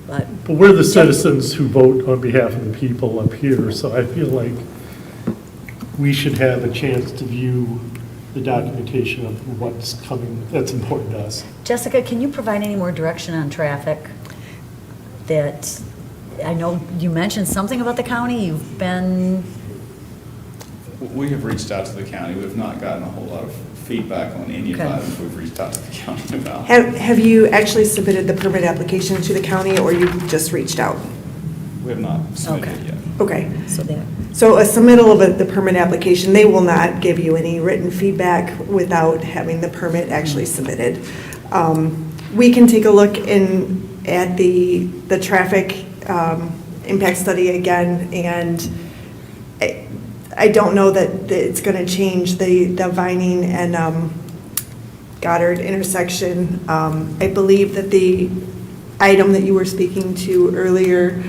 Speaker 6: but.
Speaker 7: But we're the citizens who vote on behalf of the people up here, so I feel like we should have a chance to view the documentation of what's coming, that's important to us.
Speaker 6: Jessica, can you provide any more direction on traffic? That, I know you mentioned something about the county, you've been,
Speaker 5: We have reached out to the county. We have not gotten a whole lot of feedback on any of the
Speaker 6: Okay.
Speaker 5: items we've reached out to the county about.
Speaker 15: Have you actually submitted the permit application to the county, or you just reached out?
Speaker 5: We have not submitted it yet.
Speaker 15: Okay.
Speaker 6: so that,
Speaker 15: So a submittal of the permit application, they will not give you any written feedback without having the permit actually submitted. We can take a look at the traffic impact study again, and I don't know that it's going to change the Vining and Goddard intersection. I believe that the item that you were speaking to earlier,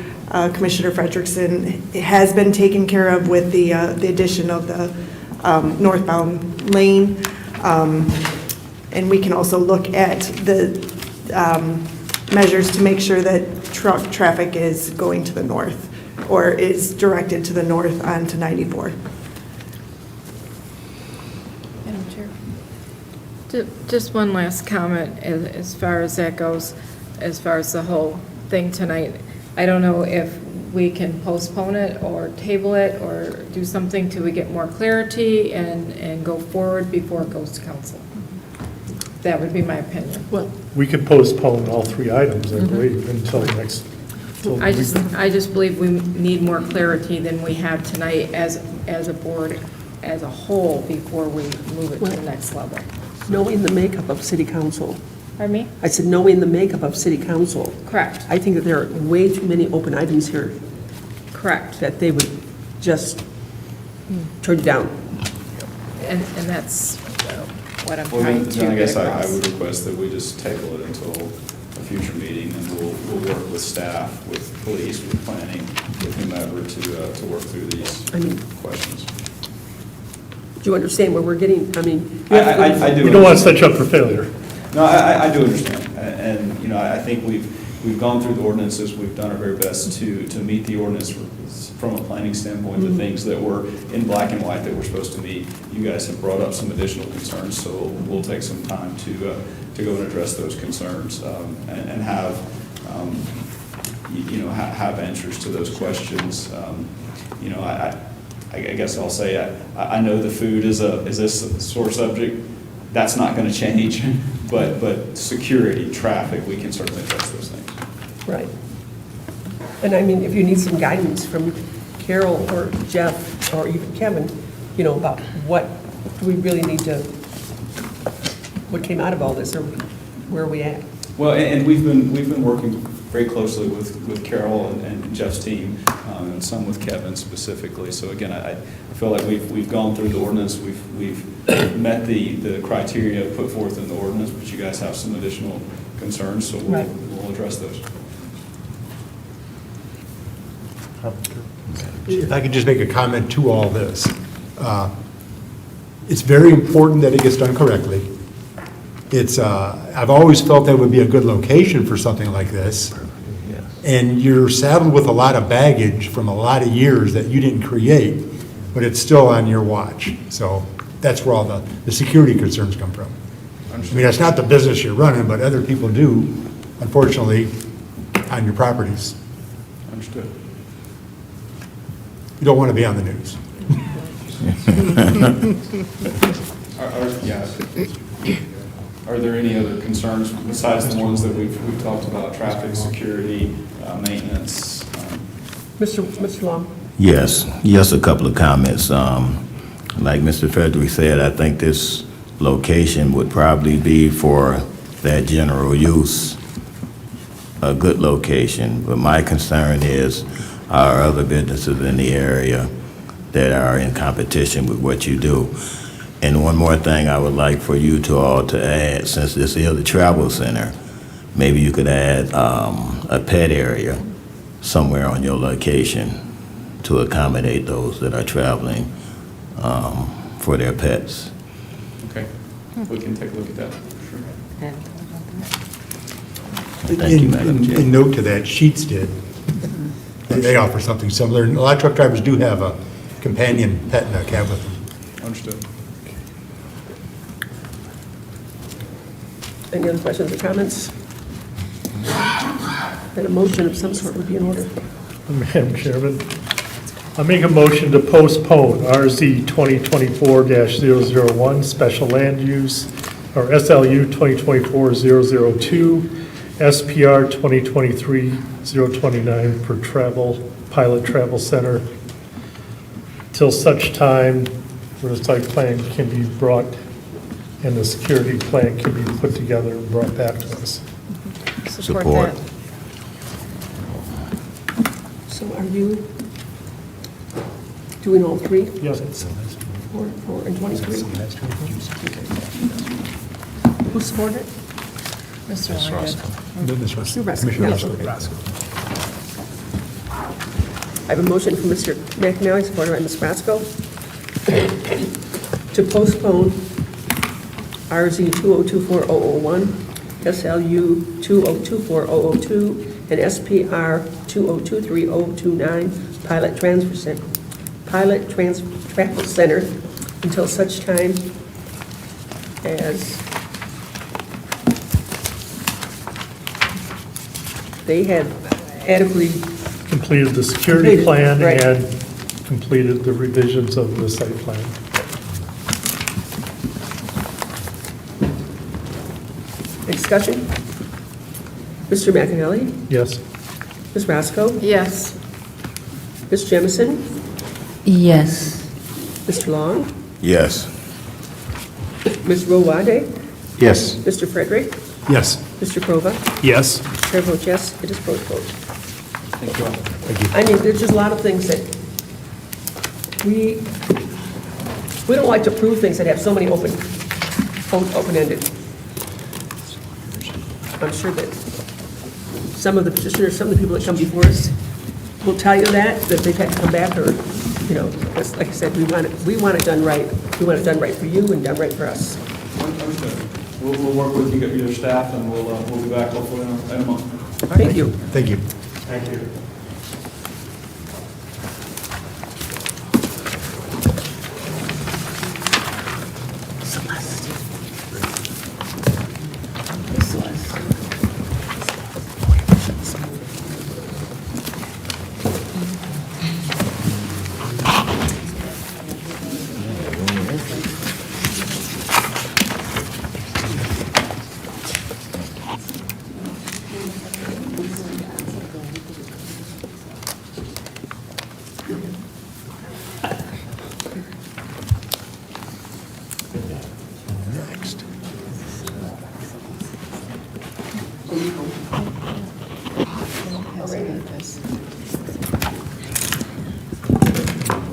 Speaker 15: Commissioner Frederickson, has been taken care of with the addition of the northbound lane. And we can also look at the measures to make sure that truck traffic is going to the north or is directed to the north onto 94.
Speaker 2: Madam Chair. Just one last comment as far as that goes, as far as the whole thing tonight. I don't know if we can postpone it or table it or do something till we get more clarity and go forward before it goes to council. That would be my opinion.
Speaker 1: Well,
Speaker 7: We could postpone all three items, I believe, until next. till
Speaker 2: I
Speaker 7: we-
Speaker 2: just believe we need more clarity than we have tonight as a board, as a whole, before we move it to the next level.
Speaker 1: knowing the makeup of city council,
Speaker 2: Pardon me?
Speaker 1: I said, knowing the makeup of city council,
Speaker 2: Correct,
Speaker 1: I think that there are way too many open items here
Speaker 2: correct.
Speaker 1: that they would just turn down.
Speaker 2: And that's what I'm
Speaker 5: Well,
Speaker 2: trying
Speaker 5: then
Speaker 2: to
Speaker 5: I
Speaker 2: get
Speaker 5: guess I
Speaker 2: across.
Speaker 5: would request that we just table it until a future meeting, and we'll work with staff, with police, with planning, with whomever to work through these
Speaker 1: I mean-
Speaker 5: questions.
Speaker 1: Do you understand where we're getting, I mean?
Speaker 5: I do.
Speaker 7: We don't want to set you up for failure.
Speaker 5: No, I do understand, and, you know, I think we've gone through the ordinances, we've done our very best to meet the ordinance from a planning standpoint, the things that were in black and white that we're supposed to meet. You guys have brought up some additional concerns, so we'll take some time to go and address those concerns, and have, you know, have answers to those questions. You know, I guess I'll say, I know the food is a sore subject. That's not going to change, but security, traffic, we can certainly address those things.
Speaker 1: Right. And I mean, if you need some guidance from Carol or Jeff or even Kevin, you know, about what do we really need to, what came out of all this, or where are we at?
Speaker 5: Well, and we've been working very closely with Carol and Jeff's team, and some with Kevin specifically. So again, I feel like we've gone through the ordinance, we've met the criteria put forth in the ordinance, but you guys have some additional concerns, so we'll address those.
Speaker 4: If I could just make a comment to all this. It's very important that it gets done correctly. I've always felt that would be a good location for something like this. And you're saddled with a lot of baggage from a lot of years that you didn't create, but it's still on your watch. So that's where all the security concerns come from. I mean, that's not the business you're running, but other people do, unfortunately, on your properties.
Speaker 5: Understood.
Speaker 4: You don't want to be on the news.
Speaker 5: Are there any other concerns besides the ones that we've talked about, traffic, security, maintenance?
Speaker 1: Mr. Long?
Speaker 8: Yes, a couple of comments. Like Mr. Frederick said, I think this location would probably be for that general use, a good location. But my concern is our other businesses in the area that are in competition with what you do. And one more thing I would like for you to all to add, since this is the travel center, maybe you could add a pet area somewhere on your location to accommodate those that are traveling for their pets.
Speaker 5: Okay.
Speaker 9: we can take a look at that, for sure.
Speaker 4: In note to that, Sheets did, and they offer something similar. And a lot of truck drivers do have a companion pet in a cab with them.
Speaker 9: Understood.
Speaker 1: Any other questions or comments? And a motion of some sort would be in order.
Speaker 7: Madam Chairman, I make a motion to postpone RZ 2024-001, special land use, or SLU 2024-002, SPR 2023-029 for pilot travel center, till such time where the site plan can be brought and the security plan can be put together and brought back to us.
Speaker 8: Support.
Speaker 1: So are you doing all three?
Speaker 7: Yes.
Speaker 1: 4 and 23? Who supported it?
Speaker 2: Mr. Roscoe.
Speaker 4: Ms. Russell.
Speaker 1: Commissioner
Speaker 4: Commissioner Russell.
Speaker 1: I have a motion from Mr. McNally, supported by Ms. Roscoe, to postpone RZ 2024-001, SLU 2024-002, and SPR 2023-029 pilot travel center until such time as they had adequately
Speaker 7: Completed the security plan
Speaker 1: Right.
Speaker 7: and completed the revisions of the site plan.
Speaker 1: discussion. Mr. McAnally?
Speaker 7: Yes.
Speaker 1: Ms. Roscoe?
Speaker 2: Yes.
Speaker 1: Ms. Jemison?
Speaker 19: Yes.
Speaker 1: Mr. Long?
Speaker 8: Yes.
Speaker 1: Ms. Rowade?
Speaker 3: Yes.
Speaker 1: Mr. Frederick?
Speaker 4: Yes.
Speaker 1: Mr. Prova?
Speaker 4: Yes.
Speaker 1: Chair votes yes, it is postponed.
Speaker 9: Thank you all.
Speaker 1: I mean, there's just a lot of things that we don't like to approve things that have so many open-ended. I'm sure that some of the petitioners, some of the people that come before us will tell you that they've had to come back or, you know, like I said, we want it done right. We want it done right for you and done right for us.
Speaker 9: Understood. We'll work with you, your staff, and we'll be back hopefully in a month.
Speaker 1: Thank you.
Speaker 4: Thank you.
Speaker 7: Thank you.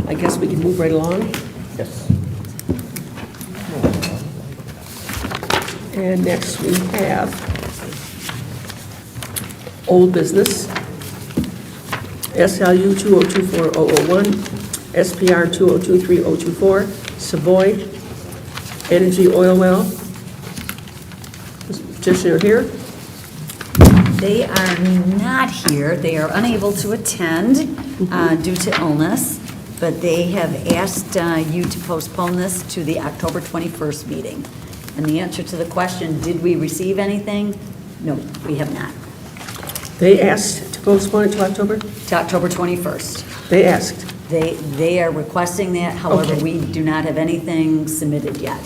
Speaker 1: I guess we can move right along.
Speaker 3: Yes.
Speaker 1: And next we have old business, SLU 2024-001, SPR 2023-024, Savoy Energy Oil Well. Is the petitioner here?
Speaker 6: They are not here. They are unable to attend due to illness, but they have asked you to postpone this to the October 21st meeting. And the answer to the question, did we receive anything? No, we have not.
Speaker 1: They asked to postpone it to October?
Speaker 6: To October 21st.
Speaker 1: They asked.
Speaker 6: They are requesting that, however,
Speaker 1: Okay.
Speaker 6: we do not have anything submitted yet.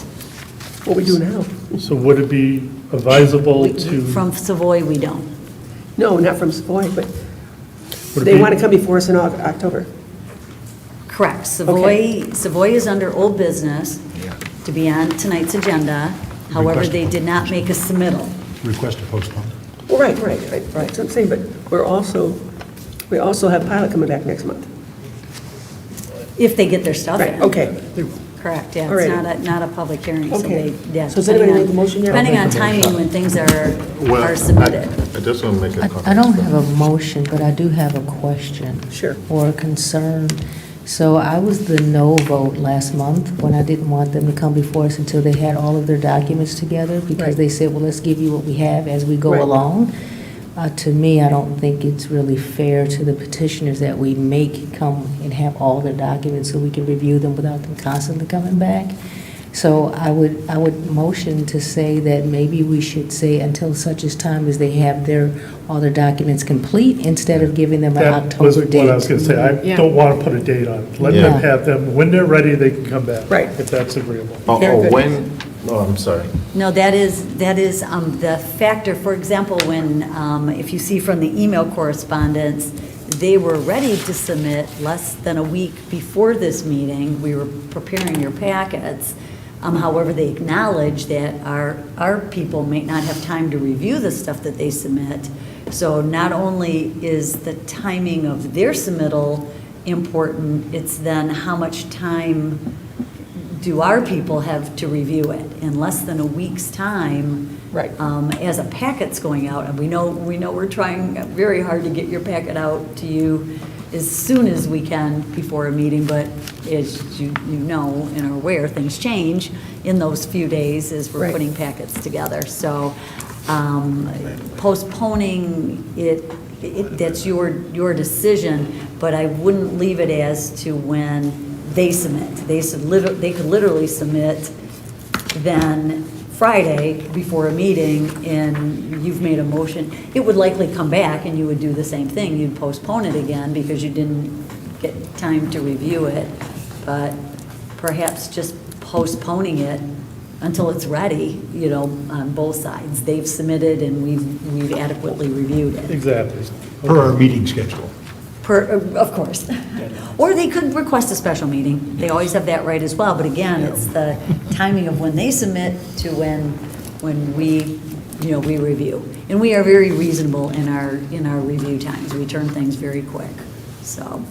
Speaker 1: What we do now?
Speaker 7: So would it be advisable to?
Speaker 6: From Savoy, we don't.
Speaker 1: No, not from Savoy, but
Speaker 7: Would it
Speaker 1: they
Speaker 7: be-
Speaker 1: want to come before us in October.
Speaker 6: Correct. Savoy is under old business to be on tonight's agenda. However, they did not make a submittal.
Speaker 4: Request to postpone.
Speaker 1: Well, right. That's what I'm saying, but we also have Pilot coming back next month.
Speaker 6: If they get their stuff in.
Speaker 1: Right, okay.
Speaker 6: Correct, yeah,
Speaker 1: All right.
Speaker 6: it's not a public hearing, so
Speaker 1: Okay.
Speaker 6: they, yeah.
Speaker 1: So does anybody make a motion yet?
Speaker 6: Depending on timing when things are submitted.
Speaker 3: I just want to make a comment.
Speaker 19: I don't have a motion, but I do have a question.
Speaker 1: Sure.
Speaker 19: Or a concern. So I was the no vote last month when I didn't want them to come before us until they had all of their documents together, because
Speaker 1: Right.
Speaker 19: they said, well, let's give you what we have as we go
Speaker 1: Right.
Speaker 19: along. To me, I don't think it's really fair to the petitioners that we make come and have all their documents so we can review them without them constantly coming back. So I would motion to say that maybe we should say until such as time as they have all their documents complete, instead of giving them an
Speaker 7: That was
Speaker 19: October date.
Speaker 7: what I was going to say. I
Speaker 1: Yeah.
Speaker 7: don't want to put a date on it. Let
Speaker 3: Yeah.
Speaker 7: them have them, when they're ready, they can come back.
Speaker 1: Right.
Speaker 7: If that's agreeable.
Speaker 1: Very good.
Speaker 3: When, oh, I'm sorry.
Speaker 6: No, that is the factor, for example, when, if you see from the email correspondence, they were ready to submit less than a week before this meeting. We were preparing your packets. However, they acknowledge that our people may not have time to review the stuff that they submit. So not only is the timing of their submittal important, it's then how much time do our people have to review it? In less than a week's time,
Speaker 1: Right.
Speaker 6: as a packet's going out, and we know we're trying very hard to get your packet out to you as soon as we can before a meeting, but as you know and are aware, things change in those few days as we're
Speaker 1: Right.
Speaker 6: putting packets together. So postponing it, that's your decision, but I wouldn't leave it as to when they submit. They could literally submit then Friday before a meeting, and you've made a motion. It would likely come back, and you would do the same thing. You'd postpone it again because you didn't get time to review it. But perhaps just postponing it until it's ready, on both sides. They've submitted, and we've adequately reviewed it.
Speaker 7: Exactly.
Speaker 4: Per our meeting schedule.
Speaker 6: Of course. Or they could request a special meeting. They always have that right as well. But again, it's the timing of when they submit to when we review. And we are very reasonable in our review times. We turn things very quick, so.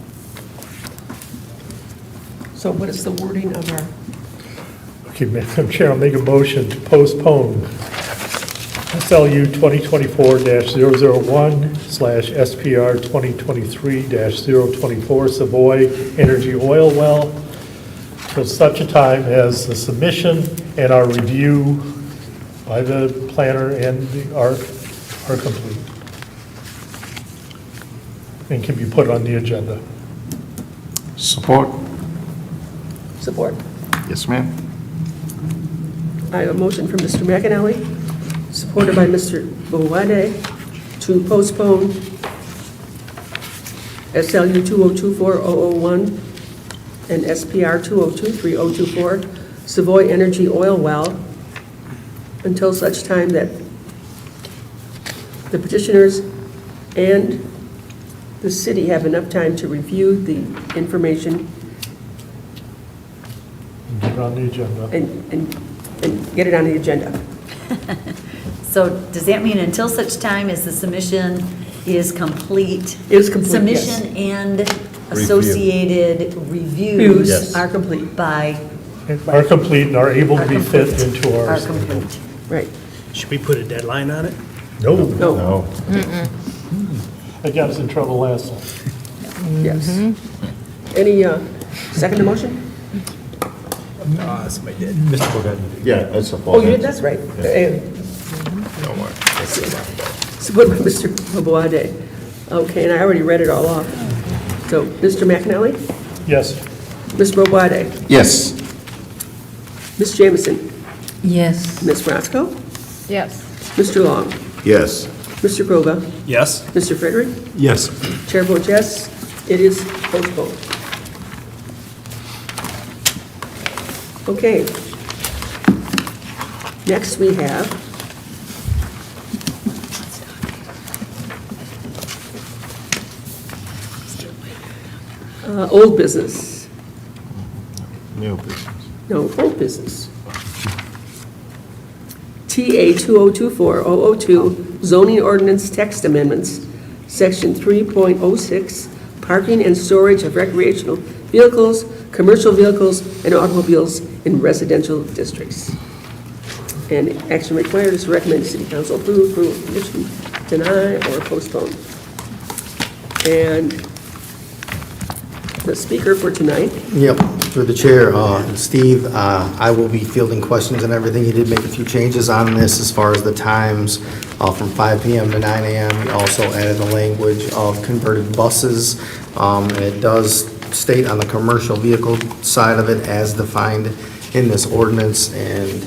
Speaker 1: So what is the wording of our,
Speaker 7: Okay, Madam Chair, I'll make a motion to postpone SLU 2024-001/SPR 2023-024 Savoy Energy Oil Well till such a time as the submission and our review by the planner and the ARC are complete and can be put on the agenda.
Speaker 3: Support?
Speaker 1: support?
Speaker 3: Yes, ma'am.
Speaker 1: I have a motion from Mr. McAnally, supported by Mr. Boade, to postpone SLU 2024-001 and SPR 2023-024 Savoy Energy Oil Well until such time that the petitioners and the city have enough time to review the information
Speaker 7: Get it on the agenda.
Speaker 1: and get it on the agenda.
Speaker 6: So does that mean until such time as the submission is complete?
Speaker 1: Is complete, yes.
Speaker 6: Submission and associated reviews
Speaker 1: Views are complete.
Speaker 6: by,
Speaker 7: Are complete and are able to be fit
Speaker 6: complete.
Speaker 7: into
Speaker 6: are
Speaker 7: ours.
Speaker 6: complete.
Speaker 1: Right.
Speaker 16: Should we put a deadline on it?
Speaker 7: No.
Speaker 1: No.
Speaker 7: That got us in trouble last time.
Speaker 1: Yes. Any second motion?
Speaker 4: Somebody did. Mr. Bogan.
Speaker 3: Yeah, I support.
Speaker 1: Oh, you did, that's right.
Speaker 3: Don't worry.
Speaker 1: Support by Mr. Boade. Okay, and I already read it all off. So, Mr. McAnally?
Speaker 7: Yes.
Speaker 1: Ms. Boade?
Speaker 3: Yes.
Speaker 1: Ms. Jamison?
Speaker 19: Yes.
Speaker 1: Ms. Roscoe?
Speaker 2: Yes.
Speaker 1: Mr. Long?
Speaker 8: Yes.
Speaker 1: Mr. Krova?
Speaker 16: Yes.
Speaker 1: Mr. Frederick?
Speaker 4: Yes.
Speaker 1: Chair votes yes, it is postponed. Okay. Next, we have old business.
Speaker 3: New business.
Speaker 1: No, old business. TA 2024-002 zoning ordinance text amendments, section 3.06, parking and storage of recreational vehicles, commercial vehicles, and automobiles in residential districts. And action required is to recommend the city council approve, condition, deny, or postpone. And the speaker for tonight.
Speaker 20: Yep, through the chair, Steve, I will be fielding questions and everything. He did make a few changes on this as far as the times from 5 PM to 9 AM. He also added the language of converted buses. And it does state on the commercial vehicle side of it as defined in this ordinance, and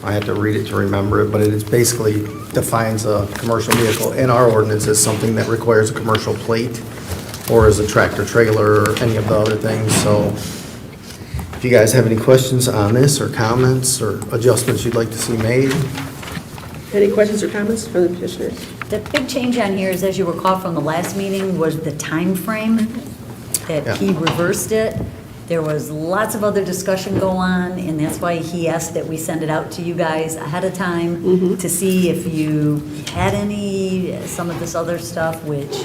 Speaker 20: I had to read it to remember it, but it is basically defines a commercial vehicle in our ordinance as something that requires a commercial plate or as a tractor trailer or any of the other things. So if you guys have any questions on this or comments or adjustments you'd like to see made.
Speaker 1: Any questions or comments from the petitioners?
Speaker 6: The big change on here is, as you recall from the last meeting, was the time frame that he reversed it. There was lots of other discussion go on, and that's why he asked that we send it out to you guys ahead of time to see if you had some of this other stuff, which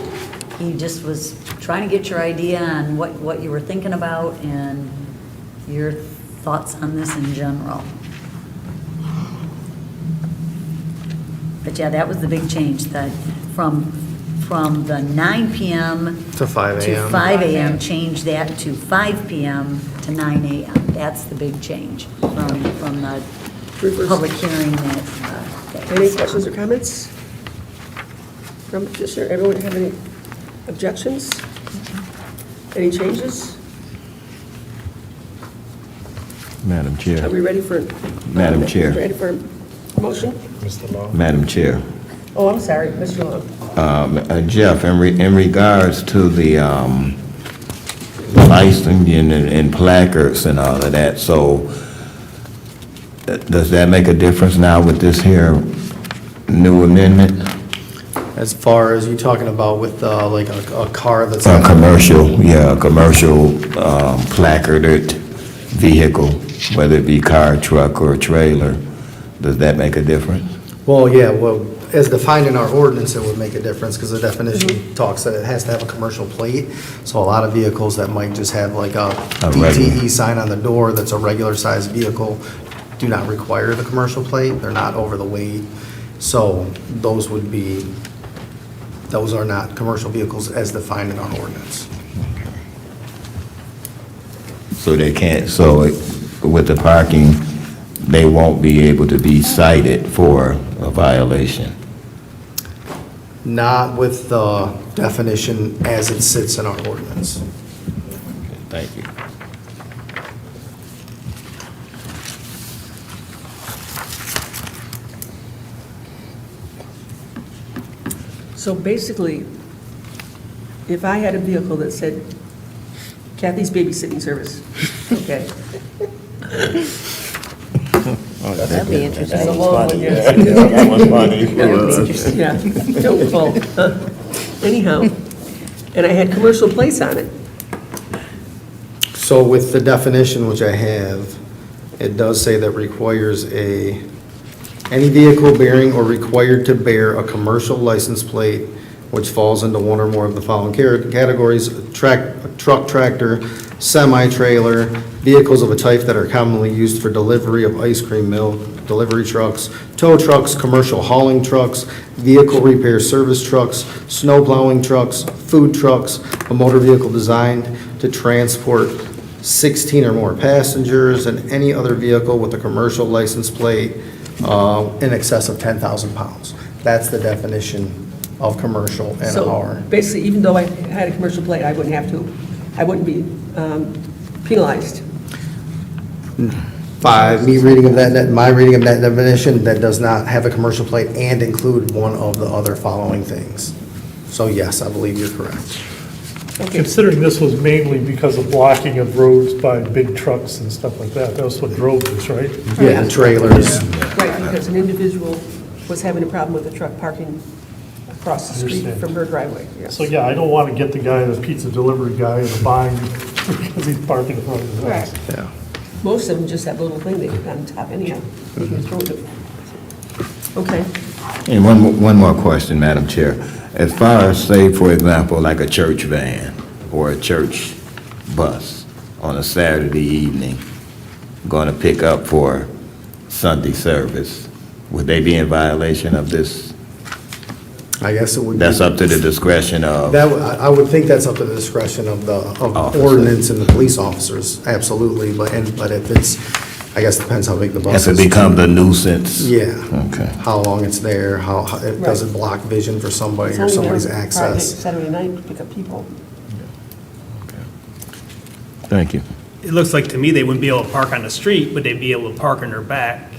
Speaker 6: he just was trying to get your idea on what you were thinking about and your thoughts on this in general. But yeah, that was the big change, that from the 9 PM
Speaker 20: To 5
Speaker 6: to
Speaker 20: a.m.
Speaker 6: 5 a.m., change that to 5 PM to 9 a.m. That's the big change from the public hearing that
Speaker 1: Any questions or comments from the petitioner? Everyone have any objections? Any changes?
Speaker 8: Madam Chair.
Speaker 1: Are we ready for?
Speaker 8: Madam Chair.
Speaker 1: Ready for a motion?
Speaker 7: Mr. Law.
Speaker 8: Madam Chair.
Speaker 1: Oh, I'm sorry, Mr. Long.
Speaker 8: Jeff, in regards to the licensing and placards and all of that, so does that make a difference now with this here new amendment?
Speaker 20: As far as you talking about with like a car that's
Speaker 8: A commercial placarded vehicle, whether it be car, truck, or trailer, does that make a difference?
Speaker 20: Well, yeah, well, as defined in our ordinance, it would make a difference because the definition talks that it has to have a commercial plate. So a lot of vehicles that might just have like a DTE sign on the door that's a regular sized vehicle do not require the commercial plate. They're not over the weight. So those are not commercial vehicles as defined in our ordinance.
Speaker 8: So they can't, so with the parking, they won't be able to be cited for a violation?
Speaker 20: Not with the definition as it sits in our ordinance.
Speaker 8: Thank you.
Speaker 1: So basically, if I had a vehicle that said Kathy's babysitting service, okay.
Speaker 8: That'd be
Speaker 1: interesting. That's a long one, yes.
Speaker 8: That was funny.
Speaker 1: That would be interesting. Yeah, don't fall. Anyhow, and I had commercial plates on it.
Speaker 20: So with the definition which I have, it does say that requires any vehicle bearing or required to bear a commercial license plate which falls into one or more of the following categories: truck, tractor, semi-trailer, vehicles of a type that are commonly used for delivery of ice cream, milk, delivery trucks, tow trucks, commercial hauling trucks, vehicle repair service trucks, snow plowing trucks, food trucks, a motor vehicle designed to transport 16 or more passengers, and any other vehicle with a commercial license plate in excess of 10,000 pounds. That's the definition of commercial and
Speaker 1: So
Speaker 20: our.
Speaker 1: basically, even though I had a commercial plate, I wouldn't be penalized.
Speaker 20: By my reading of that definition, that does not have a commercial plate and include one of the other following things. So yes, I believe you're correct.
Speaker 7: Considering this was mainly because of blocking of roads by big trucks and stuff like that, that was what drove this, right?
Speaker 20: Yeah, and trailers.
Speaker 1: Right, because an individual was having a problem with the truck parking across the street
Speaker 7: Understand.
Speaker 1: from her driveway. Yes.
Speaker 7: So, yeah, I don't want to get the guy, the pizza delivery guy, in a bind because he's parking in front of his house.
Speaker 1: Correct.
Speaker 20: Yeah.
Speaker 1: Most of them just have a little thing they put on top anyhow. You can throw it. Okay.
Speaker 8: And one more question, Madam Chair. As far as, say, for example, like a church van or a church bus on a Saturday evening, going to pick up for Sunday service, would they be in violation of this?
Speaker 20: I guess it would be.
Speaker 8: That's up to the discretion of,
Speaker 20: I would think that's up to the discretion of the
Speaker 8: Officer.
Speaker 20: ordinance and the police officers, absolutely, but if it's, I guess it depends how big the bus
Speaker 8: if
Speaker 20: is.
Speaker 8: it becomes a nuisance.
Speaker 20: Yeah.
Speaker 8: Okay.
Speaker 20: How long it's there, it does it block vision for somebody or somebody's access.
Speaker 1: Saturday night, to pick up people.
Speaker 8: Thank you.
Speaker 16: It looks like to me they wouldn't be able to park on the street, but they'd be able to park in their back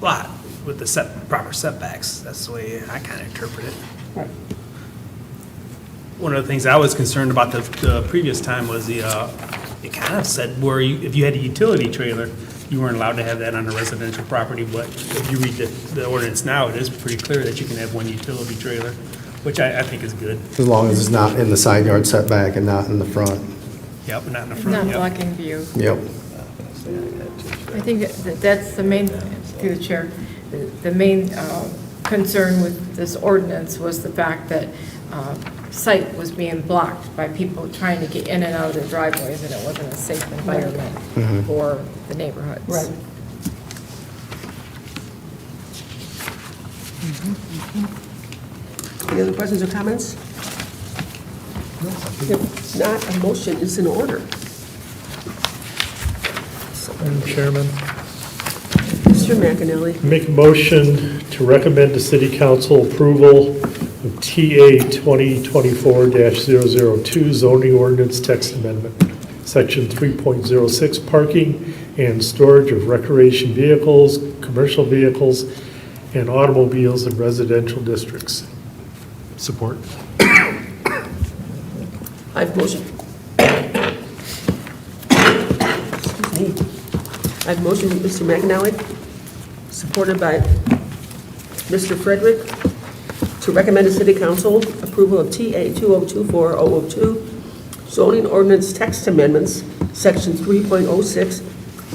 Speaker 16: lot with the proper setbacks. That's the way I kind of interpret it.
Speaker 1: Right.
Speaker 16: One of the things I was concerned about the previous time was it kind of said where if you had a utility trailer, you weren't allowed to have that on a residential property, but if you read the ordinance now, it is pretty clear that you can have one utility trailer, which I think is good.
Speaker 20: As long as it's not in the side yard setback and not in the front.
Speaker 16: Yep, not in the front.
Speaker 2: Not
Speaker 16: Yep.
Speaker 2: blocking view.
Speaker 20: Yep.
Speaker 2: I think that's the main, through the chair, the main concern with this ordinance was the fact that site was being blocked by people trying to get in and out of their driveways, and it wasn't a safe environment
Speaker 20: Mhm.
Speaker 2: for the neighborhoods.
Speaker 1: Right. Any other questions or comments? If not, a motion is in order.
Speaker 7: Madam Chairman,
Speaker 1: Mr. McAnally.
Speaker 7: make a motion to recommend to City Council approval of TA 2024-002 zoning ordinance text amendment, Section 3.06, parking and storage of recreation vehicles, commercial vehicles, and automobiles in residential districts.
Speaker 4: Support.
Speaker 1: I have a motion. Excuse me. I have a motion from Mr. McAnally, supported by Mr. Frederick, to recommend to City Council approval of TA 2024-002 zoning ordinance text amendments, Section 3.06,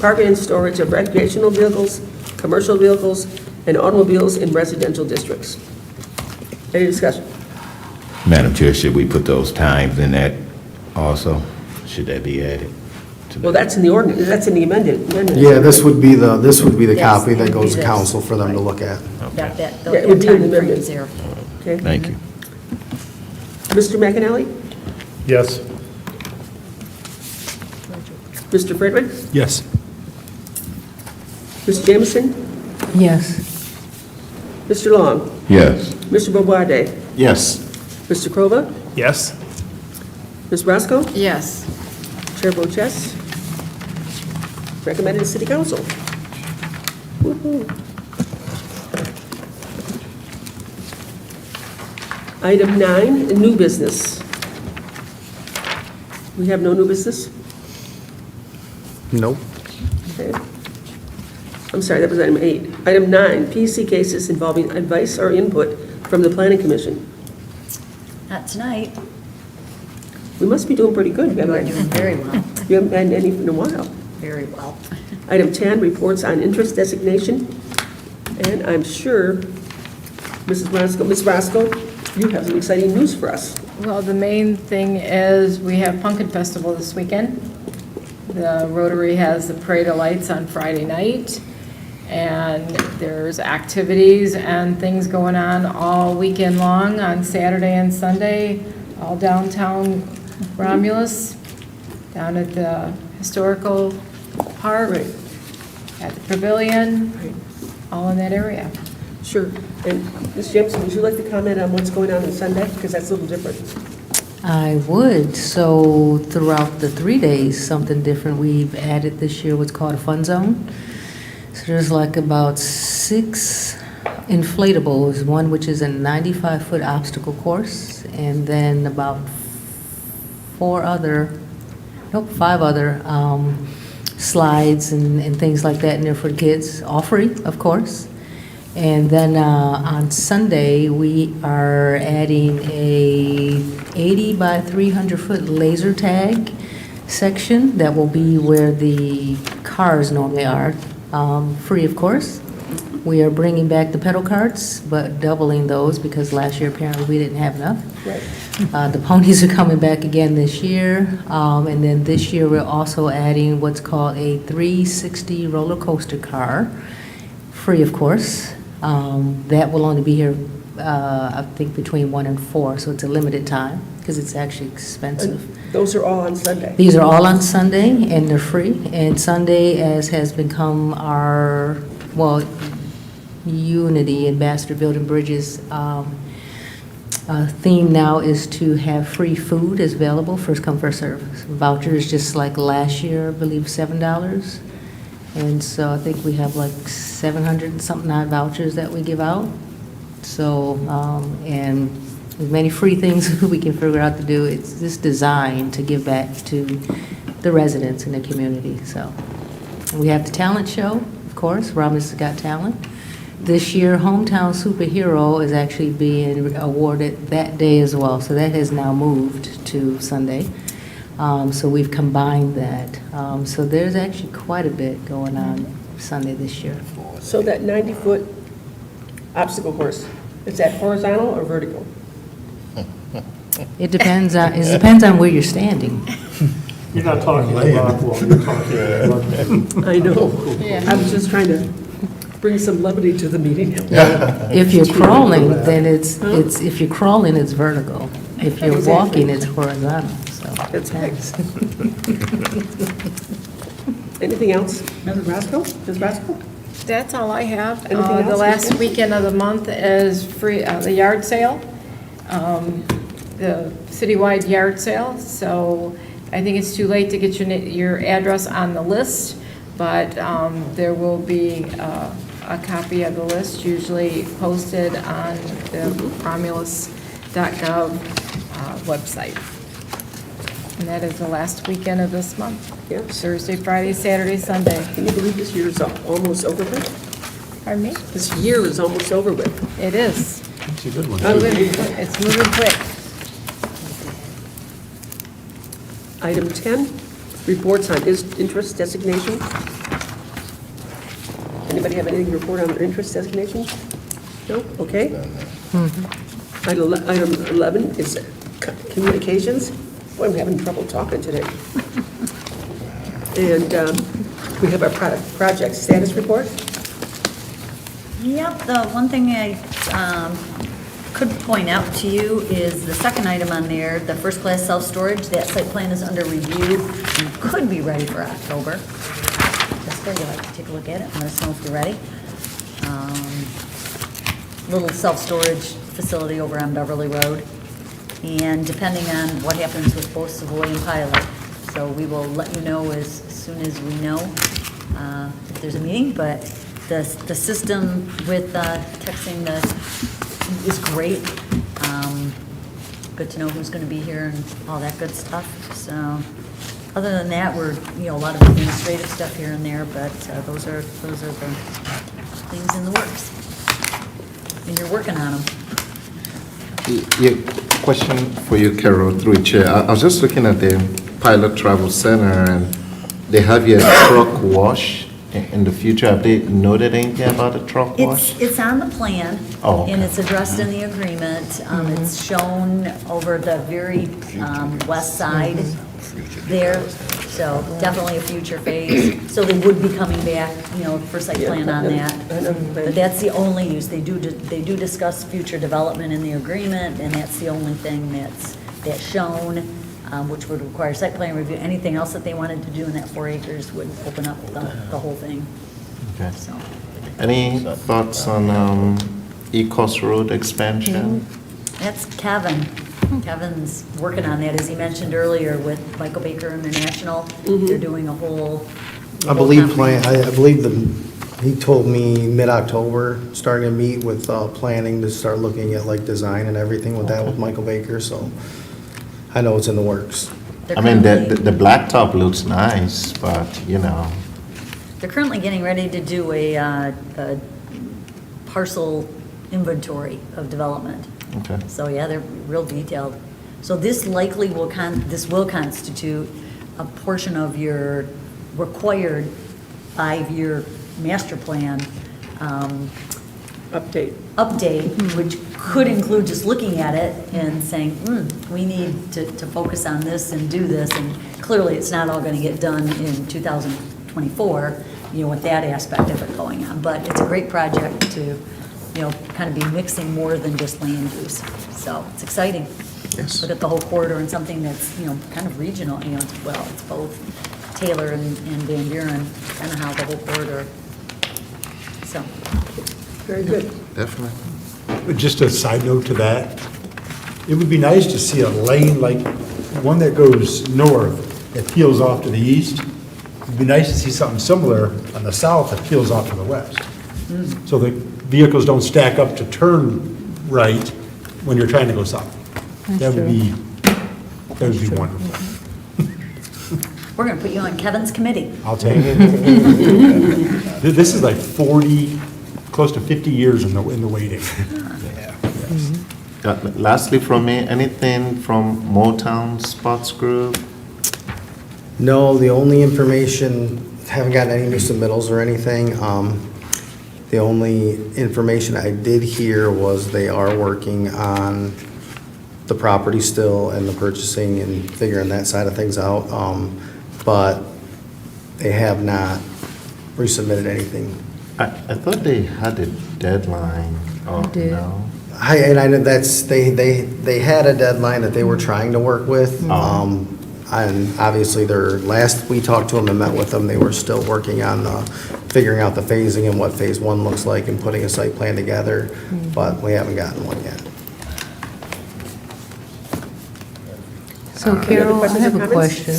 Speaker 1: parking and storage of recreational vehicles, commercial vehicles, and automobiles in residential districts. Any discussion?
Speaker 8: Madam Chair, should we put those times in that also? Should that be added?
Speaker 1: Well, that's in the ordinance, that's in the amendment.
Speaker 20: Yeah, this would be the
Speaker 6: Yes,
Speaker 20: copy
Speaker 6: it
Speaker 20: that
Speaker 6: would
Speaker 20: goes
Speaker 6: be
Speaker 20: to
Speaker 6: this.
Speaker 20: council for them to look at.
Speaker 6: That
Speaker 1: Yeah, it would be in the
Speaker 6: time frame
Speaker 1: amendment.
Speaker 6: is there.
Speaker 1: Okay.
Speaker 8: Thank you.
Speaker 1: Mr. McAnally?
Speaker 7: Yes.
Speaker 1: Mr. Frederick?
Speaker 4: Yes.
Speaker 1: Ms. Jameson?
Speaker 19: Yes.
Speaker 1: Mr. Long?
Speaker 8: Yes.
Speaker 1: Mr. Boboade?
Speaker 3: Yes.
Speaker 1: Mr. Krova?
Speaker 16: Yes?
Speaker 1: Ms. Roscoe?
Speaker 2: Yes.
Speaker 1: Chair votes yes. Recommended to City Council. Woo-hoo. Item 9, new business. We have no new business?
Speaker 20: Nope.
Speaker 1: Okay. I'm sorry, that was item 8. Item 9, PC cases involving advice or input from the Planning Commission.
Speaker 6: Not tonight.
Speaker 1: We must be doing pretty good.
Speaker 6: You are doing very well,
Speaker 1: You haven't had any in a while.
Speaker 6: very well.
Speaker 1: Item 10, reports on interest designation. And I'm sure, Ms. Roscoe, you have some exciting news for us.
Speaker 2: Well, the main thing is we have Pumpkin Festival this weekend. The Rotary has the Parade of Lights on Friday night. And there's activities and things going on all weekend long on Saturday and Sunday, all downtown Romulus, down at the historical park, at the pavilion, all in that area.
Speaker 1: Sure. And Ms. Jameson, would you like to comment on what's going on Sunday? Because that's a little different.
Speaker 19: I would. So throughout the 3 days, something different. We've added this year what's called a fun zone. So there's like about 6 inflatables, one which is a 95-foot obstacle course, and then about 5 other slides and things like that in there for kids, all free, of course. And then on Sunday, we are adding a 80 by 300-foot laser tag section that will be where the cars normally are, free, of course. We are bringing back the pedal carts, but doubling those because last year apparently we didn't have enough.
Speaker 1: Right.
Speaker 19: The ponies are coming back again this year, and then this year we're also adding what's called a 360 roller coaster car, free of course. That will only be here I think between 1 and 4, so it's a limited time, because it's actually expensive.
Speaker 1: Those are all on Sunday.
Speaker 19: These are all on Sunday, and they're free. And Sunday, as has become our, well, Unity, Ambassador Building Bridges theme now is to have free food is available, first come, first serve. Vouchers, just like last year, I believe $7. And so I think we have like 700 and something odd vouchers that we give out. So, and as many free things we can figure out to do. It's just designed to give back to the residents in the community. So we have the talent show, of course. Romulus has got talent. This year, Hometown Superhero is actually being awarded that day as well. So that has now moved to Sunday. So we've combined that. So there's actually quite a bit going on Sunday this year.
Speaker 1: So that 90-foot obstacle course, is that horizontal or vertical?
Speaker 19: It depends on where you're standing.
Speaker 7: You're not talking about, well, you're talking about.
Speaker 1: I know. I was just trying to bring some levity to the meeting.
Speaker 19: If you're crawling, then it's if you're crawling, it's vertical. If you're walking, it's horizontal. So
Speaker 1: That's nice. Anything else? Ms. Roscoe? Ms. Roscoe?
Speaker 2: That's all I have.
Speaker 1: Anything else,
Speaker 2: The last
Speaker 1: Kristen?
Speaker 2: weekend of the month is free, the yard sale, the citywide yard sale. So I think it's too late to get your address on the list, but there will be a copy of the list usually posted on the Romulus.gov website. And that is the last weekend of this month.
Speaker 1: Yes.
Speaker 2: Thursday, Friday, Saturday, Sunday.
Speaker 1: Can you believe this year is almost over with?
Speaker 2: Pardon me?
Speaker 1: This year is almost over with.
Speaker 2: It is.
Speaker 4: It's a good one.
Speaker 2: It's moving quick.
Speaker 1: Item 10, reports on interest designation. Anybody have anything to report on their interest designation? No? Okay. Item 11 is communications. Boy, I'm having trouble talking today. And we have our project status report.
Speaker 6: Yep, the one thing I could point out to you is the second item on there, the first-class self-storage. That site plan is under review and could be ready for October. Jessica, you'd like to take a look at it? Let us know if you're ready. Little self-storage facility over on Beverly Road. And depending on what happens with both Savoy and Pilot. So we will let you know as soon as we know if there's a meeting, but the system with texting is great. Good to know who's going to be here and all that good stuff. So other than that, we're, a lot of administrative stuff here and there, but those are the things in the works. And you're working on them.
Speaker 3: Yeah, question for you, Carol, through Chair. I was just looking at the Pilot Travel Center, and they have your truck wash in the future. Have they noted anything about the truck wash?
Speaker 6: It's on the plan.
Speaker 3: Oh, okay.
Speaker 6: And it's addressed in the agreement. It's shown over the very west side there. So definitely a future phase. So they would be coming back, for site plan on that. But that's the only use. They do discuss future development in the agreement, and that's the only thing that's shown, which would require site plan review. Anything else that they wanted to do in that 4 acres would open up the whole thing.
Speaker 3: Okay.
Speaker 6: So.
Speaker 3: Any thoughts on Ecos Road expansion?
Speaker 6: That's Kevin. Kevin's working on that, as he mentioned earlier, with Michael Baker International. They're doing a whole.
Speaker 20: I believe he told me mid-October, starting to meet with planning to start looking at like design and everything with that with Michael Baker, so I know it's in the works.
Speaker 3: I mean, the blacktop looks nice, but,
Speaker 6: They're currently getting ready to do a parcel inventory of development.
Speaker 3: Okay.
Speaker 6: So, yeah, they're real detailed. So this likely will constitute a portion of your required 5-year master plan update, which could include just looking at it and saying, we need to focus on this and do this. And clearly, it's not all going to get done in 2024, with that aspect of it going on. But it's a great project to kind of be mixing more than just land use. So it's exciting.
Speaker 3: Yes.
Speaker 6: Look at the whole corridor and something that's, kind of regional, it's both Taylor and Van Buren, kind of how the whole corridor, so.
Speaker 1: Very good.
Speaker 3: Definitely.
Speaker 4: But just a side note to that, it would be nice to see a lane like one that goes north that peels off to the east. It'd be nice to see something similar on the south that peels off to the west. So the vehicles don't stack up to turn right when you're trying to go south. That would be wonderful.
Speaker 6: We're going to put you on Kevin's committee.
Speaker 4: I'll take it. This is like 40, close to 50 years in the waiting.
Speaker 3: Lastly from me, anything from Motown Sports Group?
Speaker 20: No, the only information, haven't gotten any new submittals or anything. The only information I did hear was they are working on the property still and the purchasing and figuring that side of things out. But they have not resubmitted anything.
Speaker 3: I thought they had a deadline. Oh,
Speaker 19: did.
Speaker 3: no?
Speaker 20: And I know they had a deadline that they were trying to work with. And obviously last we talked to them and met with them, they were still working on figuring out the phasing and what phase one looks like and putting a site plan together, but we haven't gotten one yet.
Speaker 19: So Carol, I have a question.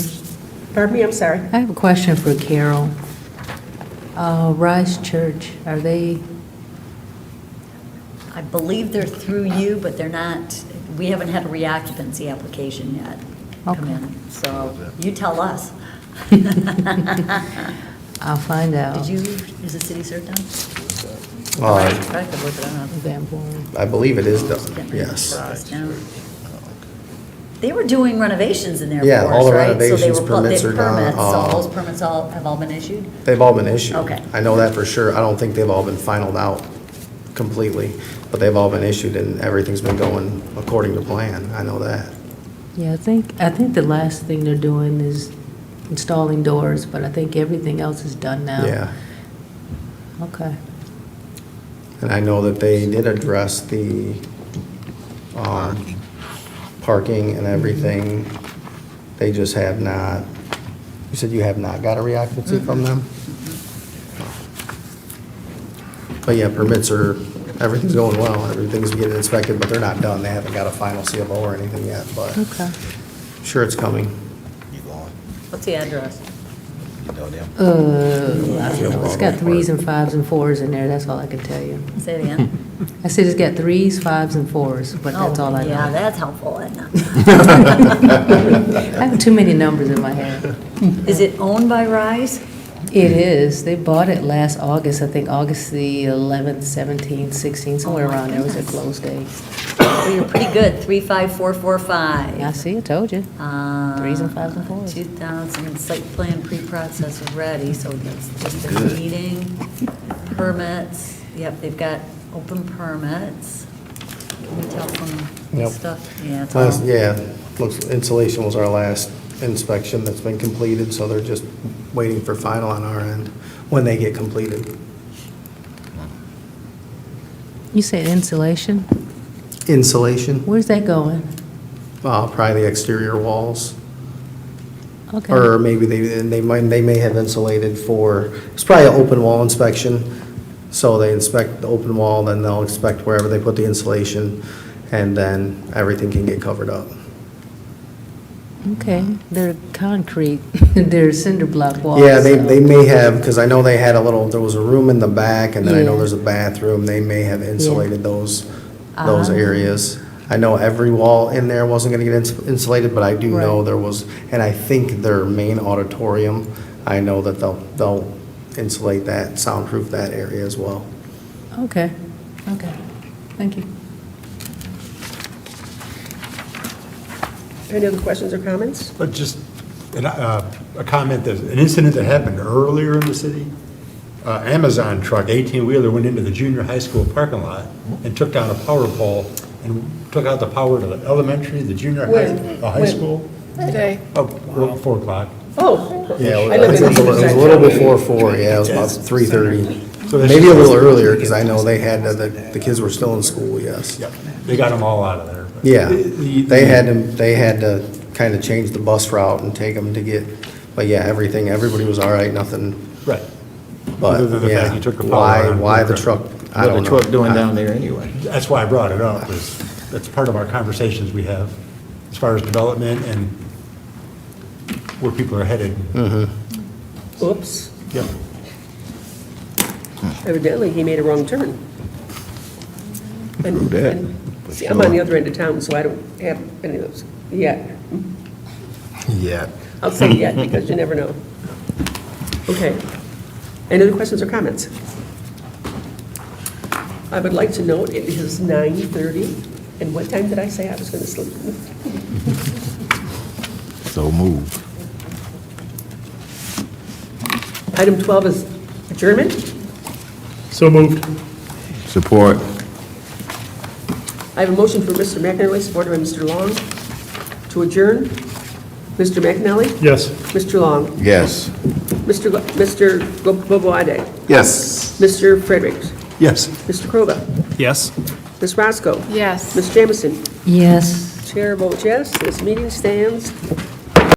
Speaker 1: Pardon me, I'm sorry.
Speaker 19: I have a question for Carol. Rise Church, are they,
Speaker 6: I believe they're through you, but they're not, we haven't had a reoccupancy application yet come in. So you tell us.
Speaker 19: I'll find out.
Speaker 6: Is the city cert done?
Speaker 20: I
Speaker 6: could look it up.
Speaker 20: I believe it is done, yes.
Speaker 6: They were doing renovations in there
Speaker 20: Yeah,
Speaker 6: for
Speaker 20: all
Speaker 6: us,
Speaker 20: the
Speaker 6: right?
Speaker 20: renovations,
Speaker 6: So they
Speaker 20: permits are done.
Speaker 6: permits, so those permits have all been issued?
Speaker 20: They've all been issued.
Speaker 6: Okay.
Speaker 20: I know that for sure. I don't think they've all been finalized out completely, but they've all been issued and everything's been going according to plan. I know that.
Speaker 19: yeah, I think the last thing they're doing is installing doors, but I think everything else is done now.
Speaker 20: Yeah.
Speaker 19: Okay.
Speaker 20: And I know that they did address the parking and everything. They just have not, you said you have not got a reoccupancy from them? But yeah, permits everything's going well. Everything's getting inspected, but they're not done. They haven't got a final CFO or anything yet, but
Speaker 19: Okay.
Speaker 20: sure it's coming.
Speaker 6: What's the address?
Speaker 19: I don't know. It's got 3s and 5s and 4s in there, that's all I can tell you.
Speaker 6: Say it again.
Speaker 19: I said it's got 3s, 5s, and 4s, but that's all I know.
Speaker 6: Yeah, that's helpful, Edna.
Speaker 19: I have too many numbers in my head.
Speaker 6: Is it owned by Rise?
Speaker 19: It is. They bought it last August, I think August the 11th, 17th, 16th, somewhere around there was their close date.
Speaker 6: Well, you're pretty good, 35445.
Speaker 19: I see, I told you. 3s and 5s and 4s.
Speaker 6: 2000 site plan pre-process ready, so that's just a meeting, permits. Yep, they've got open permits. Can you tell from
Speaker 20: Yep.
Speaker 6: stuff? Yeah, it's all-
Speaker 20: Yeah, looks, insulation was our last inspection that's been completed, so they're just waiting for final on our end when they get completed.
Speaker 19: You said insulation?
Speaker 20: Insulation,
Speaker 19: Where's that going?
Speaker 20: probably the exterior walls.
Speaker 19: Okay.
Speaker 20: Or maybe they may have insulated for, it's probably an open wall inspection. So they inspect the open wall, then they'll inspect wherever they put the insulation, and then everything can get covered up.
Speaker 19: Okay, they're concrete, they're cinder block walls.
Speaker 20: Yeah,
Speaker 19: so-
Speaker 20: they may have, because I know they had there was a room in the back, and then I know
Speaker 19: Yeah.
Speaker 20: there's a bathroom. They may have insulated those
Speaker 19: Ah.
Speaker 20: areas. I know every wall in there wasn't gonna get insulated, but I do know
Speaker 19: Right.
Speaker 20: there was, and I think their main auditorium, I know that they'll insulate that, soundproof that area as well.
Speaker 19: Okay, okay, thank you.
Speaker 1: Any other questions or comments?
Speaker 4: But just a comment, an incident that happened earlier in the city. Amazon truck, 18-wheeler, went into the junior high school parking lot and took down a power pole and took out the power to the elementary, the junior high school.
Speaker 1: Today.
Speaker 4: Oh, 4 o'clock.
Speaker 1: Oh.
Speaker 20: Yeah,
Speaker 1: I
Speaker 20: it
Speaker 1: live
Speaker 20: was
Speaker 1: in
Speaker 20: a little before 4, yeah, it was about 3:30.
Speaker 4: So that's
Speaker 20: Maybe a
Speaker 4: just-
Speaker 20: little earlier, because I know they had, the kids were still in school, yes.
Speaker 4: Yep, they got them all out of there. but
Speaker 20: Yeah,
Speaker 4: the-
Speaker 20: they had to kind of change the bus route and take them to get, but yeah, everybody was all right, nothing.
Speaker 4: Right. Other than
Speaker 20: But,
Speaker 4: the fact
Speaker 20: yeah,
Speaker 4: you took the power out.
Speaker 20: why the truck, I don't know.
Speaker 3: anyway?
Speaker 4: That's why I brought it up, is that's part of our conversations we have as far as development and where people are headed.
Speaker 1: Oops,
Speaker 4: Yep.
Speaker 1: evidently he made a wrong turn. And-
Speaker 3: that,
Speaker 1: and-
Speaker 3: for
Speaker 1: See, I'm on the
Speaker 3: sure.
Speaker 1: other end of town, so I don't have any of those yet.
Speaker 3: Yeah.
Speaker 1: I'll say yet, because you never know. Okay. Any other questions or comments? I would like to note it is 9:30, and what time did I say I was going to sleep?
Speaker 3: So moved.
Speaker 1: Item 12 is adjournment.
Speaker 7: So moved.
Speaker 3: Support.
Speaker 1: I have a motion for Mr. McNally, supported by Mr. Long, to adjourn. Mr. McNally?
Speaker 7: Yes.
Speaker 1: Mr. Long?
Speaker 3: Yes.
Speaker 1: Mr. Boboade?
Speaker 3: Yes.
Speaker 1: Mr. Fredericks?
Speaker 4: Yes.
Speaker 1: Mr. Kroga?
Speaker 16: Yes.
Speaker 1: Ms. Roscoe?
Speaker 2: Yes.
Speaker 1: Ms. Jamison?
Speaker 19: Yes.
Speaker 1: Chair votes yes. This meeting stands